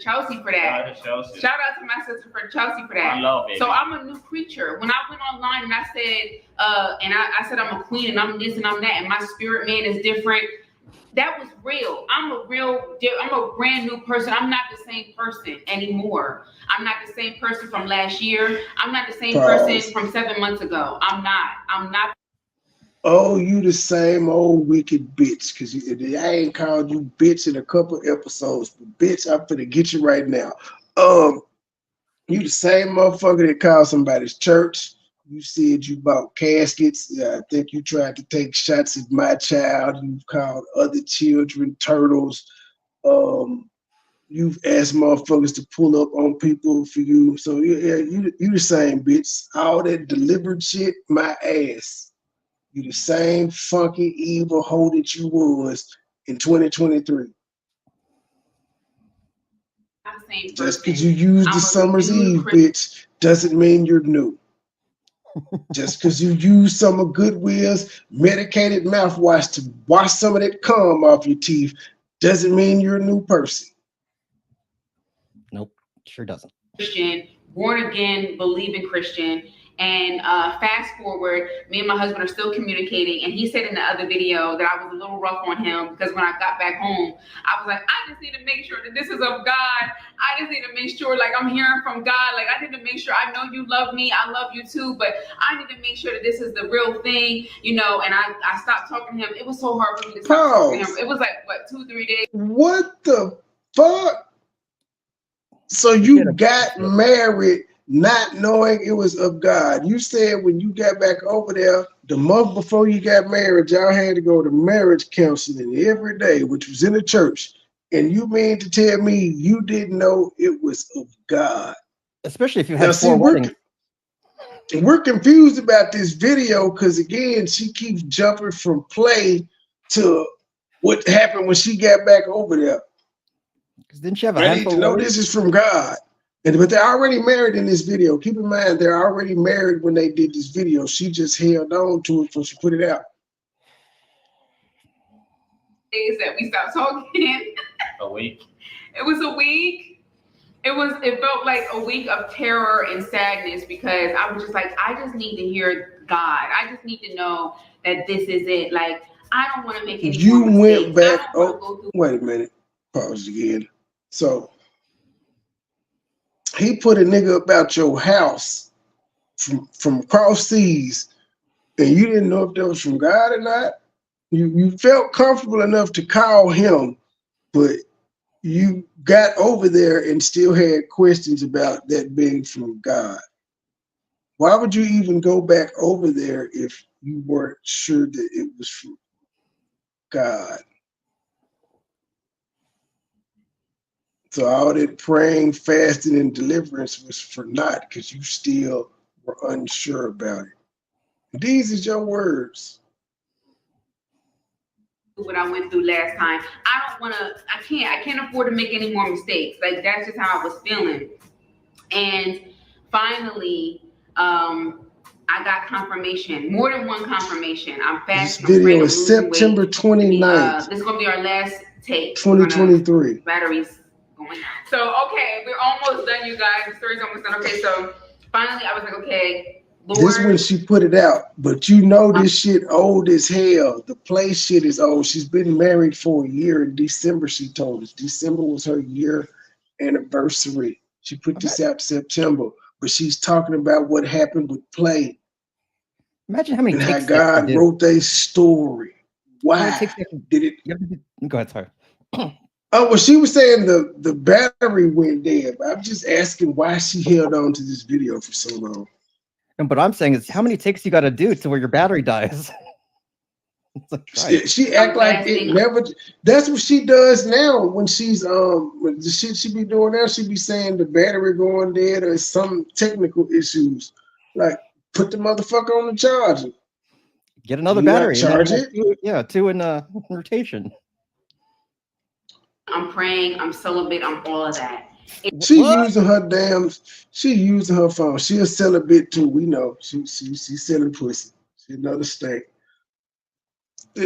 Chelsea for that. Shout out to my sister for Chelsea for that. I love it. So I'm a new creature. When I went online and I said, I said I'm a queen and I'm this and I'm that and my spirit man is different. That was real. I'm a brand new person. I'm not the same person anymore. I'm not the same person from last year. I'm not the same person from 7 months ago. I'm not. Oh, you the same old wicked bitch. Because I ain't called you bitch in a couple episodes. But bitch, I'm finna get you right now. You the same motherfucker that called somebody's church. You said you bought caskets. I think you tried to take shots at my child. You've called other children turtles. You've asked motherfuckers to pull up on people for you. So yeah, you the same bitch. All that deliberate shit, my ass. You the same funky evil hoe that you was in 2023. I'm the same person. Just because you used the summer's eve, bitch, doesn't mean you're new. Just because you use some of Goodwill's medicated mouthwash to wash some of that cum off your teeth doesn't mean you're a new person. Nope, sure doesn't. Christian, born again, believing Christian. And fast forward, me and my husband are still communicating. And he said in the other video that I was a little rough on him because when I got back home, I was like, I just need to make sure that this is of God. I just need to make sure like I'm hearing from God. Like I need to make sure I know you love me. I love you too. But I need to make sure that this is the real thing, And I stopped talking to him. It was so hard for me to stop talking to him. It was like, 2-3 days. What the fuck? So you got married not knowing it was of God. You said when you got back over there, the month before you got married, y'all had to go to marriage counseling every day, which was in the church. And you mean to tell me you didn't know it was of God? Especially if you had 4 weddings. We're confused about this video because, again, she keeps jumping from play to what happened when she got back over there. Because didn't she have a I need handful to know of this is from God. But they're already married in this video. Keep in mind, they're already married when they did this video. She just held on to it when she put it out. Days that we stopped talking. A week. It was a week. It felt like a week of terror and sadness because I was just like, I just need to hear God. I just need to know that this is it. Like, I don't want to make any more mistakes. Went back. Wait a minute. Pause again. So he put a nigga about your house from across seas, and you didn't know if that was from God or not. You felt comfortable enough to call him, but you got over there and still had questions about that being from God. Why would you even go back over there if you weren't sure that it was from God? So all that praying, fasting, and deliverance was for naught because you still were unsure about it. These are your words. What I went through last time. I can't afford to make any more mistakes. Like that's just how I was feeling. And finally, I I got confirmation, more than one confirmation. I'm This fasting. video is September 29th, This is gonna be our last take. 2023. Batteries going out. So okay, we're almost done, you guys. The story's almost done. Okay, so finally I was like, okay, Lord. This when she put it out, but you know this shit old as hell. The play shit is old. She's been married for a year. In December, she told us. December was her year anniversary. She put this out September, but she's talking about what happened with play. Imagine how many and how takes God wrote their story. Why did it? Go ahead, sorry. Oh, well, she was saying the battery went dead. But I'm just asking why she held on to this video for so long. And what I'm saying is, how many takes you got to do to where your battery dies? Like, she act like it never. That's what she does now when she's with the shit she be doing now. She be saying the battery going dead or some technical issues. Like put the motherfucker on the charger. Get another You battery. Charge it. Two in rotation. I'm praying. I'm celibate. I'm all of that. She using her damn. She using her phone. She'll sell a bit too. We know. She selling pussy. She another stank.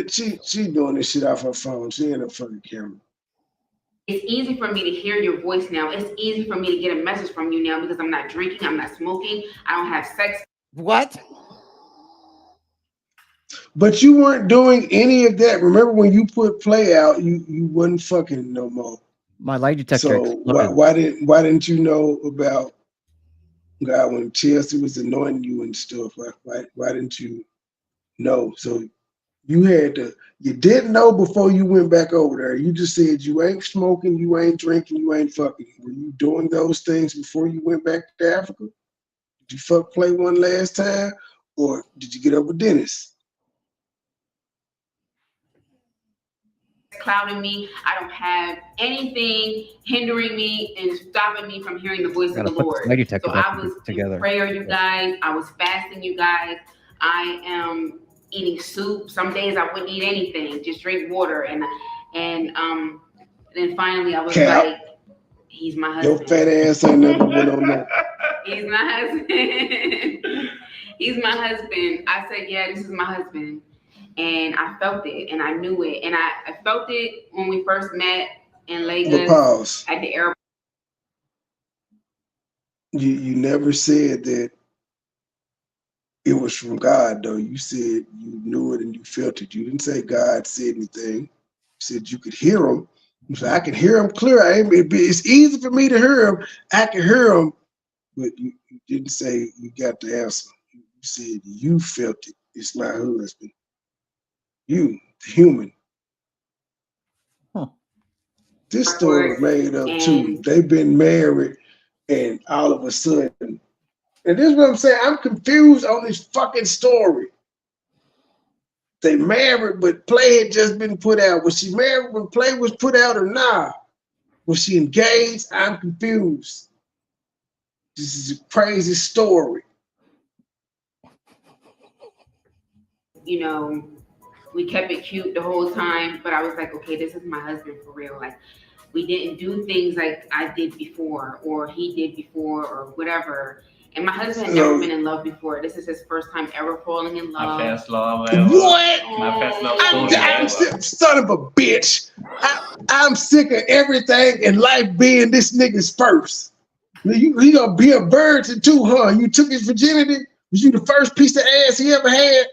She doing this shit off her phone. She ain't a fucking camera. It's easy for me to hear your voice now. It's easy for me to get a message from you now because I'm not drinking. I'm not smoking. I don't have sex. What? But you weren't doing any of that. Remember when you put play out, you wasn't fucking no more. My lie detector. So why didn't you know about God when Chelsea was anointing you and stuff? Why didn't you know? So you didn't know before you went back over there. You just said you ain't smoking, you ain't drinking, you ain't fucking. Were you doing those things before you went back to Africa? Did you fuck play one last time? Or did you get up with Dennis? Clouding me. I don't have anything hindering me and stopping me from hearing the voice of the Lord. So I was in prayer, you guys. I was fasting, you guys. I am eating soup. Some days I wouldn't eat anything, just drink water. And then finally I was like, he's my husband. Your fat ass ain't never went on that. He's my husband. He's my husband. I said, yeah, this is my husband. And I felt it and I knew it. And I felt it when we first met in Lagos at the airport. You never said that it was from God, though. You said you knew it and you felt it. You didn't say God said anything. You said you could hear him. You said, I can hear him clear. It's easy for me to hear him. I can hear him. But you didn't say you got the answer. You said you felt it. It's my husband. You, the human. This story made up too. They've been married and all of a sudden. And this is what I'm saying. I'm confused on this fucking story. They married, but play had just been put out. Was she married when play was put out or not? Was she engaged? I'm confused. This is a crazy story. You know, we kept it cute the whole time, but I was like, okay, this is my husband for real. Like, we didn't do things like I did before or he did before or whatever. And my husband had never been in love before. This is his first time ever falling in love. My first love ever. What? My first love I'm son of a bitch. I'm sick of everything in life being this nigga's first. He gonna be a virgin too, huh? You took his virginity? Was you the first piece of ass he ever had?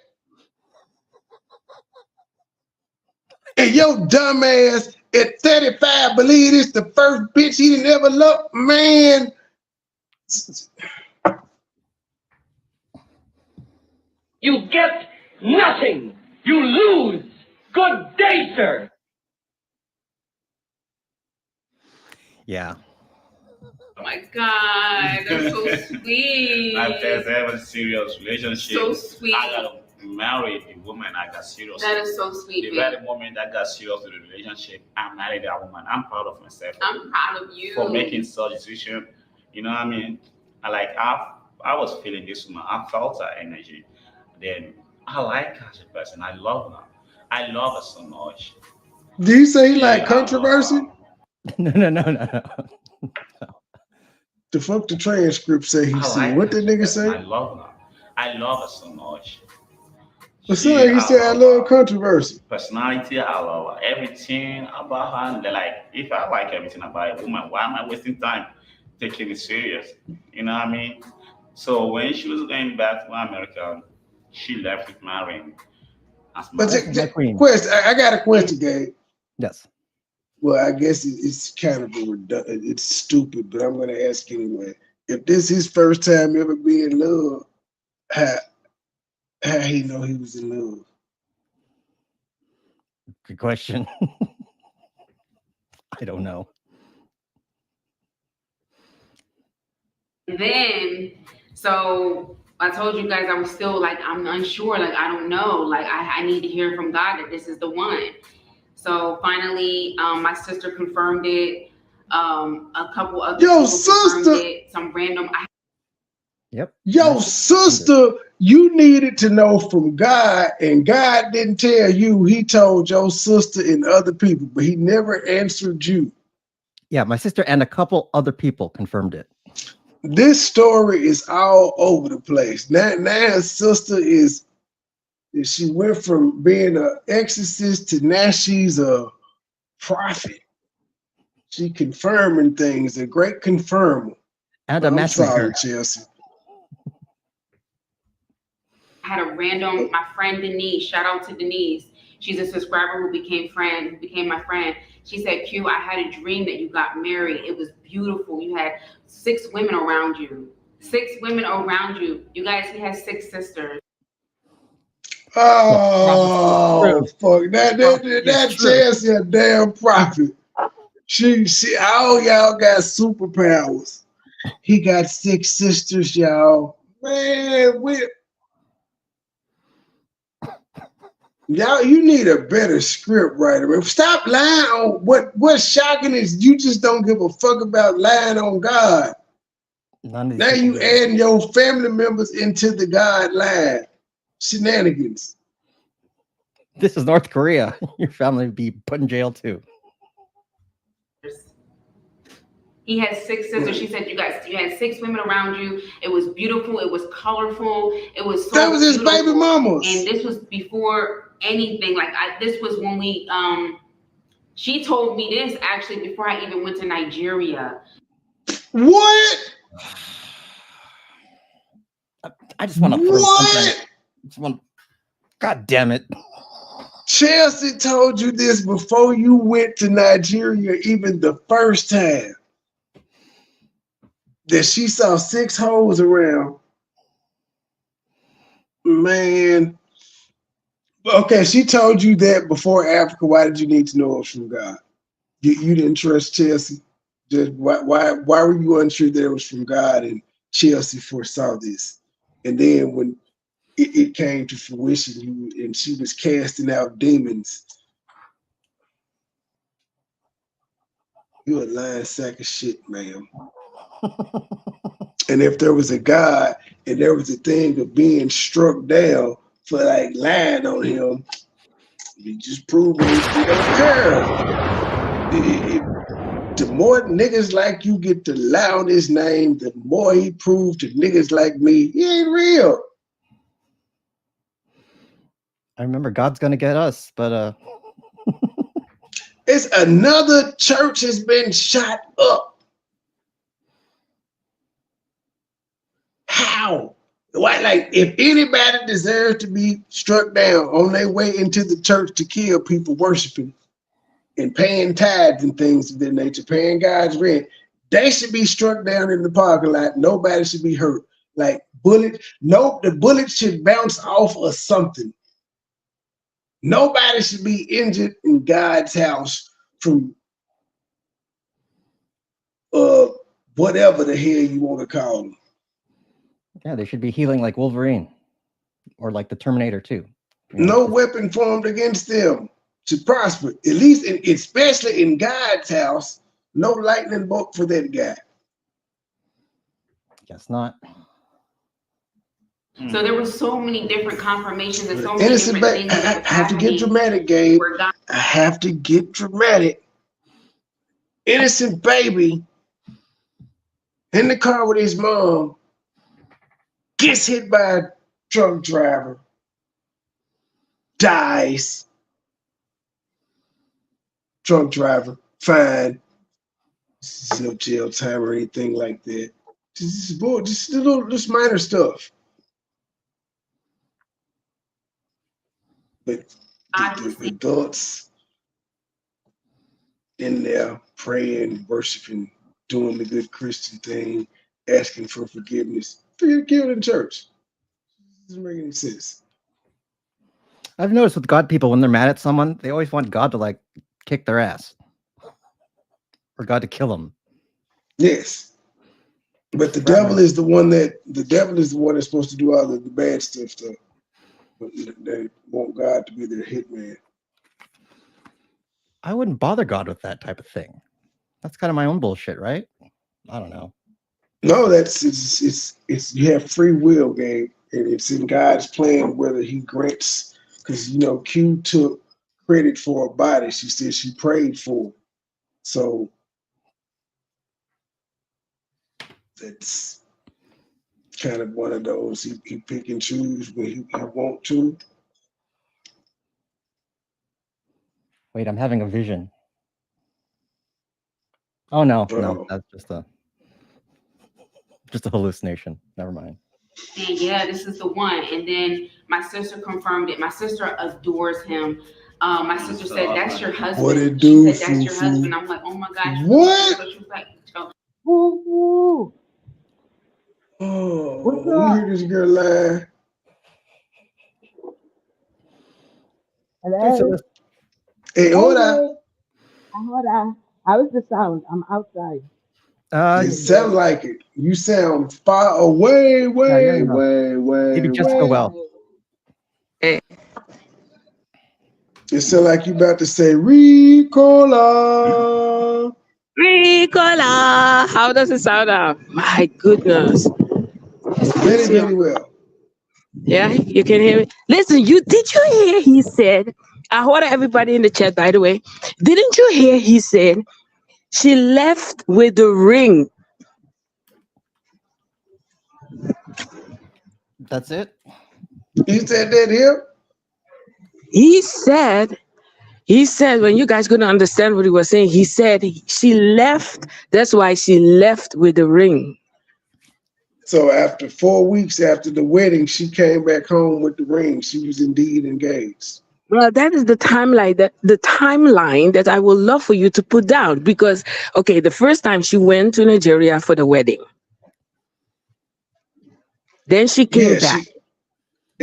And your dumb ass at 35 believe this the first bitch he didn't ever love? Man. You get nothing. You lose. Good day, sir. Yeah. Oh my God, that's so sweet. My first ever serious relationship. So sweet. I got married the woman I got serious. That is so sweet. The very moment I got serious with the relationship, I married that woman. I'm proud of myself. I'm proud of you for making such a decision. You know what I mean? I was feeling this woman. I felt her energy. Then I like her as a person. I love her. I love her so much. Do you say he like controversy? No. The fuck the transcript say he see. What the nigga say? I love her. I love her so much. But soon like you said, I love controversy. Personality, I love everything about her. And like, if I like everything about a woman, why am I wasting time taking it serious? You know what I mean? So when she was going back to America, she left with my ring. But question, I got a question, Gabe. Yes. Well, I guess it's kind of a redundant. It's stupid, but I'm going to ask anyway. If this is his first time ever being in love, how he know he was in love? Good question. I don't know. Then, so I told you guys I was still like, I'm unsure. Like, I don't know. Like, I need to hear from God that this is the one. So finally, my sister confirmed it. A couple other people confirmed it. Some random. Yep. Yo, sister, you needed to know from God, and God didn't tell you. He told your sister and other people, but he never answered you. Yeah, my sister and a couple other people confirmed it. This story is all over the place. Now his sister she went from being an exorcist to now she's a prophet. She confirming things, a great confirmer. And a matchmaker. Sorry, Chelsea. Had a random, my friend Denise, shout out to Denise. She's a subscriber who became my friend. She said, Q, I had a dream that you got married. It was beautiful. You had 6 women around you. 6 women around you. You guys, he has 6 sisters. Oh, fuck. That Chelsea a damn prophet. She, all y'all got superpowers. He got 6 sisters, y'all. Man, y'all, you need a better script writer. Stop lying on what's shocking is you just don't give a fuck about lying on God. Now you adding your family members into the God line. Shenanigans. This is North Korea. Your family would be put in jail too. He has 6 sisters. She said, you had 6 women around you. It was beautiful. It was colorful. It was so that was his beautiful. Baby mamas. And this was before anything. Like this was when we she told me this actually before I even went to Nigeria. What? I just want to throw something. God damn it. Chelsea told you this before you went to Nigeria, even the first time. That she saw 6 hoes around. Man. Okay, she told you that before Africa. Why did you need to know it was from God? You didn't trust Chelsea? Just why were you unsure that it was from God and Chelsea foresaw this? And then when it came to fruition, and she was casting out demons. You're a lying sack of shit, ma'am. And if there was a God and there was a thing of being struck down for like lying on him, you just prove you don't care. The more niggas like you get to lie on his name, the more he proved to niggas like me, he ain't real. I remember God's gonna get us, but it's another church has been shot up. How? Why? Like, if anybody deserves to be struck down on their way into the church to kill people worshiping and paying tithes and things of that nature, paying God's rent, they should be struck down in the parking lot. Nobody should be hurt. Like the bullet should bounce off of something. Nobody should be injured in God's house from whatever the hell you want to call them. yeah, they should be healing like Wolverine or like the Terminator too. No weapon formed against them should prosper. At least, especially in God's house, no lightning bolt for that guy. Guess not. So there were so many different confirmations and so many different things. I have to get dramatic, Gabe. I have to get dramatic. Innocent baby in the car with his mom gets hit by Truck driver dies. Truck driver, fine. This is no jail time or anything like that. Just minor stuff. But the adults in there praying, worshiping, doing the good Christian thing, asking for forgiveness. They get killed in church. Doesn't make any sense. I've noticed with God people, when they're mad at someone, they always want God to like kick their ass or God to kill them. Yes. But the devil is the one that's supposed to do all the bad stuff though. But they want God to be their hitman. I wouldn't bother God with that type of thing. That's kind of my own bullshit, right? I don't know. No, it's you have free will, Gabe, and it's in God's plan whether He grants. Because Q took credit for a body. She said she prayed for. So that's kind of one of those he pick and choose when he want to. Wait, I'm having a vision. Oh no, that's just a hallucination. Never mind. And yeah, this is the one. And then my sister confirmed it. My sister adores him. My sister said, "That's your husband." What it do? She said, "That's your husband." I'm like, "Oh my gosh." What? So she was like, Oh, you hear this girl lie? Hello? Hey, hold on. Hold on. How's the sound? I'm outside. You sound like it. You sound far away, way. Maybe Jessica well. It sound like you about to say Ricola. Ricola. How does it sound now? My goodness. Very, very well. Yeah, you can hear me. Listen, did you hear he said, I heard everybody in the chat, by the way. Didn't you hear he said she left with the ring? That's it? He said that here? He said, when you guys couldn't understand what he was saying, he said she left. That's why she left with the ring. So after 4 weeks after the wedding, she came back home with the ring. She was indeed engaged. Well, that is the timeline that I would love for you to put down because, okay, the first time she went to Nigeria for the wedding. Then she came back.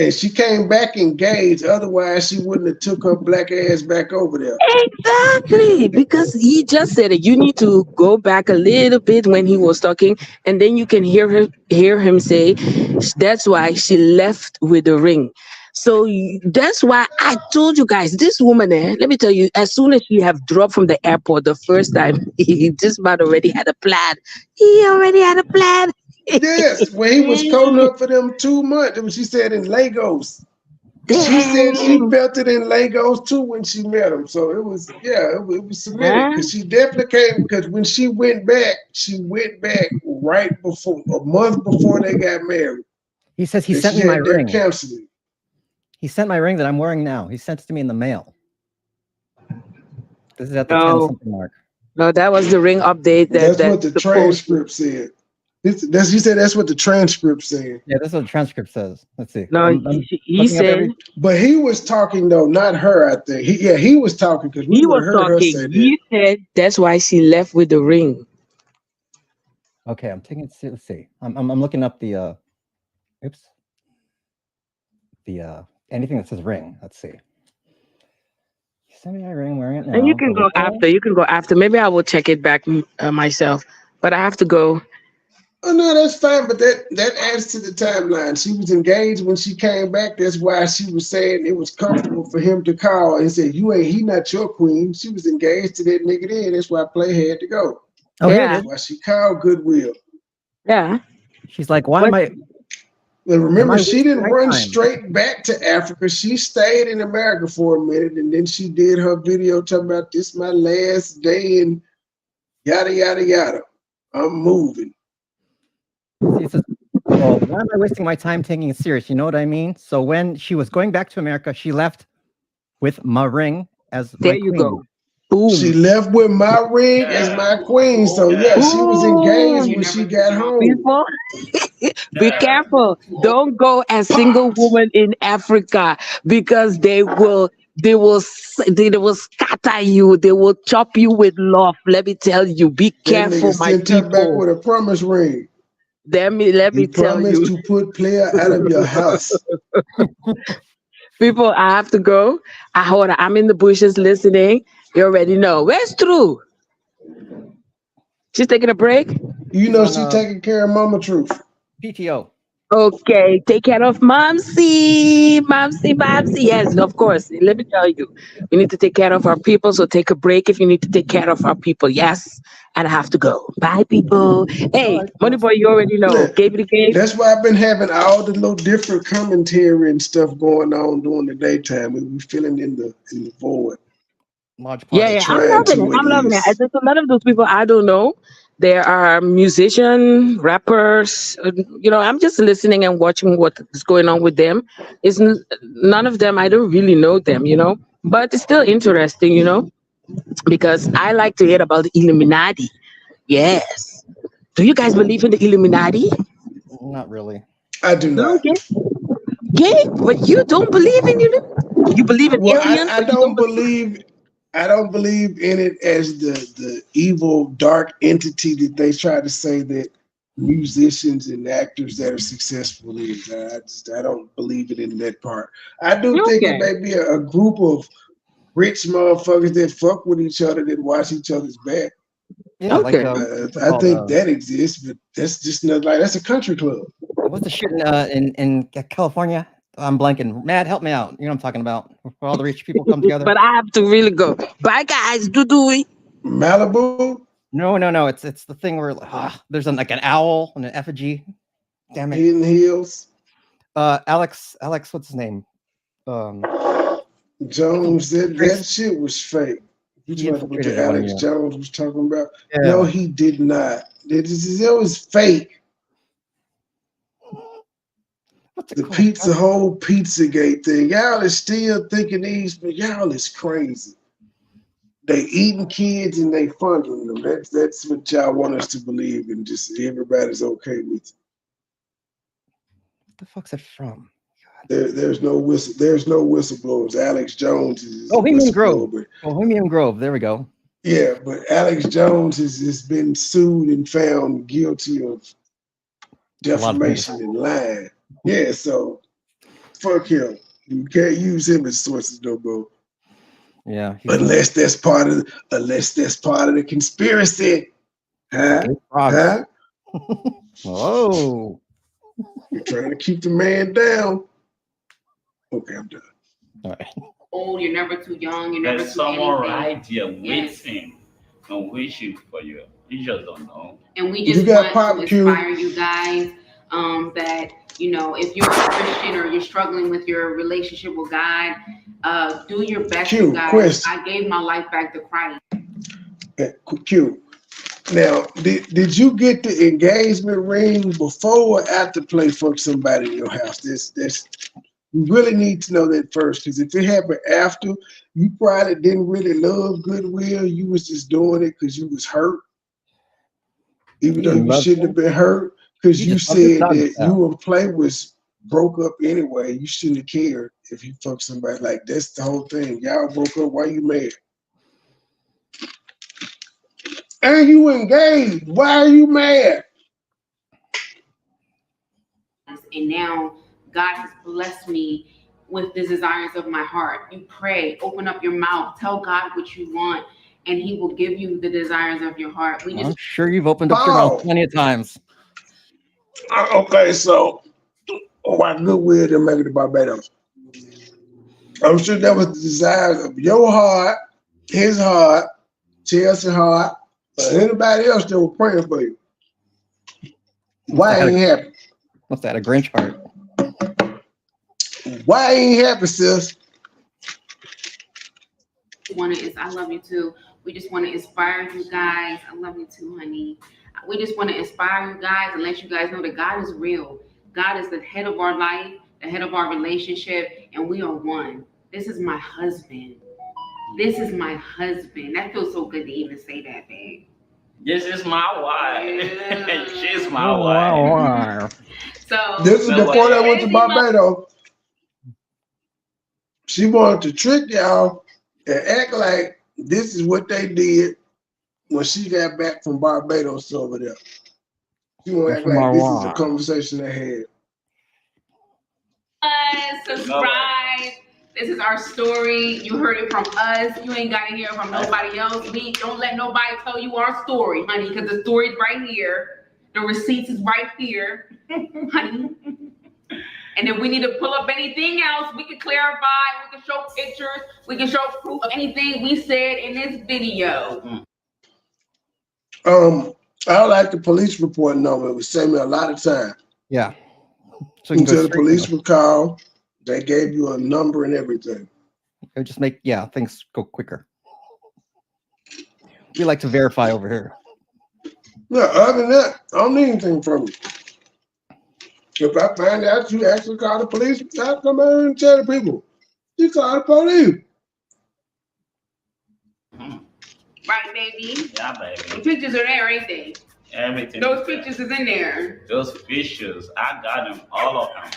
She came back engaged. Otherwise, she wouldn't have took her black ass back over there. Exactly, because he just said it. You need to go back a little bit when he was talking, and then you can hear him say, "That's why she left with the ring." So that's why I told you guys, this woman there, let me tell you, as soon as she have dropped from the airport the first time, this man already had a plan. He already had a plan. Yes, when he was coding up for them 2 months, and she said in Lagos. She said she felt it in Lagos too when she met him. So it was submitted because she definitely came. Because when she went back right before a month before they got married. He says he sent me my ring. He sent my ring that I'm wearing now. He sent it to me in the mail. This is at the 10-something mark. No, that was the ring update. That's what the transcript said. You said that's what the transcript said. Yeah, that's what the transcript says. Let's see. No, he said. But he was talking though, not her. I think he was talking because we heard her say that. He said that's why she left with the ring. Okay, I'm taking it. Let's see. I'm looking up the. Anything that says ring. Let's see. Send me my ring. Wearing it now. And you can go after. You can go after. Maybe I will check it back myself. But I have to go. Oh no, that's fine, but that adds to the timeline. She was engaged when she came back. That's why she was saying it was comfortable for him to call and say, he not your queen. She was engaged to that nigga there. That's why Play had to go. Oh, yeah. That's why she called Goodwill. Yeah. She's like, why am I? But remember, she didn't run straight back to Africa. She stayed in America for a minute, and then she did her video talking about this my last day and yada, yada, yada. I'm moving. See, it says Well, why am I wasting my time taking it serious? You know what I mean? So when she was going back to America, she left with my ring as There my you queen. go. Boom. She left with my ring as my queen. So yeah, she was engaged when she got home. People, be careful. Don't go as single woman in Africa because they will scatter you. They will chop you with love. Let me tell you. Be That careful, nigga my sent her back people. with a promise ring. Let me He tell promised you. to put player out of your house. People, I have to go. I'm in the bushes listening. You already know. Where's True? She's taking a break. You know she taking care of Mama Truth. PTO. Okay, take care of Momsy. Momsy. Yes, of course. Let me tell you, we need to take care of our people. So take a break if you need to take care of our people. Yes, and I have to go. Bye, people. Hey, MoneyBoy, you already know. Yeah. Game the game. That's why I've been having all the little different commentary and stuff going on during the daytime. We feeling in the void. Large part. Yeah, I'm loving it. I'm loving it. There's a lot of those people I don't know. There are musicians, rappers. I'm just listening and watching what is going on with them. None of them. I don't really know them. But it's still interesting. Because I like to hear about the Illuminati. Yes. Do you guys believe in the Illuminati? Not really. I do not. Okay, but you don't believe in you believe in aliens? I don't believe. I don't believe in it as the evil dark entity that they try to say that musicians and actors that are successful is. I don't believe it in that part. I do think it may be a group of rich motherfuckers that fuck with each other that watch each other's back. Yeah, I think that exists, but that's just not that's a country club. What's the shit in California? I'm blanking. Matt, help me out. You know what I'm talking about. Where all the rich people come together. But I have to really go. Bye, guys. Do. Malibu? No. It's the thing where there's an owl and an effigy. Damn it. Hidden Hills. Alex, what's his name? Jones. That shit was fake. You talking about what the Alex Jones was talking about? Yeah. No, he did not. It was fake. The whole Pizzagate thing. Y'all is still thinking but y'all is crazy. They eating kids and they funding them. That's what y'all want us to believe, and just everybody's okay with it. What the fuck's it from? There's no whistleblowers. Alex Jones is Bohemian Grove. Bohemian Grove. There we go. Yeah, but Alex Jones has been sued and found guilty of defamation and lying. Yeah, so fuck him. You can't use him as sources no more. Yeah. Unless that's part of the conspiracy. Huh? Oh. You're trying to keep the man down. Okay, I'm done. All right. Old, you're never too young, you're never There's too someone anything. right here waiting and wishing for you. You just don't know. And we just want to inspire you guys that, if you're a Christian or you're struggling with your relationship with God, do your best, you guys. Question. I gave my life back to Christ. Q. Now, did you get the engagement ring before or after play fuck somebody in your house? You really need to know that first, because if it happened after, you probably didn't really love Goodwill. You was just doing it because you was hurt, even though you shouldn't have been hurt, because you said that you and Play was broke up anyway. You shouldn't have cared if you fucked somebody. Like, that's the whole thing. Y'all broke up. Why you mad? And you engaged. Why are you mad? And now God has blessed me with the desires of my heart. You pray, open up your mouth, tell God what you want, and He will give you the desires of your heart. I'm sure you've opened up your mouth plenty of times. Okay, so why Goodwill didn't make it to Barbados? I'm sure that was the desires of your heart, his heart, Chelsea's heart, or anybody else that was praying for you. Why ain't happy? What's that, a Grinch heart? Why ain't happy, sis? I love you too. We just want to inspire you guys. I love you too, honey. We just want to inspire you guys and let you guys know that God is real. God is the head of our life, the head of our relationship, and we are one. This is my husband. This is my husband. That feels so good to even say that, babe. This is my wife. Yeah. She's my wife. So this is before they went to Barbados. She wanted to trick y'all and act like this is what they did when she got back from Barbados over there. She wanted to act like this is a conversation they had. Subscribe. This is our story. You heard it from us. You ain't got to hear it from nobody else. We don't let nobody tell you our story, honey, because the story's right here. The receipts is right here, honey. And if we need to pull up anything else, we can clarify, we can show pictures, we can show proof of anything we said in this video. I like the police report number. It would save me a lot of time. Yeah. So until the police would call, they gave you a number and everything. It would just make things go quicker. We like to verify over here. Yeah, other than that, I don't need anything from you. If I find out you actually call the police, I come out and tell the people, you call the police. Right, baby? Yeah, baby. The pictures are there, ain't they? Everything. Those pictures is in there. Those pictures, I got them, all of them.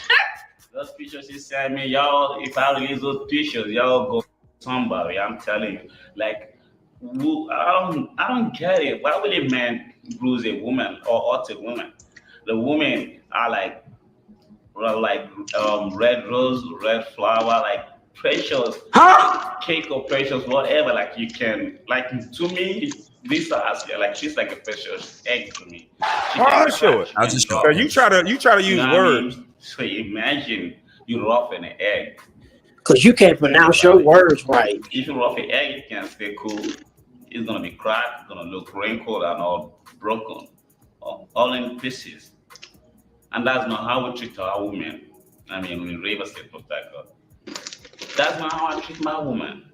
Those pictures she sent me, y'all, if I release those pictures, y'all go somebody, I'm telling you. Like, I don't get it. Why would a man bruise a woman or hurt a woman? The women are like red rose, red flower, like precious, cake or precious, whatever. Like you can, like to me, this ass, like she's like a precious egg to me. I'll show it. I'll just show it. You try to use words. So imagine you rough an egg. Cause you can't pronounce your words right. If you rough an egg, it can stay cool. It's gonna be cracked. It's gonna look wrinkled and all broken, all in pieces. And that's not how we treat our women. I mean, we River State Protector. That's not how I treat my woman.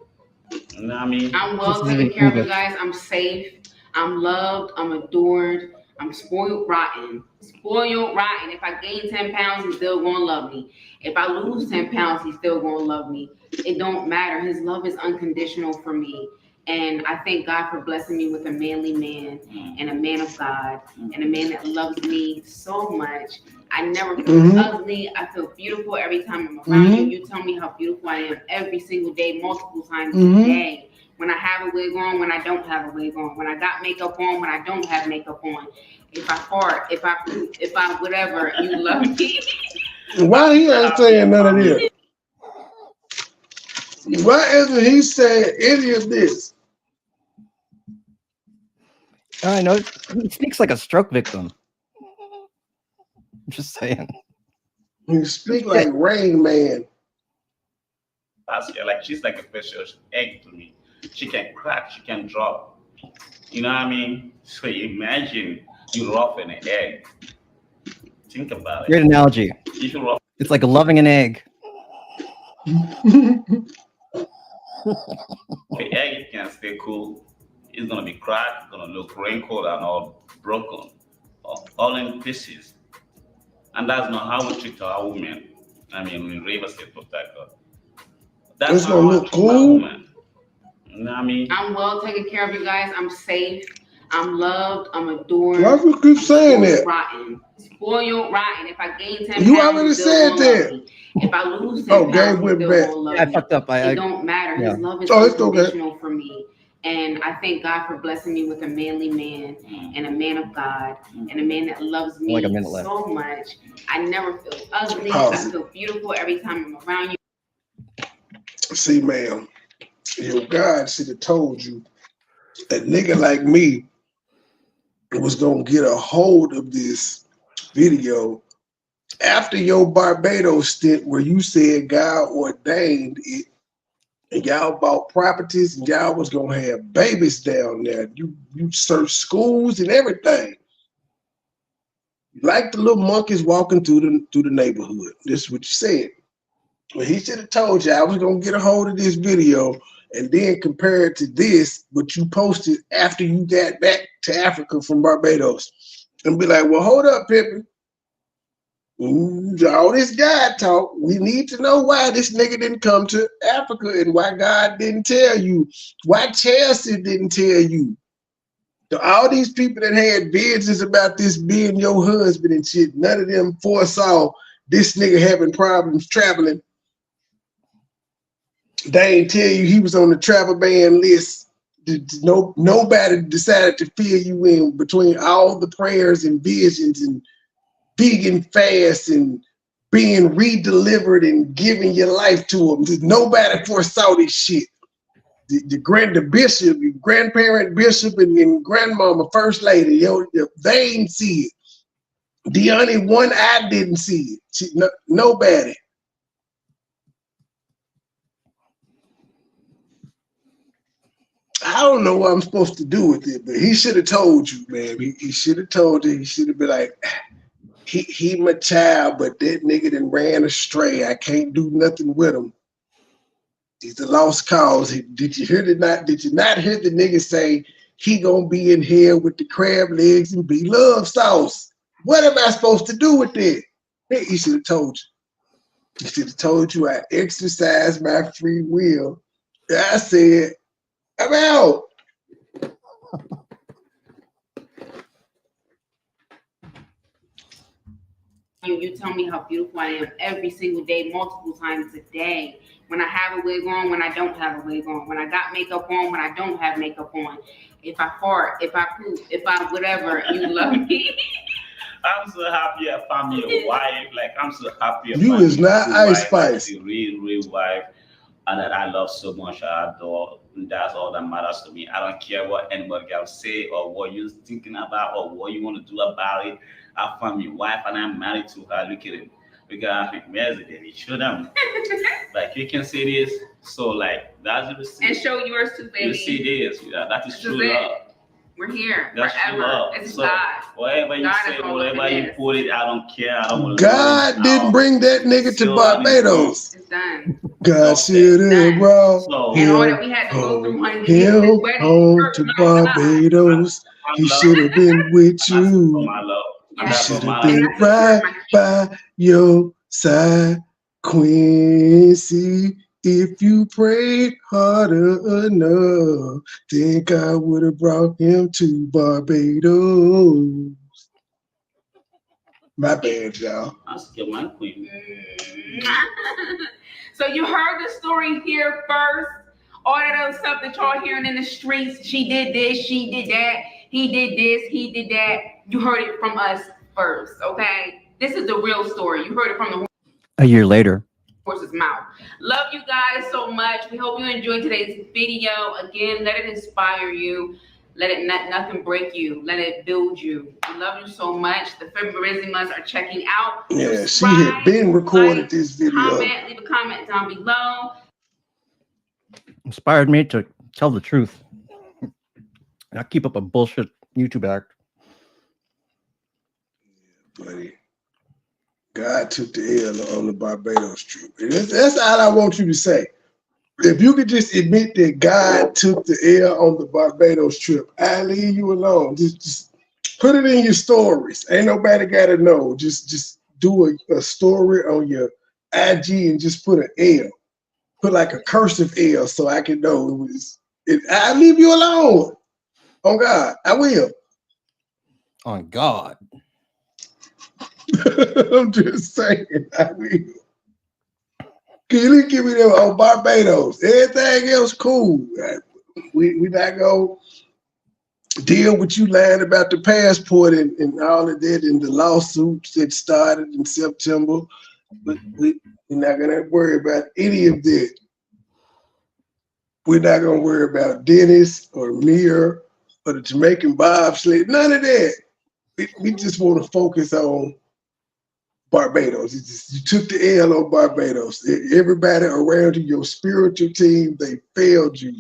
You know what I mean? I'm well taken care of, you guys. I'm safe. I'm loved. I'm adored. I'm spoiled rotten. Spoiled rotten. If I gain 10 pounds, he's still gonna love me. If I lose 10 pounds, he's still gonna love me. It don't matter. His love is unconditional for me. And I thank God for blessing me with a manly man and a man of God and a man that loves me so much. I never feel ugly. I feel beautiful every time I'm around you. You tell me how beautiful I am every single day, multiple times a day. When I have a wig on, when I don't have a wig on, when I got makeup on, when I don't have makeup on. If I fart, if I whatever, you love me. Why he ain't saying none of this? Why isn't he saying any of this? I know he speaks like a stroke victim. I'm just saying. You speak like Rain Man. Like she's like a precious egg to me. She can crack, she can drop. You know what I mean? So imagine you rough an egg. Think about it. Great analogy. It's like loving an egg. The egg can stay cool. It's gonna be cracked, it's gonna look wrinkled and all broken, all in pieces. And that's not how we treat our women. I mean, we River State Protector. That's gonna look cool. You know what I mean? I'm well taken care of, you guys. I'm safe. I'm loved. I'm adored. Why do you keep saying that? Rotten. Spoiled rotten. If I gain 10 pounds, you already said that. If I lose 10 pounds, he's still gonna love me. I fucked up. It don't matter. His love is unconditional for me. And I thank God for blessing me with a manly man and a man of God and a man that loves me so much. I never feel ugly. I feel beautiful every time I'm around you. See, ma'am, your God should have told you a nigga like me was gonna get a hold of this video after your Barbados stint where you said God ordained it and y'all bought properties and y'all was gonna have babies down there. You searched schools and everything. Like the little monkeys walking through the neighborhood. This is what you said. Well, he should have told you I was gonna get a hold of this video and then compare it to this, what you posted after you got back to Africa from Barbados, and be like, well, hold up, Pippin. All this God talk, we need to know why this nigga didn't come to Africa and why God didn't tell you, why Chelsea didn't tell you. All these people that had visions about this being your husband and shit, none of them foresaw this nigga having problems traveling. They ain't tell you he was on the travel ban list. Nobody decided to fill you in between all the prayers and visions and vegan fasts and being redelivered and giving your life to him. Nobody foresaw this shit. The bishop, your grandparent bishop and grandmama, first lady, they ain't see it. The only one I didn't see it. Nobody. I don't know what I'm supposed to do with it, but he should have told you, man. He should have told you. He should have been like, he my child, but that nigga done ran astray. I can't do nothing with him. He's a lost cause. Did you not hear the nigga say he gonna be in here with the crab legs and be love sauce? What am I supposed to do with that? He should have told you. He should have told you I exercised my free will. I said, I'm out. You tell me how beautiful I am every single day, multiple times a day. When I have a wig on, when I don't have a wig on, when I got makeup on, when I don't have makeup on. If I fart, if I poop, if I whatever, you love me. I'm so happy I found me a wife. Like, I'm so happy. You is not Ice Spice. A real wife, and that I love so much. I adore. That's all that matters to me. I don't care what anybody else say or what you're thinking about or what you want to do about it. I found my wife and I'm married to her. Look at it. We got a resident. Show them. Like, you can see this. So, like, that's the see. And show yours too, baby. You see this. Yeah, that is true love. We're here. That's forever. True love. It's so, God. Whatever you God say, whatever you put it, I don't care. I don't want to God didn't bring that nigga to Barbados. It's done. God should have brought him home to Barbados. He should have been with you. He should have been right by your side, Quincy. If you prayed harder enough, then God would have brought him to Barbados. My bad, y'all. I'll skip my queen. So you heard the story here first. All that other stuff that y'all hearing in the streets, she did this, she did that, he did this, he did that. You heard it from us first, okay? This is the real story. You heard it from the A year later. horse's mouth. Love you guys so much. We hope you enjoyed today's video. Again, let it inspire you. Let it nothing break you. Let it build you. We love you so much. The Februarizimas are checking out. Yeah, she had been recorded this video. Leave a comment down below. Inspired me to tell the truth. Not keep up a bullshit YouTube act. Buddy, God took the L on the Barbados trip. That's all I want you to say. If you could just admit that God took the L on the Barbados trip, I leave you alone. Just put it in your stories. Ain't nobody got to know. Just do a story on your IG and just put an L. Put like a cursive L so I can know it was. I leave you alone. On God, I will. On God. I'm just saying, I will. Can you give me them on Barbados? Everything else cool. We not gonna deal with you lying about the passport and all of that and the lawsuits that started in September. But we're not gonna worry about any of that. We're not gonna worry about Dennis or Mir or the Jamaican bobsled. None of that. We just want to focus on Barbados. You took the L on Barbados. Everybody around you, your spiritual team, they failed you.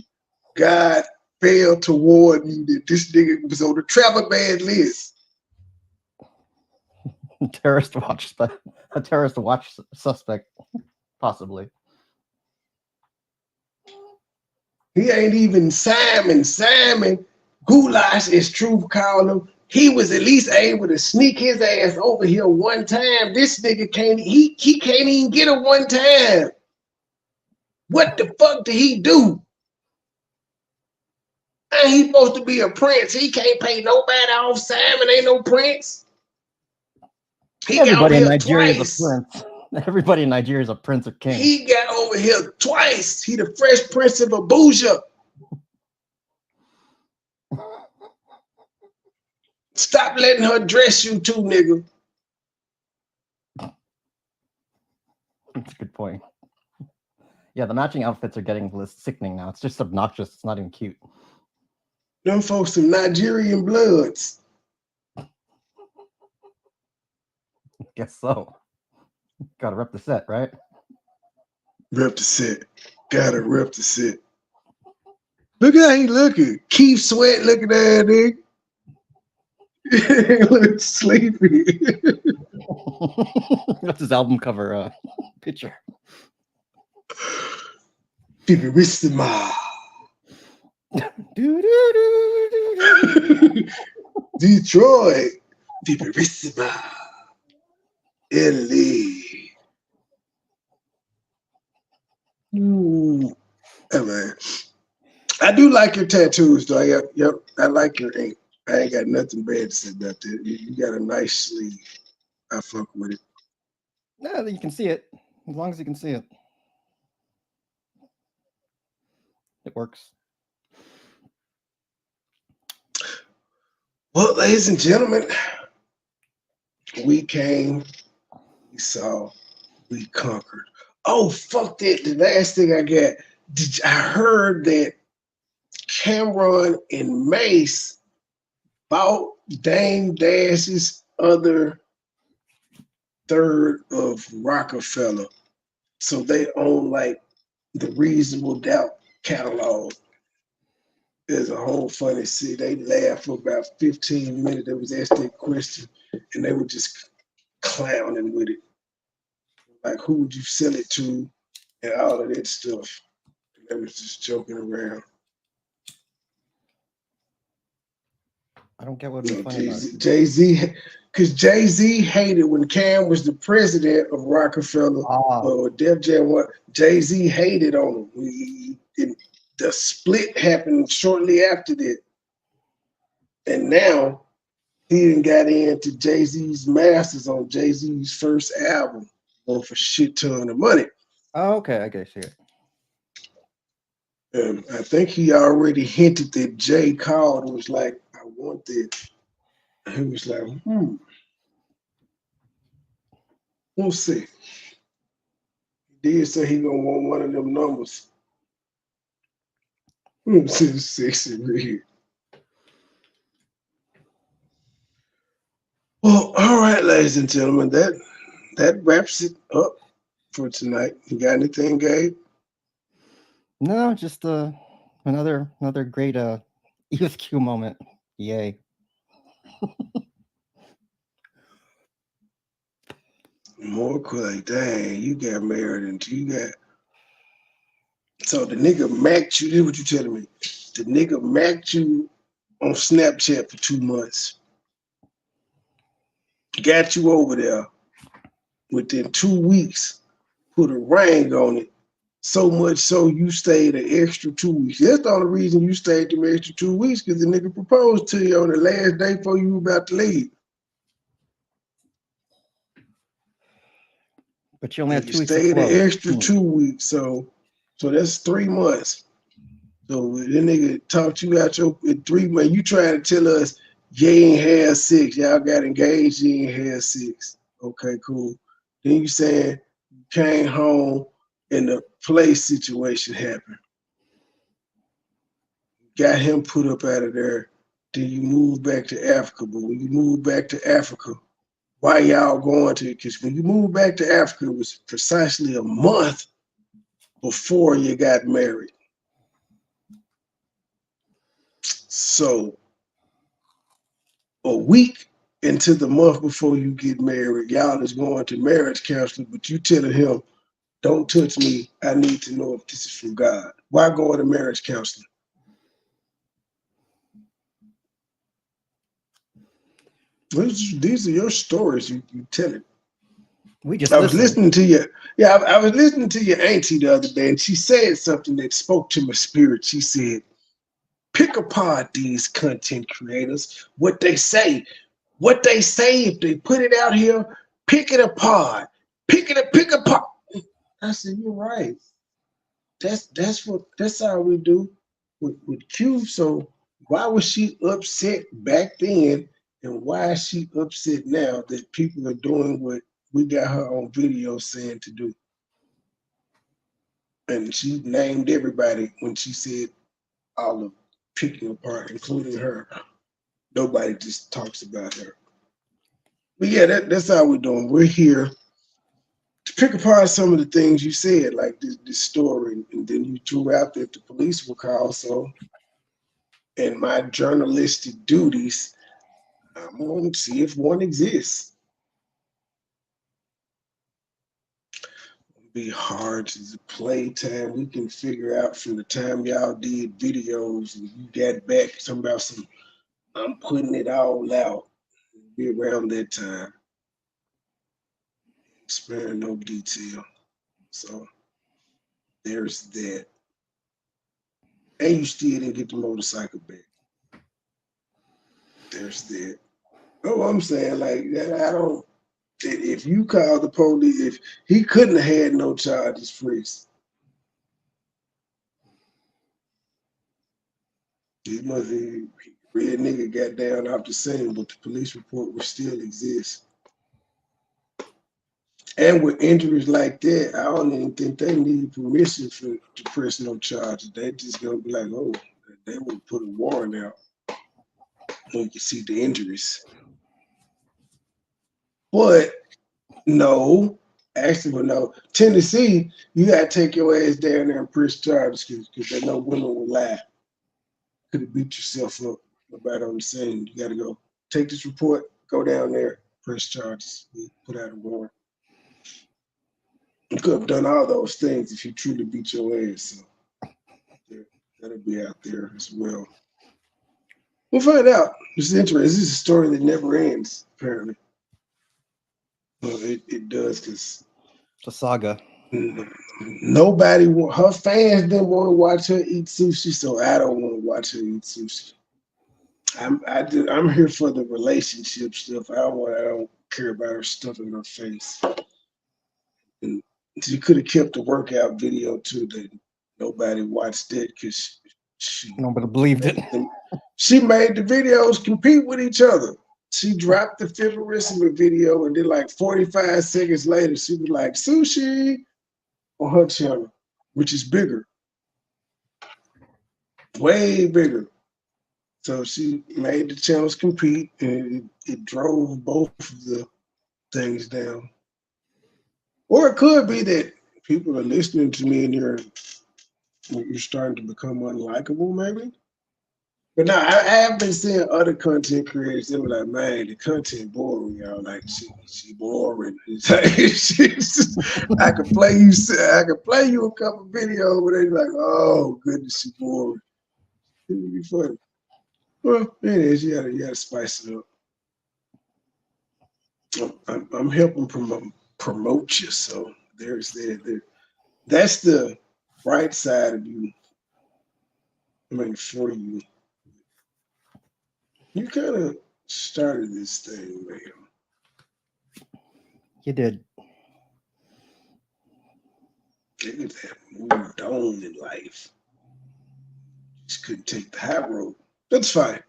God failed to warn you that this nigga was on the travel ban list. A terrorist watch suspect, possibly. He ain't even Simon. Simon Goulash is truth calling him. he was at least able to sneak his ass over here one time. This nigga can't. He can't even get it one time. What the fuck did he do? And he supposed to be a prince. He can't pay nobody off. Simon ain't no prince. He Everybody in got over here Nigeria twice. is a prince. Everybody in Nigeria is a prince or king. He got over here twice. He the Fresh Prince of Abuja. Stop letting her dress you too, nigga. That's a good point. Yeah, the matching outfits are getting sickening now. It's just obnoxious. It's not even cute. Them folks some Nigerian bloods. Guess so. Gotta rep the set, right? Rep the set. Gotta rep the set. Look how he looking. Keith Sweat looking at that nigga. Look sleepy. That's his album cover picture. Piperissima. Detroit. Piperissima. Italy. Ooh. Hey, man. I do like your tattoos, though. Yep, I like your ink. I ain't got nothing bad to say about that. You got a nice sleeve. I fuck with it. No, you can see it. As long as you can see it. It works. Well, ladies and gentlemen, we came, we saw, we conquered. Oh, fuck that. The last thing I got, I heard that Cameron and Mace bought Dame Dash's other third of Rockefeller. So they own like the Reasonable Doubt catalog. There's a whole funny scene. They laughed for about 15 minutes. They was asked that question and they were just clowning with it. Like, who would you sell it to and all of that stuff. And they was just joking around. I don't get what would be funny about it. Jay-Z, because Jay-Z hated when Cam was the president of Rockefeller or Def Jam. Jay-Z hated on him. The split happened shortly after that. And now he done got into Jay-Z's masters on Jay-Z's first album for a shit ton of money. Oh, okay, I guess it. I think he already hinted that Jay called and was like, I want that. He was like, we'll see. He did say he gonna want one of them numbers. Sexy red. Well, all right, ladies and gentlemen, that wraps it up for tonight. You got anything, Gabe? No, just another great ESQ moment. Yay. More like, dang, you got married and you got. So the nigga macked you, this is what you telling me. The nigga macked you on Snapchat for 2 months. Got you over there. Within 2 weeks, put a ring on it. So much so you stayed an extra 2 weeks. That's the only reason you stayed them extra 2 weeks, because the nigga proposed to you on the last day before you were about to leave. But you only had 2 weeks. Stayed an extra 2 weeks, so that's 3 months. So the nigga talked you out your 3 months. You trying to tell us you ain't had sex. Y'all got engaged, you ain't had sex. Okay, cool. Then you saying you came home and the play situation happened. Got him put up out of there. Then you moved back to Africa. But when you moved back to Africa, why y'all going to? Because when you moved back to Africa, it was precisely a month before you got married. So a week into the month before you get married, y'all is going to marriage counseling, but you telling him, don't touch me. I need to know if this is from God. Why go to marriage counseling? These are your stories. You tell it. We just I was listened. listening to you. Yeah, I was listening to your auntie the other day, and she said something that spoke to my spirit. She said, pick apart these content creators, what they say. What they say, if they put it out here, pick it apart. Pick apart. I said, you're right. That's how we do with Q. So why was she upset back then, and why is she upset now that people are doing what we got her on video saying to do? And she named everybody when she said all of picking apart, including her. Nobody just talks about her. But yeah, that's how we're doing. We're here to pick apart some of the things you said, like this story, and then you threw out that the police were called. So, in my journalistic duties, I'm going to see if one exists. It'll be hard to play time. We can figure out from the time y'all did videos and you got back talking about some, I'm putting it all out. It'll be around that time. Sparing no detail. So, there's that. And you still didn't get the motorcycle back. There's that. Oh, I'm saying, like, I don't. If you call the police, if he couldn't have had no charges freeze, he must have. Real nigga got down off the scene, but the police report would still exist. And with injuries like that, I don't even think they need permission to press no charges. They just gonna be like, oh, they would put a warrant out when you see the injuries. But no, actually, no. Tennessee, you gotta take your ass down there and press charges because they know women will lie. Could have beat yourself up about on the scene. You gotta go take this report, go down there, press charges, put out a warrant. You could have done all those things if you truly beat your ass. So yeah, that'll be out there as well. We'll find out. It's interesting. This is a story that never ends, apparently. Well, it does because It's a saga. Nobody, her fans didn't want to watch her eat sushi, so I don't want to watch her eat sushi. I'm here for the relationship stuff. I don't care about her stuffing her face. And she could have kept the workout video too. That nobody watched it because nobody believed it. She made the videos compete with each other. She dropped the Fibroissima video, and then like 45 seconds later, she was like sushi on her channel, which is bigger, way bigger. So she made the channels compete, and it drove both of the things down. Or it could be that people are listening to me and you're starting to become unlikable, maybe. But no, I have been seeing other content creators. They were like, "Man, the content boring, y'all. Like, she boring." It's like, I could play you a couple videos where they're like, "Oh goodness, she boring." It would be funny. Well, it is. You gotta spice it up. I'm helping promote you, so there's there. That's the right side of you. I mean, for you. You kind of started this thing, man. You did. Niggas have moved on in life. Just couldn't take the high road. That's fine.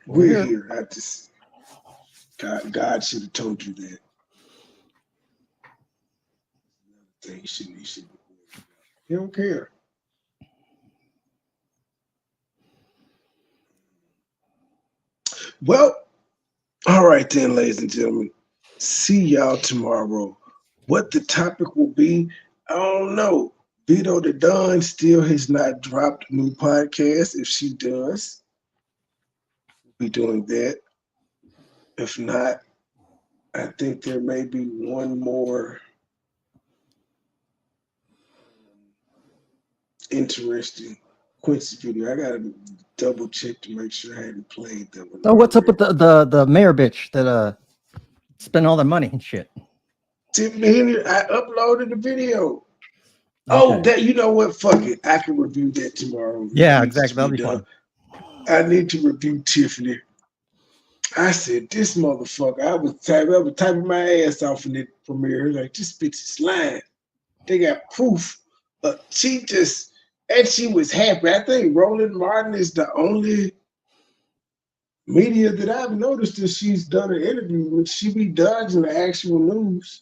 We're here. I just God should have told you that. You should. You don't care. Well, all right then, ladies and gentlemen. See y'all tomorrow. What the topic will be, I don't know. Vito the Don still has not dropped a new podcast. If she does, we'll be doing that. If not, I think there may be one more interesting Quincy video. I gotta double check to make sure I hadn't played that one. Oh, what's up with the mayor bitch that spent all their money and shit? Tiffany Henry, I uploaded the video. Oh, that you know what? Fuck it. I can review that tomorrow. Yeah, exactly. That'll be fun. I need to review Tiffany. I said, this motherfucker, I was typing my ass off in the premiere. Like, this bitch is lying. They got proof. She was happy. I think Roland Martin is the only media that I've noticed that she's done an interview with. She be dodging the actual news.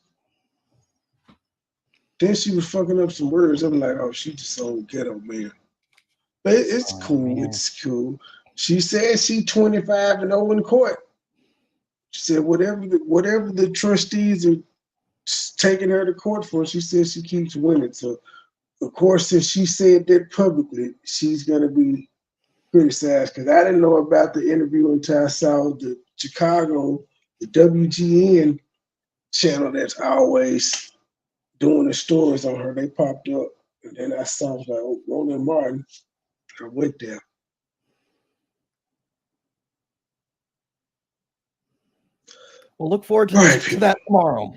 Then she was fucking up some words. I'm like, oh, she just so ghetto, man. But it's cool. Man. It's cool. She said she 25-0 in court. She said whatever the trustees are taking her to court for, she said she keeps winning. So, of course, since she said that publicly, she's gonna be criticized. Because I didn't know about the interview until I saw the Chicago, the WGN channel that's always doing the stories on her. They popped up, and then I saw like Roland Martin. I went there. We'll look forward to that tomorrow.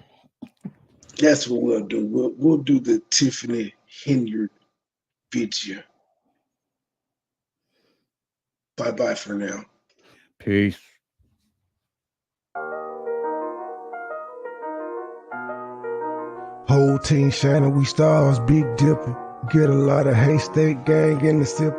That's what we'll do. We'll do the Tiffany Henry video. Bye-bye for now. Peace. Whole team shining, we stars, big dipper. Get a lot of haystack gang in the sip.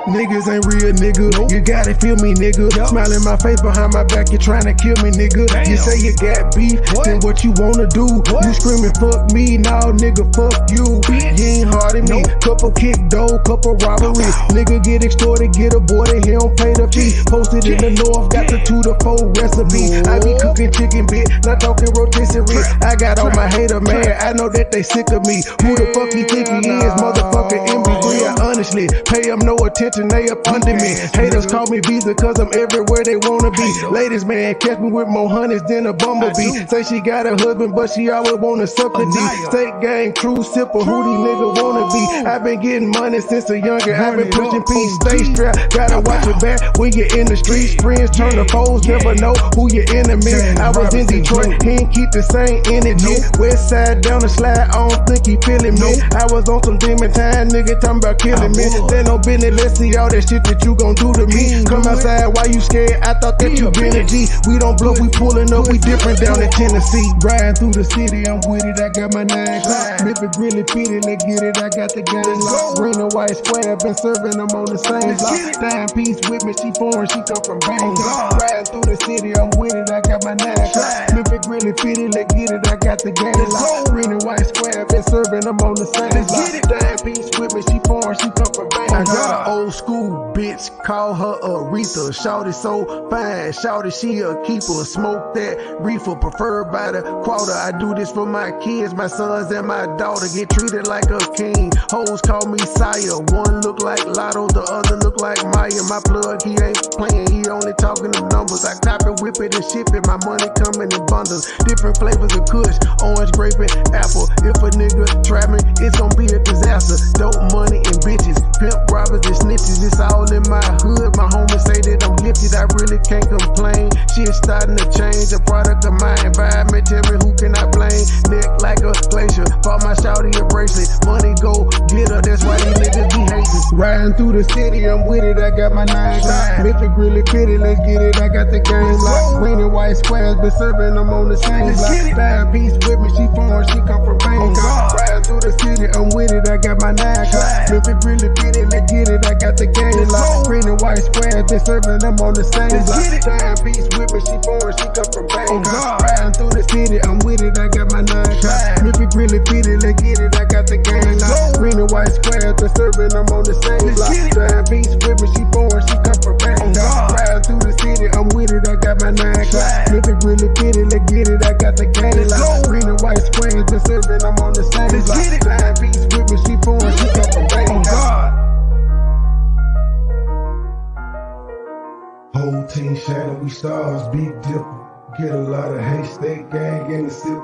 Niggas ain't real, nigga. You gotta feel me, nigga. Smile in my face behind my back, you tryna kill me, nigga. You say you got beef, then what you wanna do? You screaming, fuck me, nah, nigga, fuck you. You ain't hard at me. Couple kick dough, couple robbery. Nigga get extorted, get aborted, he don't pay the fee. Posted in the north, got the 2 to 4 recipe. I be cooking chicken bit, not talking rotisserie. I got all my hater mad, I know that they sick of me. Who the fuck he think he is, motherfucker MB3? I honestly pay him no attention. They up under me. Haters call me Visa cause I'm everywhere they wanna be. Ladies, man, catch me with more honeys than a bumblebee. Say she got a husband, but she always wanna suck a D. State gang, true sipper, who these niggas wanna be? I've been getting money since a younger. I've been pushing peace, stay strapped. Gotta watch your back when you're in the streets. Friends turn to foes, never know who your enemy. I was in Detroit, he ain't keep the same energy. West side down the slide, I don't think he feeling me. I was on some demon time, nigga talking about killing me. They no business, let's see all that shit that you gon' do to me. Come outside, why you scared? I thought that you been a G. We don't bluff, we pulling up, we different down in Tennessee. Riding through the city, I'm with it, I got my 9 o'clock. If it really pity, let's get it, I got the game locked. Green and white square, been serving them on the same block. Dime piece with me, she foreign, she come from Bangkok. Riding through the city, I'm with it, I got my 9 o'clock. If it really pity, let's get it, I got the game locked. Green and white square, been serving them on the same block. Dime piece with me, she foreign, she come from Bangkok. I got an old school bitch, call her Aretha. Shawty so fine, shawty she a keeper. Smoke that reefer, preferred by the quarter. I do this for my kids, my sons and my daughter. Get treated like a king. Hoes call me sire. One look like Lotto, the other look like Maya. My plug, he ain't playing, he only talking the numbers. I cop it, whip it, and ship it. My money coming in bundles. Different flavors of kush, orange, grape, and apple. If a nigga try me, it's gonna be a disaster. Dope money and bitches, pimp robbers and snitches. It's all in my hood. My homies say that I'm gifted, I really can't complain. Shit's starting to change, a product of my environment. Tell me who can I blame? Neck like a glacier, bought my shawty a bracelet. Money go get her, that's why these niggas be hating. Riding through the city, I'm with it, I got my 9 o'clock. If it really pity, let's get it, I got the game locked. Green and white squares, been serving them on the same block. Dime piece with me, she foreign, she come from Bangkok. Riding through the city, I'm with it, I got my 9 o'clock. If it really pity, let's get it, I got the game locked. Green and white squares, been serving them on the same block. Dime piece with me, she foreign, she come from Bangkok. Riding through the city, I'm with it, I got my 9 o'clock. If it really pity, let's get it, I got the game locked. Green and white squares, been serving them on the same block. Dime piece with me, she foreign, she come from Bangkok. Riding through the city, I'm with it, I got my 9 o'clock. If it really pity, let's get it, I got the game locked. Green and white squares, been serving them on the same block. Dime piece with me, she foreign, she come from Bangkok. Whole team shining, we stars, big dipper. Get a lot of haystack gang in the sip.